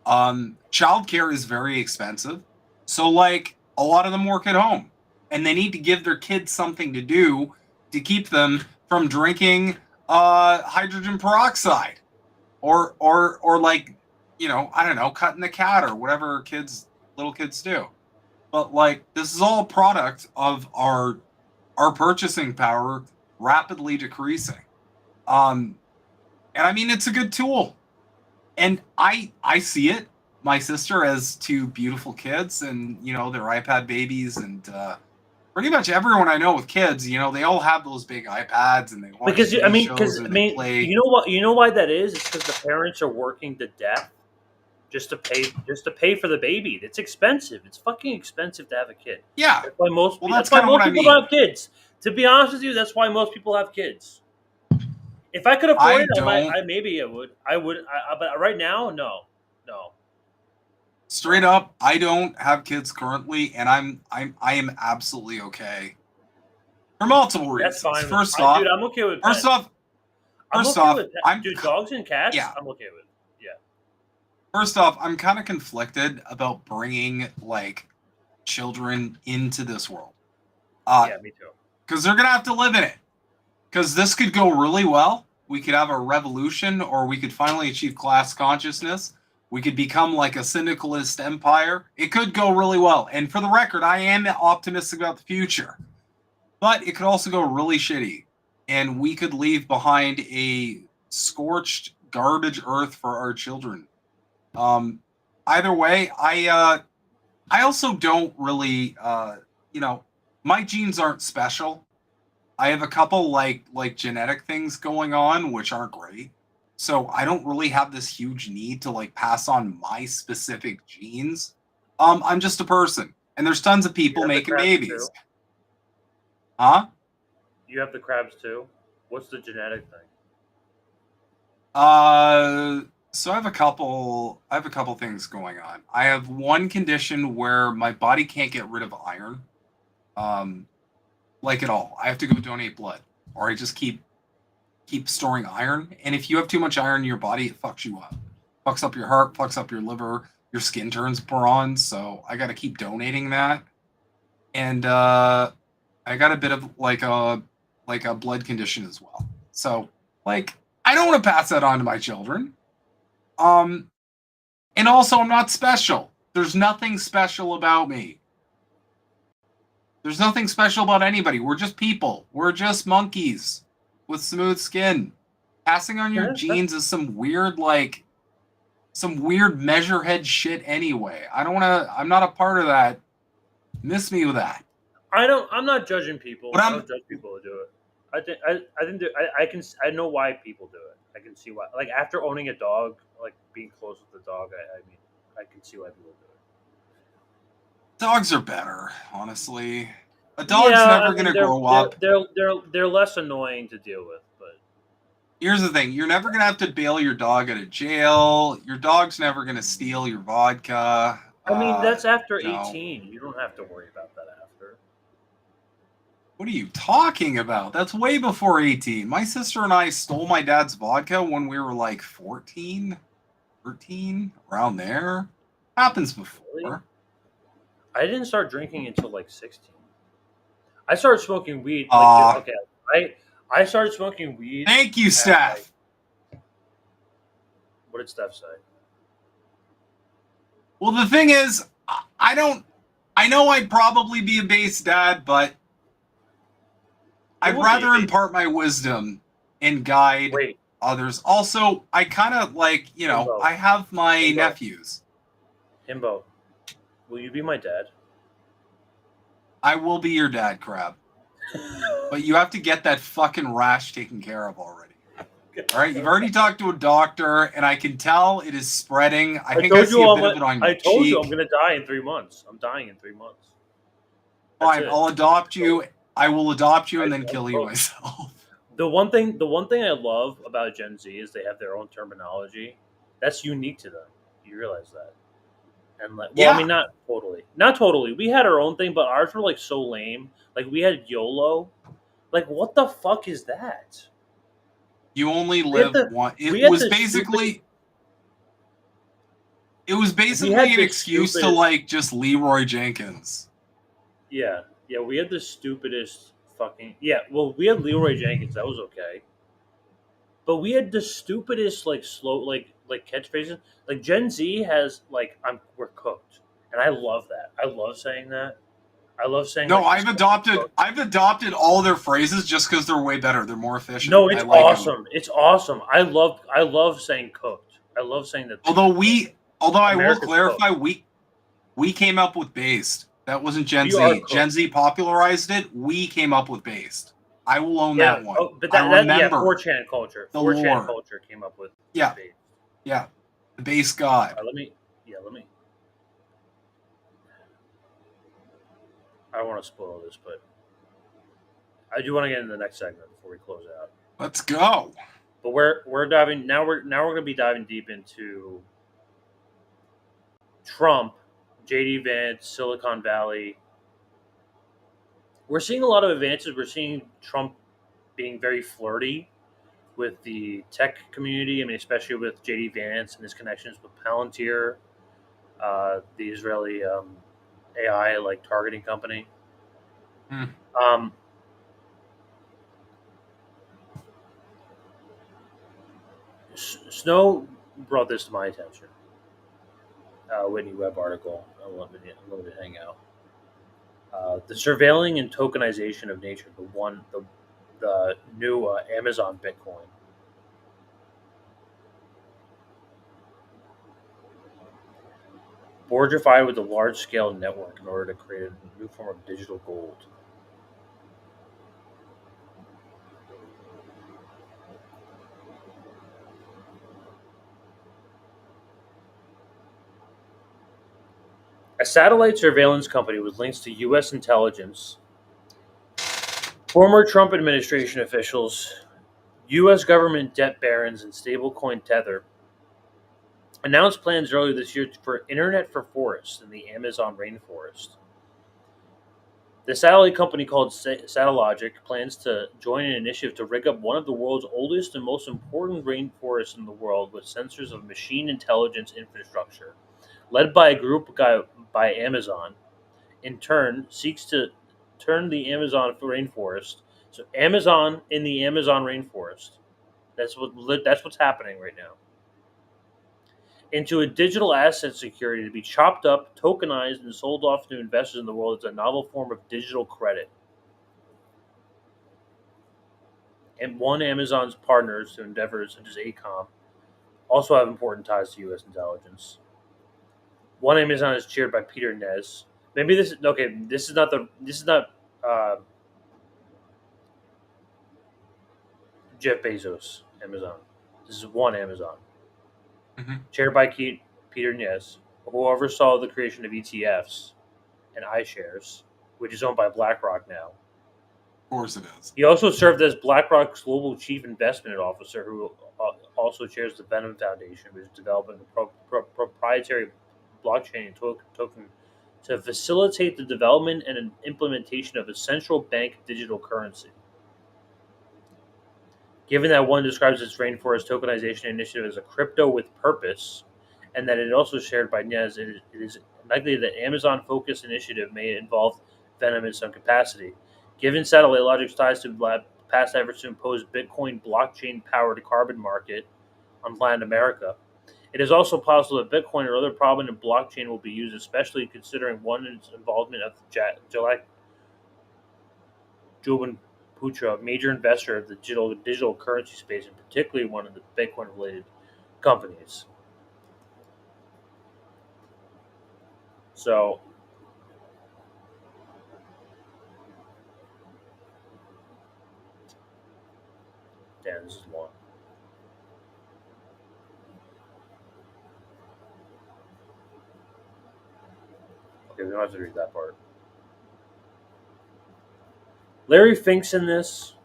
Childcare is very expensive. So like a lot of them work at home, and they need to give their kids something to do to keep them from drinking hydrogen peroxide or like, I don't know, cutting the cat or whatever little kids do. But like this is all a product of our purchasing power rapidly decreasing. And I mean, it's a good tool. And I see it. My sister has 2 beautiful kids, and they're iPad babies, and pretty much everyone I know with kids, they all have those big iPads, and they watch play.
You know why that is? It's because the parents are working to death just to pay for the baby. It's expensive. It's fucking expensive to have a kid.
Yeah.
That's why most people don't have kids. To be honest with you, that's why most people have kids. If I could afford it, maybe I would. But right now, no.
Straight up, I don't have kids currently, and I am absolutely okay for multiple reasons.
That's fine.
First off,
dude, I'm okay with
pets.
Dogs and cats.
Yeah.
I'm okay with. Yeah.
First off, I'm kind of conflicted about bringing like children into this world.
Yeah, me too.
Because they're gonna have to live in it. Because this could go really well. We could have a revolution, or we could finally achieve class consciousness. We could become like a syndicalist empire. It could go really well. And for the record, I am optimistic about the future. But it could also go really shitty. And we could leave behind a scorched garbage earth for our children. Either way, I also don't really, my genes aren't special. I have a couple like genetic things going on, which aren't great. So I don't really have this huge need to like pass on my specific genes. I'm just a person, and there's tons of people making babies.
Too?
Huh?
You have the crabs too? What's the genetic thing?
So I have a couple things going on. I have one condition where my body can't get rid of iron. Like at all. I have to go donate blood, or I just keep storing iron. And if you have too much iron in your body, it fucks you up. Fucks up your heart, fucks up your liver, your skin turns bronze. So I got to keep donating that. And I got a bit of like a blood condition as well. So like I don't want to pass that on to my children. And also I'm not special. There's nothing special about me. There's nothing special about anybody. We're just people. We're just monkeys with smooth skin. Passing on your genes is some weird measurehead shit anyway. I'm not a part of that. Miss me with that.
I'm not judging people. I don't judge people who do it. I know why people do it. I can see why. Like after owning a dog, like being close with the dog, I can see why people do it.
Dogs are better, honestly. A dog's never gonna grow up.
They're less annoying to deal with, but
Here's the thing. You're never going to have to bail your dog out of jail. Your dog's never going to steal your vodka.
I mean, that's after
no.
18. You don't have to worry about that after.
What are you talking about? That's way before 18. My sister and I stole my dad's vodka when we were like 14, 13, around there. Happens before.
Really? I didn't start drinking until like 16. I started smoking weed. Okay, I started smoking weed.
Thank you, Steph.
What did Steph say?
Well, the thing is, I know I'd probably be a base dad, but I'd rather impart my wisdom and guide others. Also, I kind of like,
Himbo.
I have my nephews.
Himbo, will you be my dad?
I will be your dad, Crab. But you have to get that fucking rash taken care of already. All right, you've already talked to a doctor, and I can tell it is spreading. I think I see a bit of it on your cheek.
I told you I'm going to die in 3 months. I'm dying in 3 months.
Fine, I'll adopt you. I will adopt you and then kill you myself.
The one thing I love about Gen Z is they have their own terminology. That's unique to them. You realize that? And I mean, not totally. We had our own thing, but ours were like so lame. Like we had YOLO. Like what the fuck is that?
You only live one. It was basically an excuse to like just Leroy Jenkins.
Yeah, we had the stupidest fucking well, we had Leroy Jenkins. That was okay. But we had the stupidest slow like catchphrases. Like Gen Z has we're cooked, and I love that. I love saying that. I love saying.
No, I've adopted all their phrases just because they're way better. They're more efficient.
No, it's awesome. It's awesome. I love saying cooked. I love saying that.
Although I will clarify, we came up with based. That wasn't Gen Z. Gen Z popularized it. We came up with based. I will own that one.
But
I remember
4chan culture. 4chan culture came up with
based. Yeah, the base god.
Let me. I don't want to spoil this, but I do want to get into the next segment before we close out.
Let's go.
But we're diving now. We're going to be diving deep into Trump, JD Vance, Silicon Valley. We're seeing a lot of advances. We're seeing Trump being very flirty with the tech community. I mean, especially with JD Vance and his connections with Palantir, the Israeli AI targeting company. Snow brought this to my attention. Whitney Webb article. Unlimited Hangout. The surveilling and tokenization of nature. The new Amazon Bitcoin. Borgified with a large-scale network in order to create a new form of digital gold. A satellite surveillance company with links to U.S. intelligence, former Trump administration officials, U.S. government debt barons, and stablecoin Tether announced plans earlier this year for Internet for Forests in the Amazon rainforest. The satellite company called Satellogic plans to join an initiative to rig up one of the world's oldest and most important rainforests in the world with sensors of machine intelligence infrastructure, led by a group by Amazon. In turn, seeks to turn the Amazon rainforest. So Amazon in the Amazon rainforest. That's what's happening right now. Into a digital asset security to be chopped up, tokenized, and sold off to investors in the world as a novel form of digital credit. And one Amazon's partners to endeavors such as ACOM also have important ties to U.S. intelligence. One Amazon is chaired by Peter Nez. Maybe this is okay. This is not Jeff Bezos Amazon. This is one Amazon. Chaired by Peter Nez, who oversaw the creation of ETFs and iShares, which is owned by BlackRock now.
course it is.
He also served as BlackRock's global chief investment officer, who also chairs the Venom Foundation, which is developing a proprietary blockchain token to facilitate the development and implementation of a central bank digital currency. Given that one describes its rainforest tokenization initiative as a crypto with purpose, and that it also shared by Nez, it is likely that Amazon-focused initiative may involve Venom in some capacity. Given Satellite Logic's ties to past efforts to impose Bitcoin blockchain-powered carbon market on planet America, it is also possible that Bitcoin or other prominent blockchain will be used, especially considering one's involvement of Jalak Jubin Putra, a major investor of the digital currency space, and particularly one of the Bitcoin-related companies. So, damn, this is long. Okay, we don't have to read that part. Larry Fink's in this.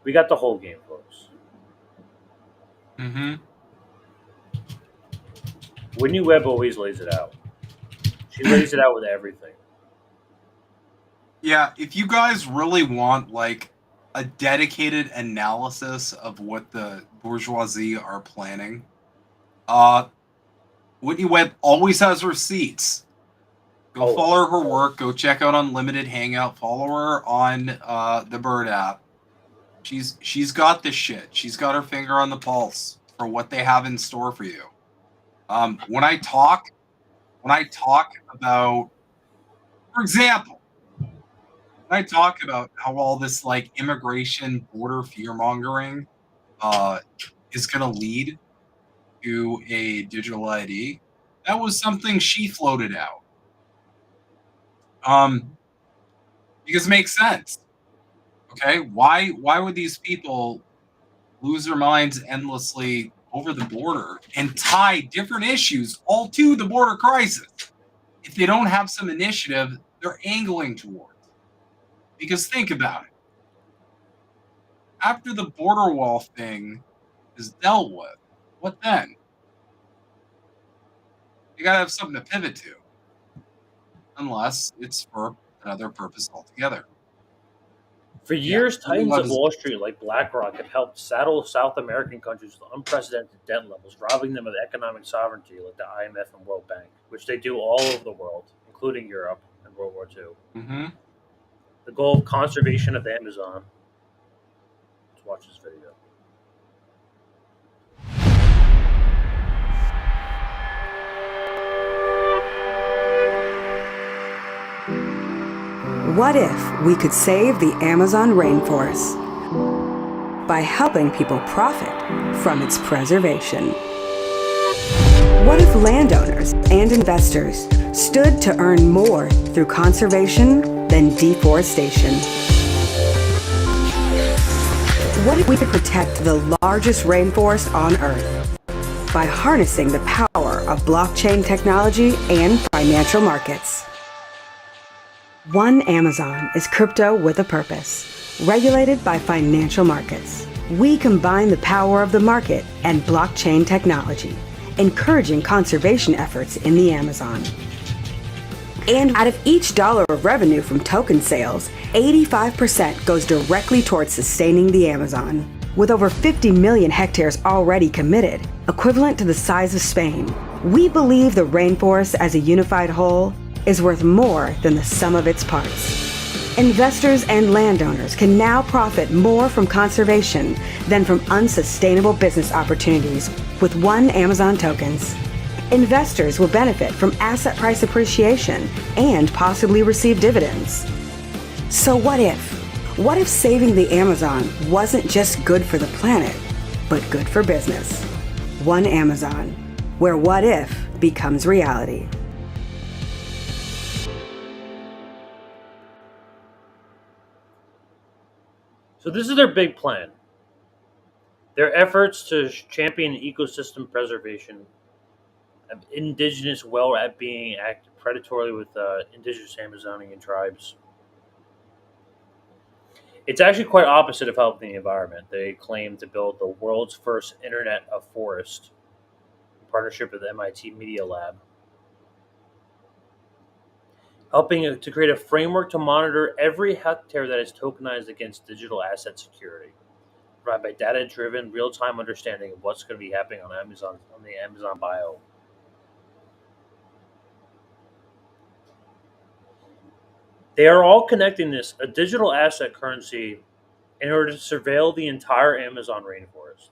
We got the whole game, folks.
Mm-hmm.
Whitney Webb always lays it out. She lays it out with everything.
Yeah, if you guys really want like a dedicated analysis of what the bourgeoisie are planning, Whitney Webb always has receipts. Go follow her work. Go check out Unlimited Hangout. Follow her on the Bird app. She's got this shit. She's got her finger on the pulse for what they have in store for you. When I talk about, for example, when I talk about how all this like immigration border fear mongering is going to lead to a digital ID, that was something she floated out. Because it makes sense. Okay, why would these people lose their minds endlessly over the border and tie different issues all to the border crisis if they don't have some initiative they're angling towards? Because think about it. After the border wall thing is dealt with, what then? You gotta have something to pivot to. Unless it's for another purpose altogether.
For years, titans of Wall Street like BlackRock have helped saddle South American countries with unprecedented debt levels, robbing them of economic sovereignty like the IMF and World Bank, which they do all over the world, including Europe and World War II.
Mm-hmm.
The goal of conservation of the Amazon. Let's watch this video.
What if we could save the Amazon rainforest by helping people profit from its preservation? What if landowners and investors stood to earn more through conservation than deforestation? What if we could protect the largest rainforest on Earth by harnessing the power of blockchain technology and financial markets? One Amazon is crypto with a purpose, regulated by financial markets. We combine the power of the market and blockchain technology, encouraging conservation efforts in the Amazon. And out of each dollar of revenue from token sales, 85% goes directly towards sustaining the Amazon. With over 50 million hectares already committed, equivalent to the size of Spain, we believe the rainforest as a unified whole is worth more than the sum of its parts. Investors and landowners can now profit more from conservation than from unsustainable business opportunities with One Amazon tokens. Investors will benefit from asset price appreciation and possibly receive dividends. So what if? What if saving the Amazon wasn't just good for the planet, but good for business? One Amazon, where what if becomes reality.
So this is their big plan. Their efforts to champion ecosystem preservation, indigenous well at being acted predatorily with indigenous Amazonian tribes. It's actually quite opposite of helping the environment. They claim to build the world's first Internet of Forest in partnership with the MIT Media Lab, helping to create a framework to monitor every hectare that is tokenized against digital asset security, provide by data-driven, real-time understanding of what's going to be happening on the Amazon bio. They are all connecting a digital asset currency in order to surveil the entire Amazon rainforest.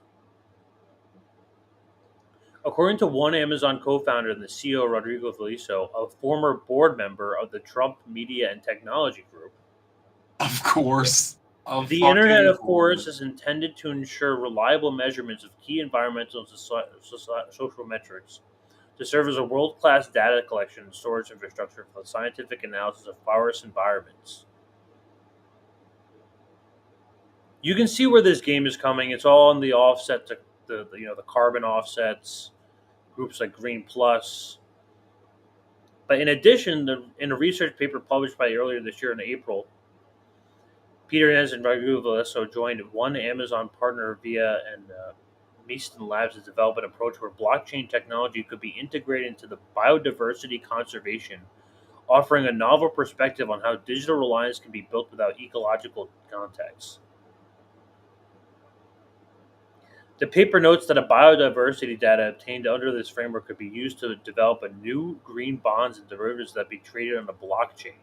According to one Amazon co-founder and the CEO, Rodrigo Felicio, a former board member of the Trump Media and Technology Group,
Of course.
the Internet of Forest is intended to ensure reliable measurements of key environmental and social metrics, to serve as a world-class data collection and storage infrastructure for the scientific analysis of forest environments. You can see where this game is coming. It's all on the offset to the carbon offsets, groups like Green Plus. But in addition, in a research paper published by earlier this year in April, Peter Nez and Rodrigo Valesso joined one Amazon partner via and Meeston Labs to develop an approach where blockchain technology could be integrated into the biodiversity conservation, offering a novel perspective on how digital reliance can be built without ecological context. The paper notes that a biodiversity data obtained under this framework could be used to develop a new green bonds and derivatives that be traded on a blockchain.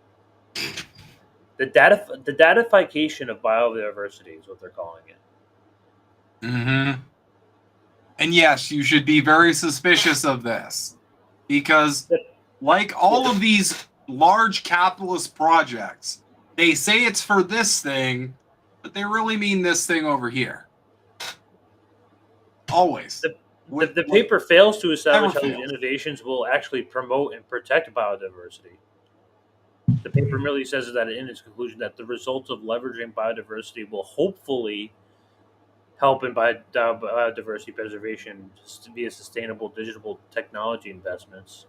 The datification of biodiversity is what they're calling it.
Mm-hmm. And yes, you should be very suspicious of this, because like all of these large capitalist projects, they say it's for this thing, but they really mean this thing over here. Always.
The paper fails to establish how these innovations will actually promote and protect biodiversity. The paper merely says that in its conclusion that the results of leveraging biodiversity will hopefully help in biodiversity preservation via sustainable digital technology investments.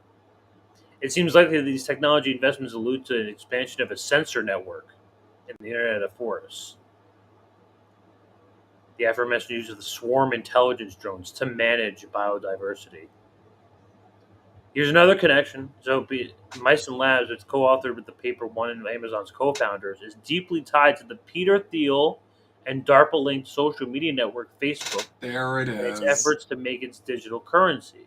It seems likely that these technology investments allude to an expansion of a sensor network in the Internet of Forests. The aforementioned use of the swarm intelligence drones to manage biodiversity. Here's another connection. So, Meiston Labs, it's co-authored with the paper, one of Amazon's co-founders, is deeply tied to the Peter Thiel and DARPA-linked social media network Facebook.
There it is.
And its efforts to make its digital currency.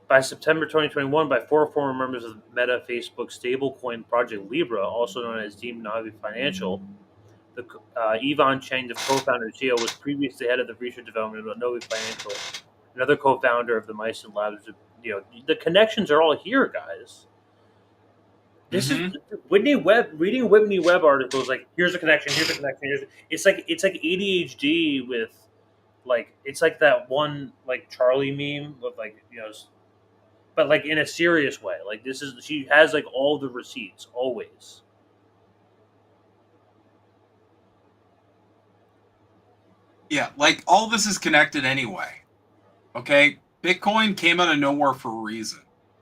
By September 2021, by 4 former members of the Meta Facebook stablecoin project Libra, also known as Deem Navi Financial, Yvonne Cheng, the co-founder and CEO, was previously head of the research development of Novi Financial, another co-founder of the Meiston Labs. The connections are all here, guys. This is Whitney Webb. Reading Whitney Webb articles, like here's a connection, here's a connection. It's like ADHD with, like, it's like that one like Charlie meme with but like in a serious way. Like she has like all the receipts always.
Yeah, like all this is connected anyway. Okay? Bitcoin came out of nowhere for a reason.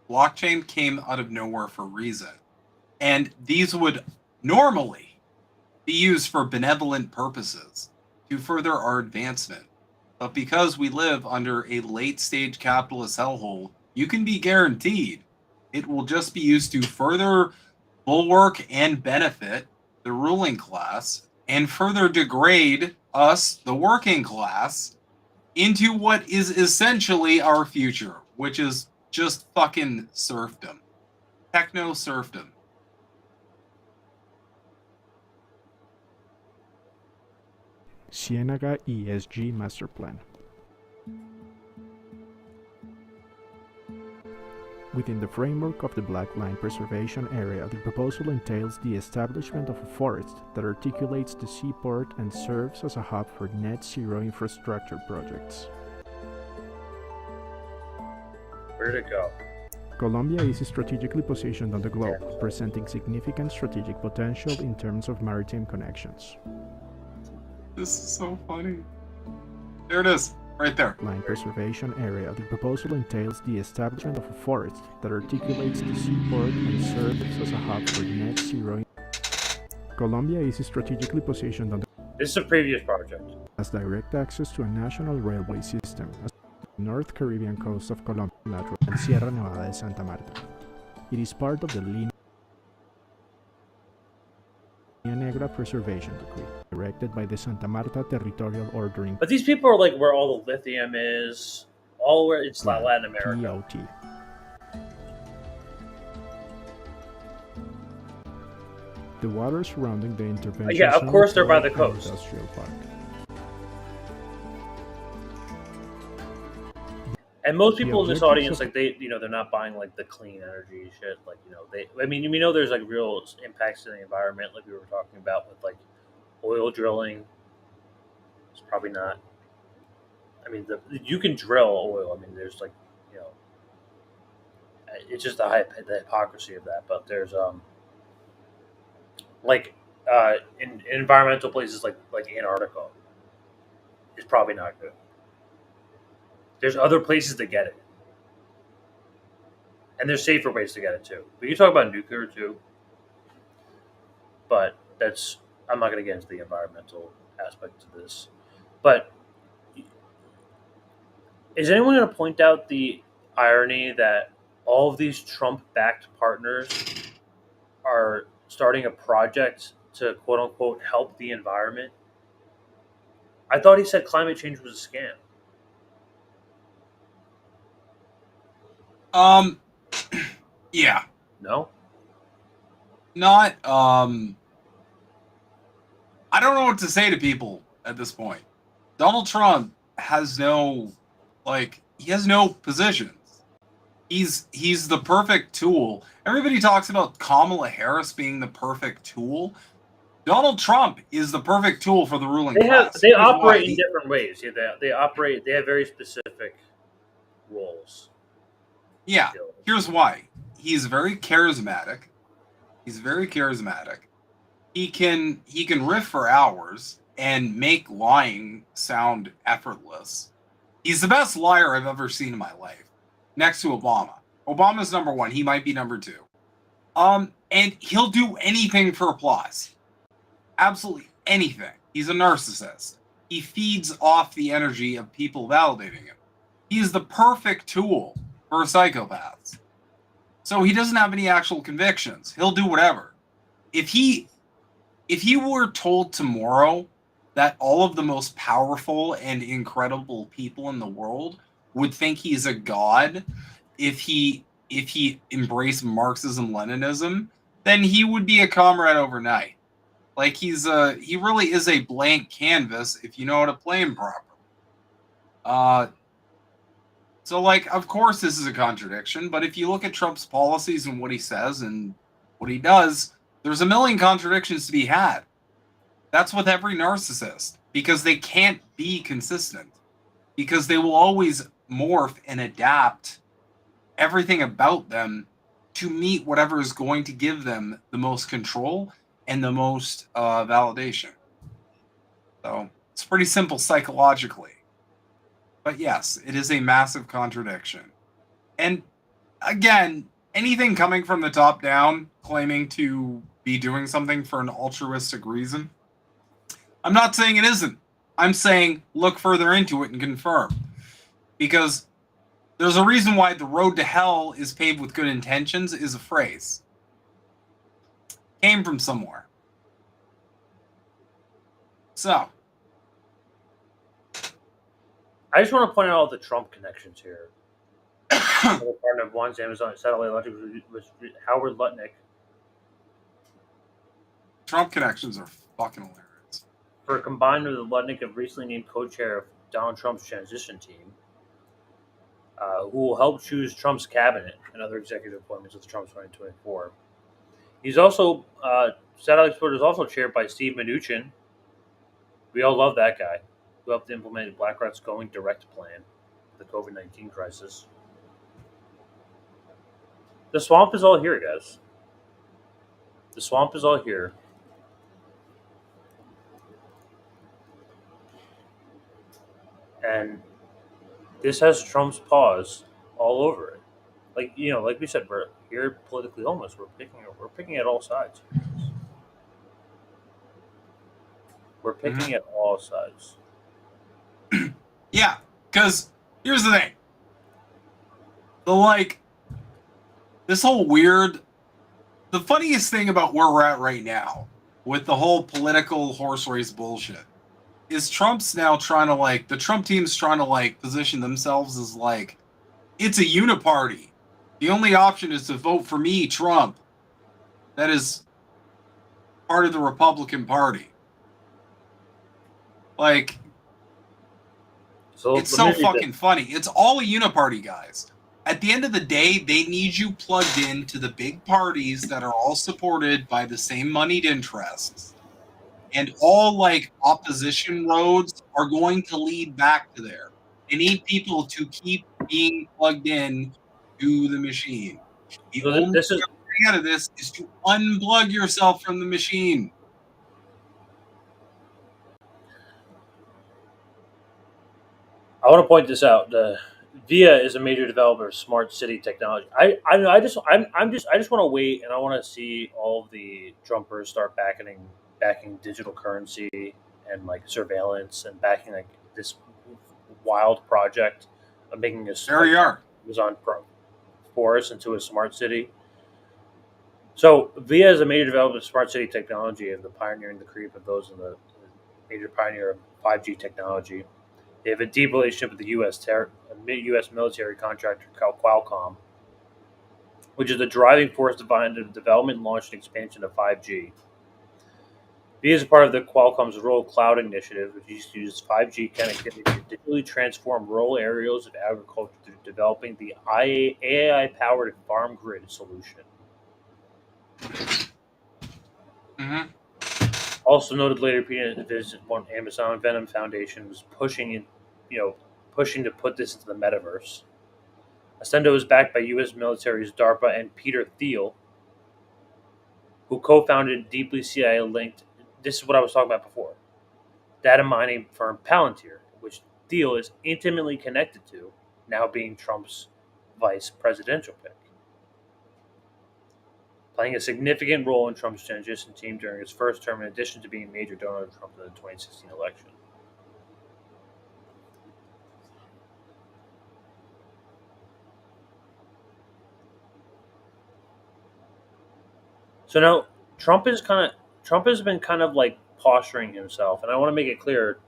Blockchain came out of nowhere for a reason. And these would normally be used for benevolent purposes to further our advancement. But because we live under a late-stage capitalist hellhole, you can be guaranteed it will just be used to further bulwark and benefit the ruling class and further degrade us, the working class, into what is essentially our future, which is just fucking serfdom. Techno serfdom.
Ciénaga ESG Master Plan. Within the framework of the Black Line Preservation Area, the proposal entails the establishment of a forest that articulates the seaport and serves as a hub for net zero infrastructure projects.
Where'd it go?
Colombia is strategically positioned on the globe, presenting significant strategic potential in terms of maritime connections.
This is so funny. There it is. Right there.
Line Preservation Area. The proposal entails the establishment of a forest that articulates the seaport and serves as a hub for net zero. Colombia is strategically positioned on the
This is a previous project.
has direct access to a national railway system as the North Caribbean coast of Colombia Natural and Sierra Nevada de Santa Marta. It is part of the Línea Negra Preservation Decree, directed by the Santa Marta Territorial Ordering
But these people are like where all the lithium is, all where it's Latin America.
TOT. The waters surrounding the intervention
Yeah, of
zone
course they're by the
form an
coast.
Industrial park.
And most people in this
objectives
audience,
of-
like they're not buying like the clean energy shit. Like we know there's like real impacts to the environment, like we were talking about with like oil drilling. It's probably not. I mean, you can drill oil. I mean, there's like it's just the hypocrisy of that. But there's in environmental places like Antarctica, it's probably not good. There's other places to get it. And there's safer ways to get it too. We can talk about nuclear too. But I'm not going to get into the environmental aspect of this. But is anyone going to point out the irony that all of these Trump-backed partners are starting a project to quote-unquote help the environment? I thought he said climate change was a scam.
Yeah.
No?
Not, I don't know what to say to people at this point. Donald Trump has no positions. He's the perfect tool. Everybody talks about Kamala Harris being the perfect tool. Donald Trump is the perfect tool for the ruling class.
They operate in different ways. Yeah, they have very specific roles.
Yeah, here's why. He's very charismatic. He can riff for hours and make lying sound effortless. He's the best liar I've ever seen in my life, next to Obama. Obama's number one. He might be number two. And he'll do anything for applause. Absolutely anything. He's a narcissist. He feeds off the energy of people validating him. He's the perfect tool for psychopaths. So he doesn't have any actual convictions. He'll do whatever. If he were told tomorrow that all of the most powerful and incredible people in the world would think he's a god if he embraced Marxism-Leninism, then he would be a comrade overnight. Like he really is a blank canvas if you know how to play him properly. So, like, of course this is a contradiction, but if you look at Trump's policies and what he says and what he does, there's a million contradictions to be had. That's with every narcissist, because they can't be consistent, because they will always morph and adapt everything about them to meet whatever is going to give them the most control and the most validation. So, it's pretty simple psychologically. But yes, it is a massive contradiction. And again, anything coming from the top down, claiming to be doing something for an altruistic reason, I'm not saying it isn't. I'm saying look further into it and confirm. Because there's a reason why the road to hell is paved with good intentions is a phrase. Came from somewhere. So,
I just want to point out all the Trump connections here. Another partner of Walz Amazon Satellite Electric was Howard Lutnick.
Trump connections are fucking hilarious.
For combined with Lutnick have recently named co-chair of Donald Trump's transition team, who will help choose Trump's cabinet and other executive appointments of Trump's 2024. He's also Satellite Sport is also chaired by Steve Mnuchin. We all love that guy, who helped implement BlackRock's Going Direct plan for the COVID-19 crisis. The swamp is all here, guys. The swamp is all here. And this has Trump's paws all over it. Like we said, we're here politically homeless. We're picking at all sides. We're picking at all sides.
Yeah, because here's the thing. This whole weird... The funniest thing about where we're at right now, with the whole political horse race bullshit, is Trump's now trying to, the Trump team's trying to, position themselves as, it's a uniparty. The only option is to vote for me, Trump. That is part of the Republican Party. It's so fucking funny. It's all a uniparty, guys. At the end of the day, they need you plugged into the big parties that are all supported by the same moneyed interests. And all, opposition roads are going to lead back to there. They need people to keep being plugged in to the machine. The only way out of this is to unplug yourself from the machine.
I want to point this out. VIA is a major developer of smart city technology. I just want to wait, and I want to see all of the Trumpers start backing digital currency and surveillance and backing this wild project of making a Amazon forest into a smart city. So VIA is a major developer of smart city technology and the pioneering the creep of those in the major pioneer of 5G technology. They have a deep relationship with the U.S. military contractor called Qualcomm, which is the driving force behind the development, launch, and expansion of 5G. VIA is a part of the Qualcomm's Rural Cloud Initiative, which uses 5G connectivity to digitally transform rural areas of agriculture through developing the AI-powered farm grid solution. Also noted later, there's one Amazon Venom Foundation was pushing to put this into the metaverse. Ascendo is backed by U.S. military's DARPA and Peter Thiel, who co-founded deeply CIA-linked. This is what I was talking about before. Data mining firm Palantir, which Thiel is intimately connected to, now being Trump's vice presidential pick, playing a significant role in Trump's transition team during his first term, in addition to being a major donor to Trump in the 2016 election. So now Trump has been kind of posturing himself, and I want to make it clear,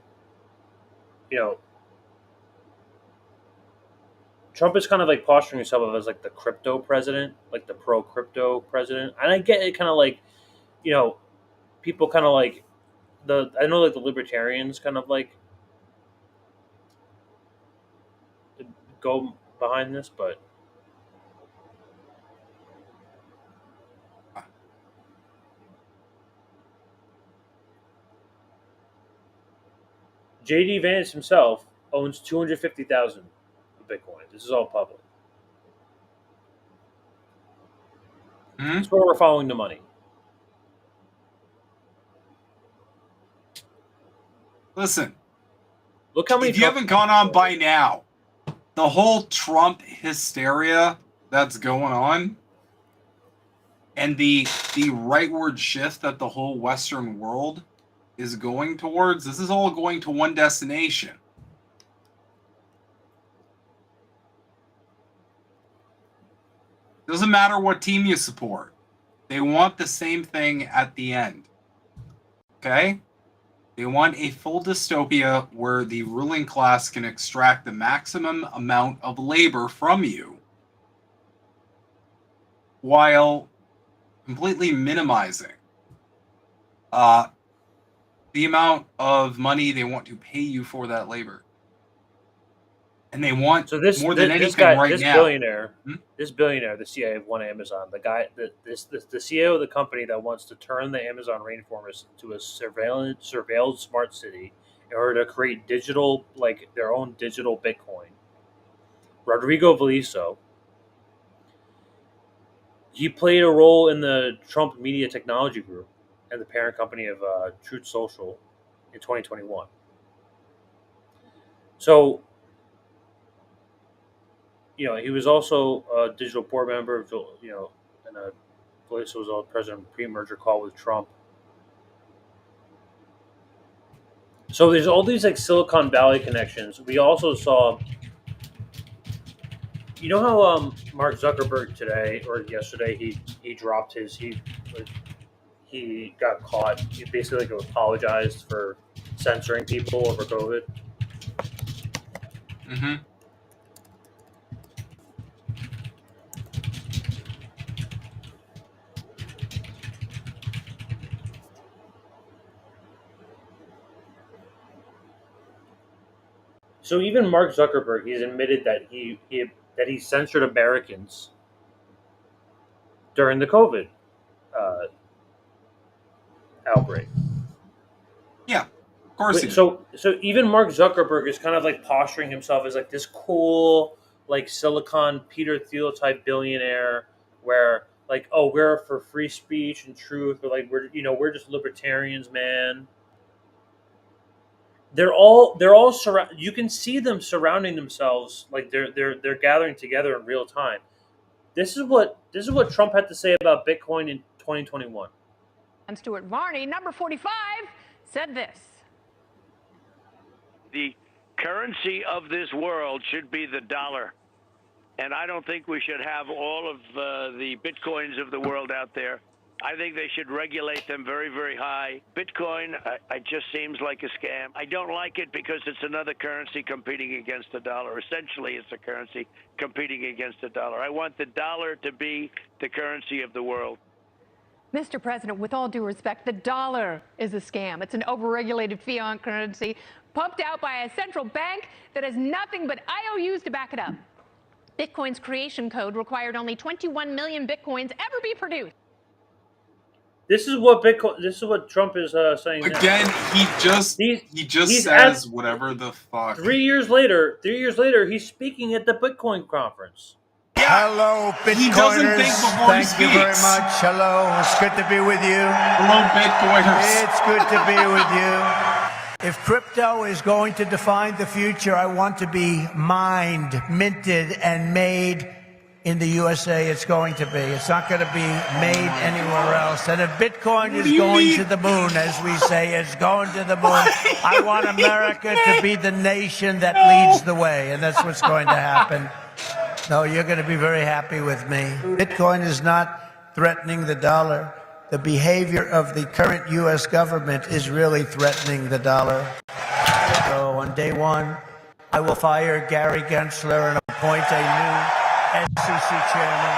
Trump is kind of posturing himself as the crypto president, the pro crypto president, and I get it, kind of people kind of I know the libertarians kind of go behind this, but JD Vance himself owns 250,000 of Bitcoin. This is all public. That's where we're following the money.
Listen,
look how many.
If you haven't gone on by now, the whole Trump hysteria that's going on, and the rightward shift that the whole Western world is going towards, this is all going to one destination. Doesn't matter what team you support. They want the same thing at the end. Okay? They want a full dystopia where the ruling class can extract the maximum amount of labor from you while completely minimizing the amount of money they want to pay you for that labor. And they want more than anything right now.
This billionaire, the CEO of one Amazon, the CEO of the company that wants to turn the Amazon rainforest into a surveilled smart city in order to create digital, their own digital Bitcoin. Rodrigo Veliso. He played a role in the Trump Media Technology Group and the parent company of Truth Social in 2021. So, he was also a digital board member, and Veliso was on President pre-merger call with Trump. So there's all these like Silicon Valley connections. We also saw, you know how Mark Zuckerberg today or yesterday he dropped his he got caught. He basically like apologized for censoring people over COVID.
Mm-hmm.
So even Mark Zuckerberg, he's admitted that he censored Americans during the COVID outbreak.
Yeah, of course.
So even Mark Zuckerberg is kind of like posturing himself as like this cool, like Silicon Peter Thiel type billionaire, where like, oh, we're for free speech and truth, or like we're just libertarians, man. They're all you can see them surrounding themselves, like they're gathering together in real time. This is what Trump had to say about Bitcoin in 2021.
And Stuart Varney, number 45, said this.
The currency of this world should be the dollar. And I don't think we should have all of the Bitcoins of the world out there. I think they should regulate them very, very high. Bitcoin, it just seems like a scam. I don't like it because it's another currency competing against the dollar. Essentially, it's a currency competing against the dollar. I want the dollar to be the currency of the world.
Mr. President, with all due respect, the dollar is a scam. It's an overregulated fiat currency pumped out by a central bank that has nothing but IOUs to back it up. Bitcoin's creation code required only 21 million Bitcoins ever be produced.
This is what Trump is saying
again.
Now.
He just says
at,
whatever the fuck.
3 years later, he's speaking at the Bitcoin conference.
Yeah.
Hello, Bitcoiners.
He doesn't think before he
Thank you very much. Hello, it's good to be with you.
Hello, Bitcoiners.
It's good to be with you. If crypto is going to define the future, I want to be mined, minted, and made in the USA. It's going to be. It's not going to be made anywhere else. And if Bitcoin is going to the moon, as we say, it's going to the moon. I want America to be the nation that leads the way, and that's what's going to happen. No, you're going to be very happy with me. Bitcoin is not threatening the dollar. The behavior of the current U.S. government is really threatening the dollar. So on day one, I will fire Gary Gensler and appoint a new SEC chairman.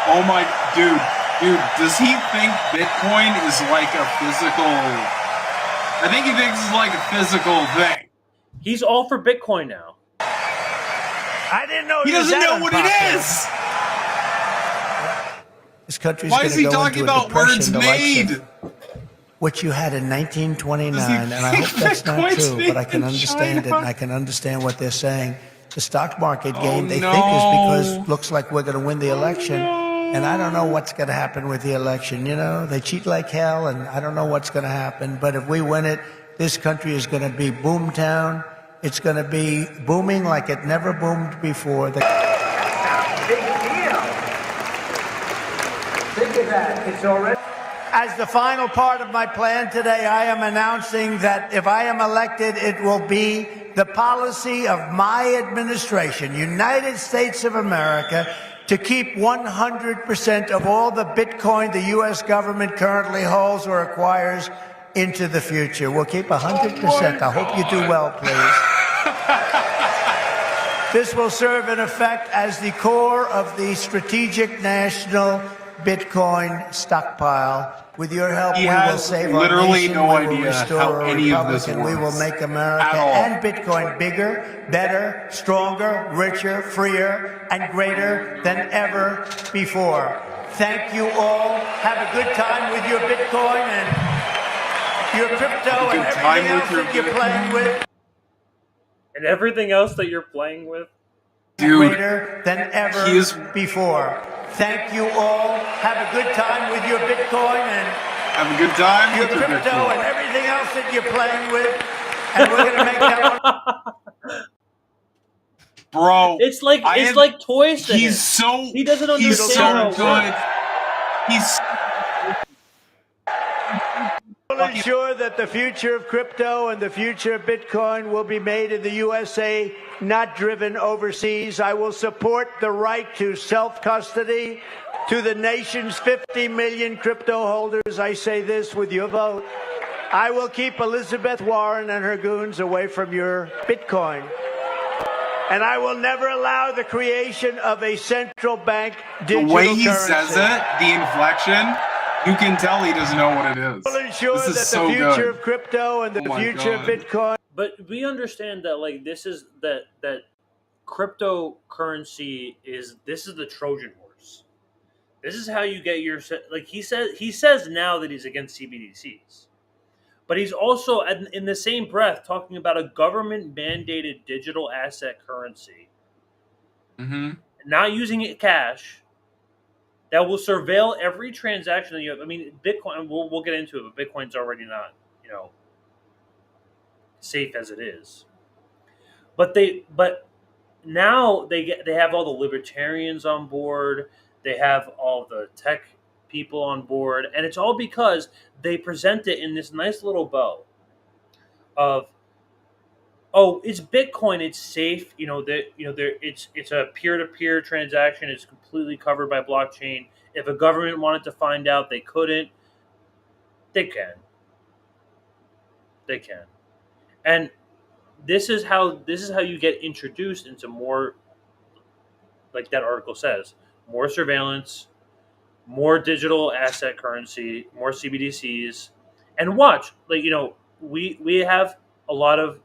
Oh my, dude, does he think Bitcoin is like a physical? I think he thinks it's like a physical thing.
He's all for Bitcoin now.
I didn't know
he doesn't know what it is.
This country's
Why is he talking about words made?
What you had in 1929, and I hope that's not true, but I can understand it, and I can understand what they're saying. The stock market game they think is because looks like we're going to win the election, and I don't know what's going to happen with the election. You know, they cheat like hell, and I don't know what's going to happen. But if we win it, this country is going to be boomtown. It's going to be booming like it never boomed before. Big deal. Think of that. It's already. As the final part of my plan today, I am announcing that if I am elected, it will be the policy of my administration, United States of America, to keep 100% of all the Bitcoin the U.S. government currently holds or acquires into the future. We'll keep 100%. I hope you do well, please. This will serve in effect as the core of the strategic national Bitcoin stockpile. With your help, we will save our nation,
no
we will restore a republic, and we will make America and Bitcoin bigger, better, stronger, richer, freer, and greater than ever before. Thank you all. Have a good time with your Bitcoin and your crypto and everything else that you're playing with.
And everything else that you're playing with?
Dude, greater than ever before. Thank you all. Have a good time with your Bitcoin and
have a good time
your
with your
crypto
Bitcoin.
And everything else that you're playing with. And we're gonna make that one.
Bro,
it's like toys to him. He doesn't understand.
He's so good. He's
will ensure that the future of crypto and the future of Bitcoin will be made in the USA, not driven overseas. I will support the right to self-custody to the nation's 50 million crypto holders. I say this with your vote. I will keep Elizabeth Warren and her goons away from your Bitcoin. And I will never allow the creation of a central bank digital
The way he
currency.
says it, the inflection, you can tell he doesn't know what it is.
Will ensure
This is
that
so
the future
good.
of crypto and the future of Bitcoin.
But we understand that like this is that cryptocurrency is the Trojan horse. This is how you get your like he says now that he's against CBDCs. But he's also, in the same breath, talking about a government-mandated digital asset currency, not using it cash, that will surveil every transaction that you have. I mean, Bitcoin. We'll get into it, but Bitcoin's already not, safe as it is. But now they have all the libertarians on board. They have all the tech people on board, and it's all because they present it in this nice little bow of, oh, it's Bitcoin, it's safe, it's a peer-to-peer transaction, it's completely covered by blockchain. If a government wanted to find out, they couldn't. They can. And this is how you get introduced into more, like that article says, more surveillance, more digital asset currency, more CBDCs, and watch, we have a lot of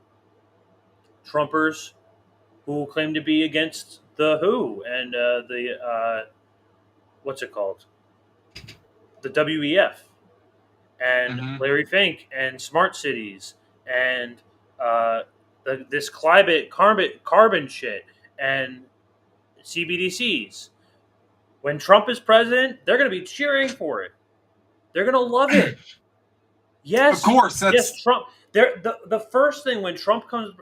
Trumpers who claim to be against the WHO and what's it called, the WEF, and Larry Fink and smart cities and this carbon shit and CBDCs. When Trump is president, they're going to be cheering for it. They're going to love it. Yes,
of course.
Yes, Trump. The first thing when Trump comes,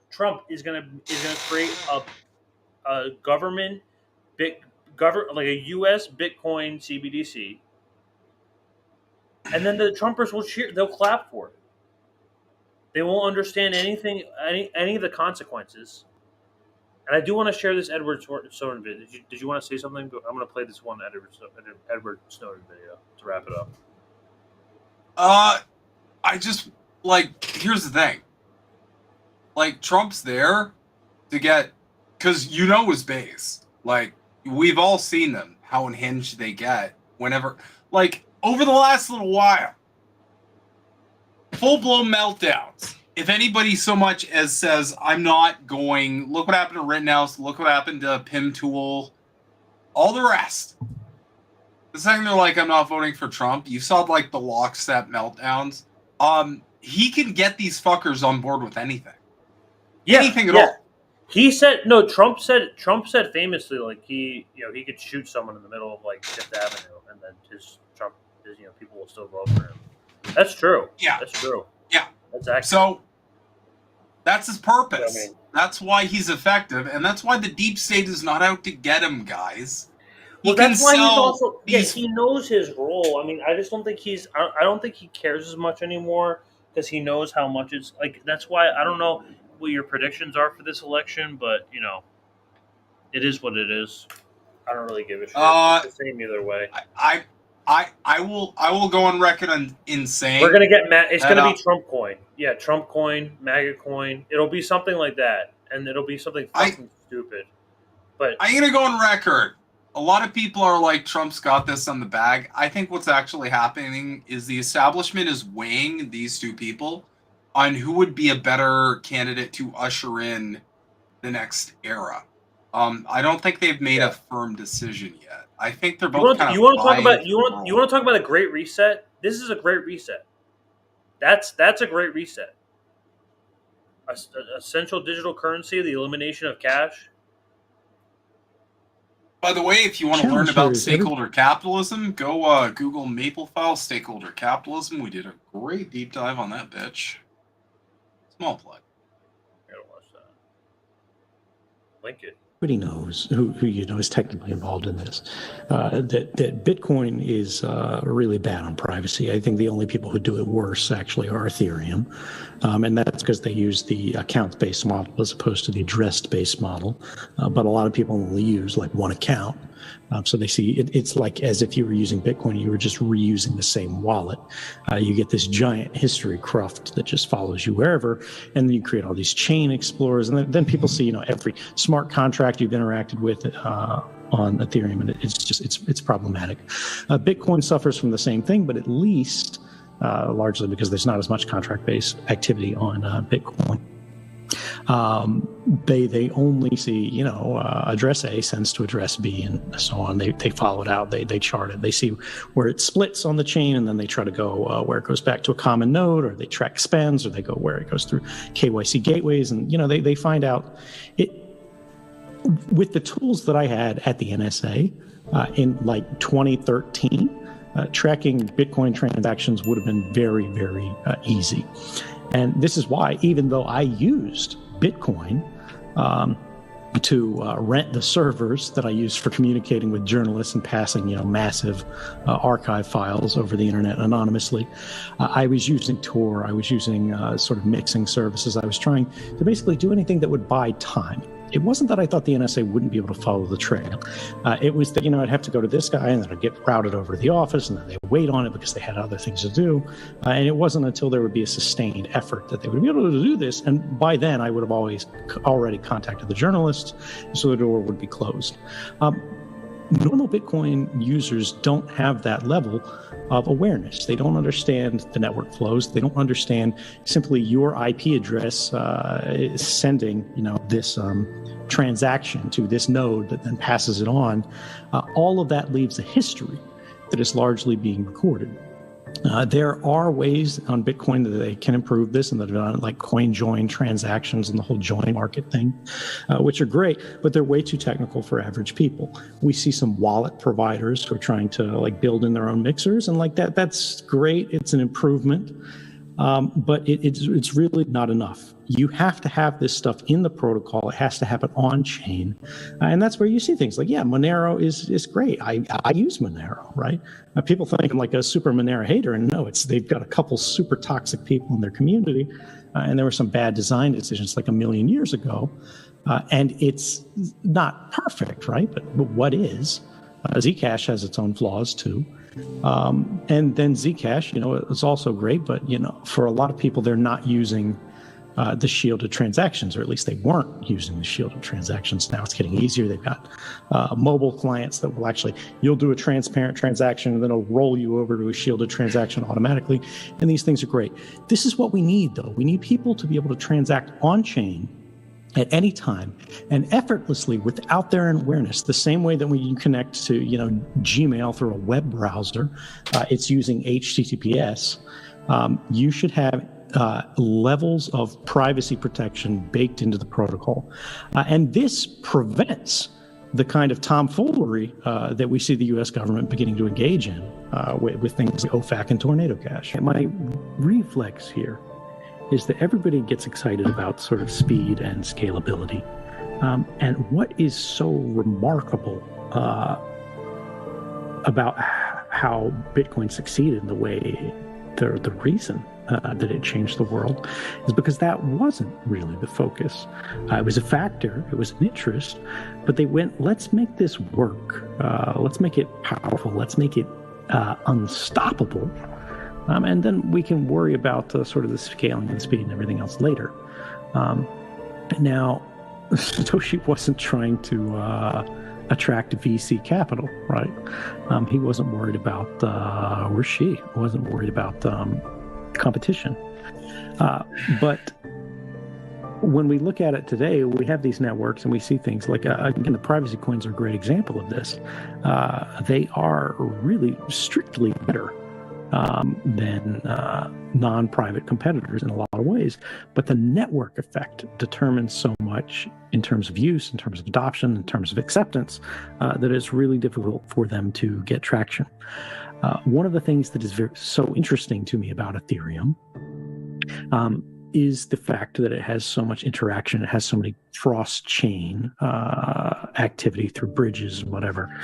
Trump is going to create a government, like a U.S. Bitcoin CBDC, and then the Trumpers will cheer. They'll clap for it. They won't understand anything, any of the consequences. And I do want to share this Edward Snowden video. Did you want to say something? I'm going to play this one Edward Snowden video to wrap it up.
I just, here's the thing. Trump's there to get, because his base. We've all seen them, how unhinged they get whenever, over the last little while. Full-blown meltdowns. If anybody so much as says, I'm not going, look what happened to Rittenhouse, look what happened to Pim Tool, all the rest. The second they're like, I'm not voting for Trump, you saw the lockstep meltdowns. He can get these fuckers on board with anything. Anything at all.
He said, no, Trump said famously, he could shoot someone in the middle of Fifth Avenue and then people will still vote for him. That's true.
Yeah.
That's true.
Yeah.
That's accurate.
So that's his purpose. That's why he's effective, and that's why the deep state is not out to get him, guys.
Well, that's why he's also. He knows his role. I mean, I just don't think I don't think he cares as much anymore because he knows how much it's That's why I don't know what your predictions are for this election, but it is what it is. I don't really give a shit. It's the same either way.
I will go on record in saying
we're gonna get it's gonna be Trump coin. Yeah, Trump coin, MAGA coin. It'll be something like that, and it'll be something fucking stupid. But
I'm gonna go on record. A lot of people are like, Trump's got this on the bag. I think what's actually happening is the establishment is weighing these two people on who would be a better candidate to usher in the next era. I don't think they've made a firm decision yet. I think they're both
you want to talk about a great reset? This is a great reset. That's a great reset. A central digital currency, the elimination of cash.
By the way, if you want to learn about stakeholder capitalism, go Google Maplefile stakeholder capitalism. We did a great deep dive on that bitch. Small plug.
I gotta watch that. Link it.
everybody knows who is technically involved in this, that Bitcoin is really bad on privacy. I think the only people who do it worse actually are Ethereum, and that's because they use the account-based model as opposed to the address-based model. But a lot of people only use like one account. So they see it's like as if you were using Bitcoin, you were just reusing the same wallet. You get this giant history cruft that just follows you wherever, and then you create all these chain explorers, and then people see every smart contract you've interacted with on Ethereum, and it's problematic. Bitcoin suffers from the same thing, but at least largely because there's not as much contract-based activity on Bitcoin. They only see, address A sends to address B and so on. They follow it out. They chart it. They see where it splits on the chain, and then they try to go where it goes back to a common node, or they track spends, or they go where it goes through KYC gateways. And, they find out it with the tools that I had at the NSA in like 2013, tracking Bitcoin transactions would have been very, very easy. And this is why, even though I used Bitcoin to rent the servers that I used for communicating with journalists and passing, massive archive files over the internet anonymously, I was using Tor. I was using sort of mixing services. I was trying to basically do anything that would buy time. It wasn't that I thought the NSA wouldn't be able to follow the trail. It was that, I'd have to go to this guy, and then I'd get routed over to the office, and then they'd wait on it because they had other things to do. And it wasn't until there would be a sustained effort that they would be able to do this. And by then, I would have already contacted the journalists, so the door would be closed. Normal Bitcoin users don't have that level of awareness. They don't understand the network flows. They don't understand simply your IP address is sending, this transaction to this node that then passes it on. All of that leaves a history that is largely being recorded. There are ways on Bitcoin that they can improve this, and that are done like coin join transactions and the whole join market thing, which are great, but they're way too technical for average people. We see some wallet providers who are trying to build in their own mixers, and that's great. It's an improvement, but it's really not enough. You have to have this stuff in the protocol. It has to happen on chain, and that's where you see things like, Monero is great. I use Monero, right? People think I'm like a super Monero hater, and no, they've got a couple super toxic people in their community, and there were some bad design decisions like a million years ago, and it's not perfect, right? But what is? Zcash has its own flaws too. And then Zcash, it's also great, but, for a lot of people, they're not using the shielded transactions, or at least they weren't using the shielded transactions. Now it's getting easier. They've got mobile clients that will you'll do a transparent transaction, and then it'll roll you over to a shielded transaction automatically. And these things are great. This is what we need, though. We need people to be able to transact on chain at any time and effortlessly without their awareness, the same way that when you connect to, Gmail through a web browser, it's using HTTPS. You should have levels of privacy protection baked into the protocol. And this prevents the kind of tomfoolery that we see the U.S. government beginning to engage in with things like OFAC and Tornado Cash. And my reflex here is that everybody gets excited about sort of speed and scalability. And what is so remarkable about how Bitcoin succeeded in the way, the reason that it changed the world is because that wasn't really the focus. It was a factor, it was an interest, but they went, let's make this work. Let's make it powerful. Let's make it unstoppable. And then we can worry about sort of the scaling and speed and everything else later. Now, Satoshi wasn't trying to attract VC capital, right? He wasn't worried about, or she wasn't worried about competition. But when we look at it today, we have these networks and we see things like, again, the privacy coins are a great example of this. They are really strictly better than non-private competitors in a lot of ways. But the network effect determines so much in terms of use, in terms of adoption, in terms of acceptance, that it's really difficult for them to get traction. One of the things that is so interesting to me about Ethereum is the fact that it has so much interaction. It has so many cross-chain activity through bridges and whatever.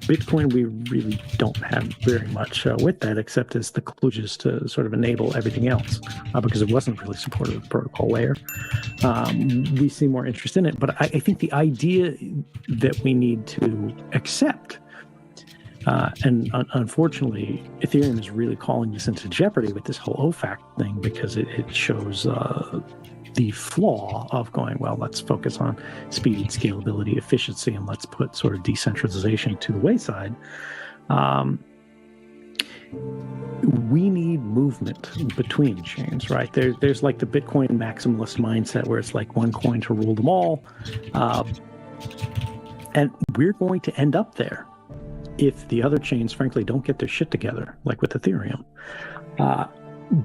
Bitcoin, we really don't have very much with that, except as the kludges to sort of enable everything else, because it wasn't really supported at the protocol layer. We see more interest in it, but I think the idea that we need to accept, and unfortunately, Ethereum is really calling this into jeopardy with this whole OFAC thing, because it shows the flaw of going, well, let's focus on speed, scalability, efficiency, and let's put sort of decentralization to the wayside. We need movement between chains, right? There's like the Bitcoin maximalist mindset where it's like one coin to rule them all. And we're going to end up there if the other chains, frankly, don't get their shit together, like with Ethereum.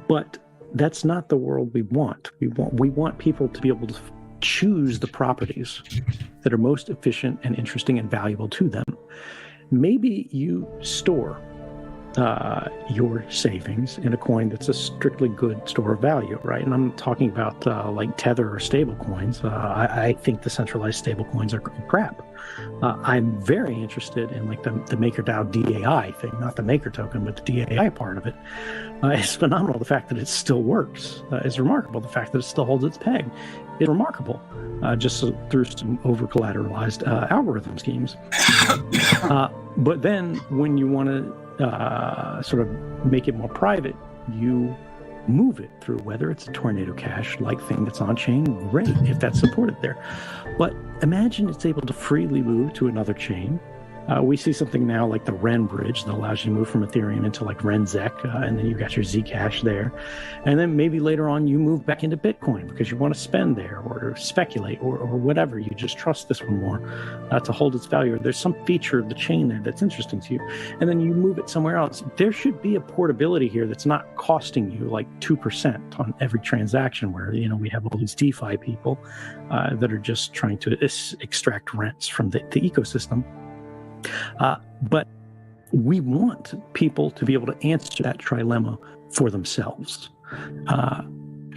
But that's not the world we want. We want people to be able to choose the properties that are most efficient and interesting and valuable to them. Maybe you store your savings in a coin that's a strictly good store of value, right? And I'm talking about like Tether or stable coins. I think the centralized stable coins are crap. I'm very interested in like the MakerDAO DAI thing, not the Maker token, but the DAI part of it. It's phenomenal. The fact that it still works is remarkable. The fact that it still holds its peg is remarkable, just through some over-collateralized algorithm schemes. But then when you want to sort of make it more private, you move it through, whether it's a Tornado Cash like thing that's on chain, great if that's supported there. But imagine it's able to freely move to another chain. We see something now like the Ren bridge that allows you to move from Ethereum into like RenZec, and then you've got your Zcash there. And then maybe later on you move back into Bitcoin because you want to spend there or speculate or whatever. You just trust this one more to hold its value. Or there's some feature of the chain there that's interesting to you. And then you move it somewhere else. There should be a portability here that's not costing you like 2% on every transaction where, you know, we have all these DeFi people that are just trying to extract rents from the ecosystem. But we want people to be able to answer that trilemma for themselves.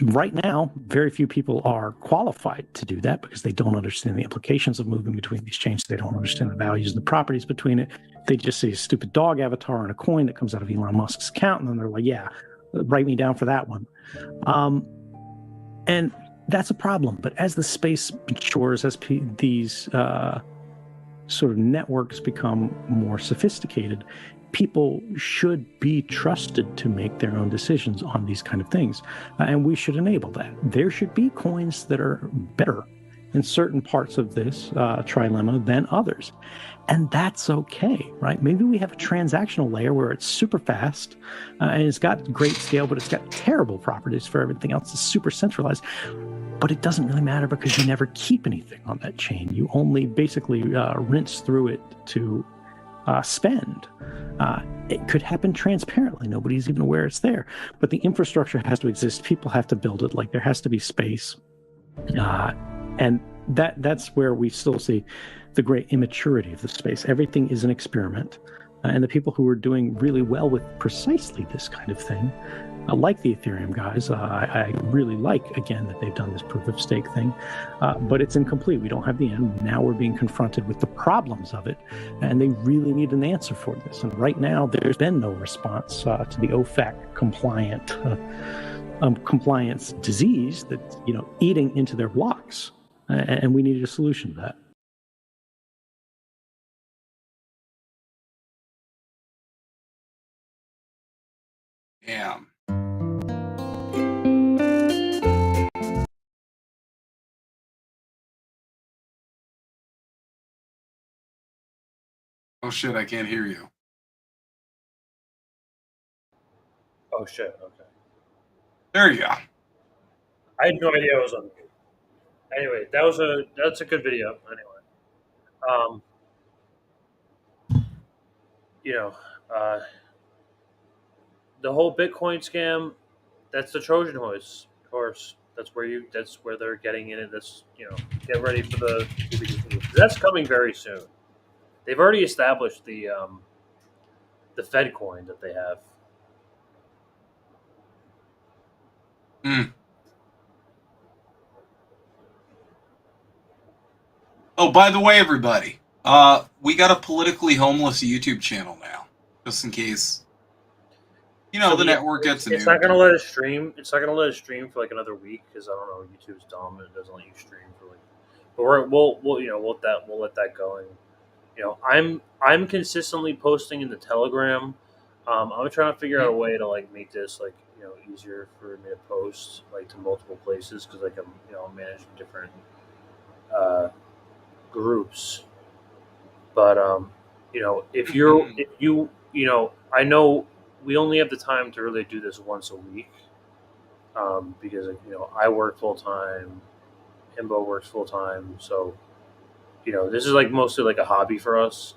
Right now, very few people are qualified to do that because they don't understand the implications of moving between these chains. They don't understand the values and the properties between it. They just see a stupid dog avatar on a coin that comes out of Elon Musk's account, and then they're like, yeah, write me down for that one. And that's a problem. But as the space matures, as these sort of networks become more sophisticated, people should be trusted to make their own decisions on these kind of things. And we should enable that. There should be coins that are better in certain parts of this trilemma than others. And that's okay, right? Maybe we have a transactional layer where it's super fast and it's got great scale, but it's got terrible properties for everything else. It's super centralized. But it doesn't really matter because you never keep anything on that chain. You only basically rinse through it to spend. It could happen transparently. Nobody's even aware it's there. But the infrastructure has to exist. People have to build it. Like there has to be space. And that's where we still see the great immaturity of the space. Everything is an experiment. And the people who are doing really well with precisely this kind of thing, like the Ethereum guys, I really like, again, that they've done this proof of stake thing, but it's incomplete. We don't have the end. Now we're being confronted with the problems of it, and they really need an answer for this. And right now, there's been no response to the OFAC compliance disease that's, you know, eating into their blocks, and we needed a solution to that.
Damn. Oh shit, I can't hear you.
Oh shit, okay.
There you go.
I had no idea I was on mute. Anyway, that's a good video. Anyway. You know, the whole Bitcoin scam, that's the Trojan horse. Of course, that's where they're getting in it. That's, you know, get ready for the that's coming very soon. They've already established the Fed coin that they have.
Mm. Oh, by the way, everybody, we got a politically homeless YouTube channel now, just in case. You know,
So
the network gets
it's
nuked.
not going to let us stream. It's not going to let us stream for like another week because I don't know. YouTube's dumb and it doesn't let you stream for like. But we'll let that go. And you know, I'm consistently posting in the Telegram. I'm trying to figure out a way to like make this like easier for me to post like to multiple places because like I'm managing different groups. But if you I know we only have the time to really do this once a week because I work full time, Himbo works full time, so this is like mostly like a hobby for us.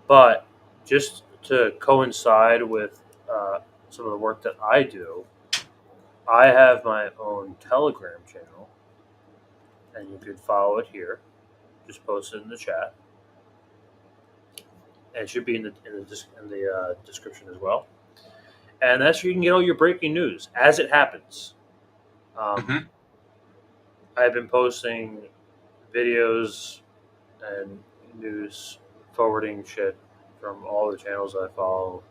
But just to coincide with some of the work that I do, I have my own Telegram channel, and you could follow it here. Just post it in the chat. And it should be in the description as well. And that's where you can get all your breaking news as it happens. I've been posting videos and news forwarding shit from all the channels I follow.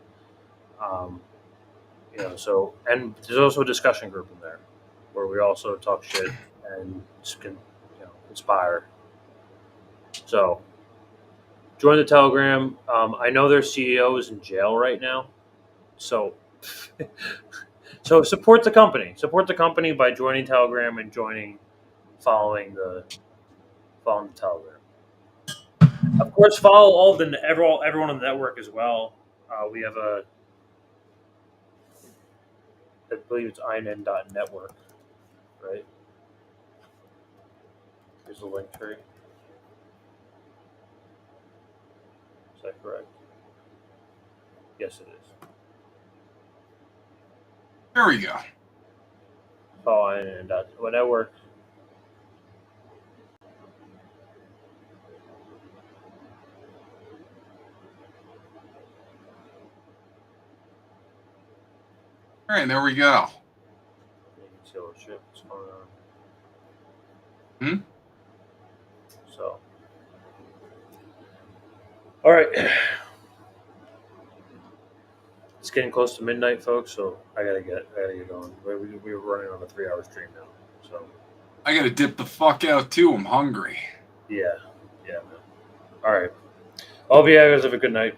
So and there's also a discussion group in there where we also talk shit and can inspire. So join the Telegram. I know their CEO is in jail right now, so support the company. Support the company by joining Telegram and following the Telegram. Of course, follow everyone on the network as well. We have I believe it's inn.network, right? Here's the link tree. Is that correct? Yes, it is.
There we go.
Follow inn.network.
All right, there we go.
You can see all the shit that's going on.
Hmm?
So, all right. It's getting close to midnight, folks, so I gotta get going. We were running on a 3-hour stream now, so
I gotta dip the fuck out too. I'm hungry.
yeah, man. All right. I hope you guys have a good night.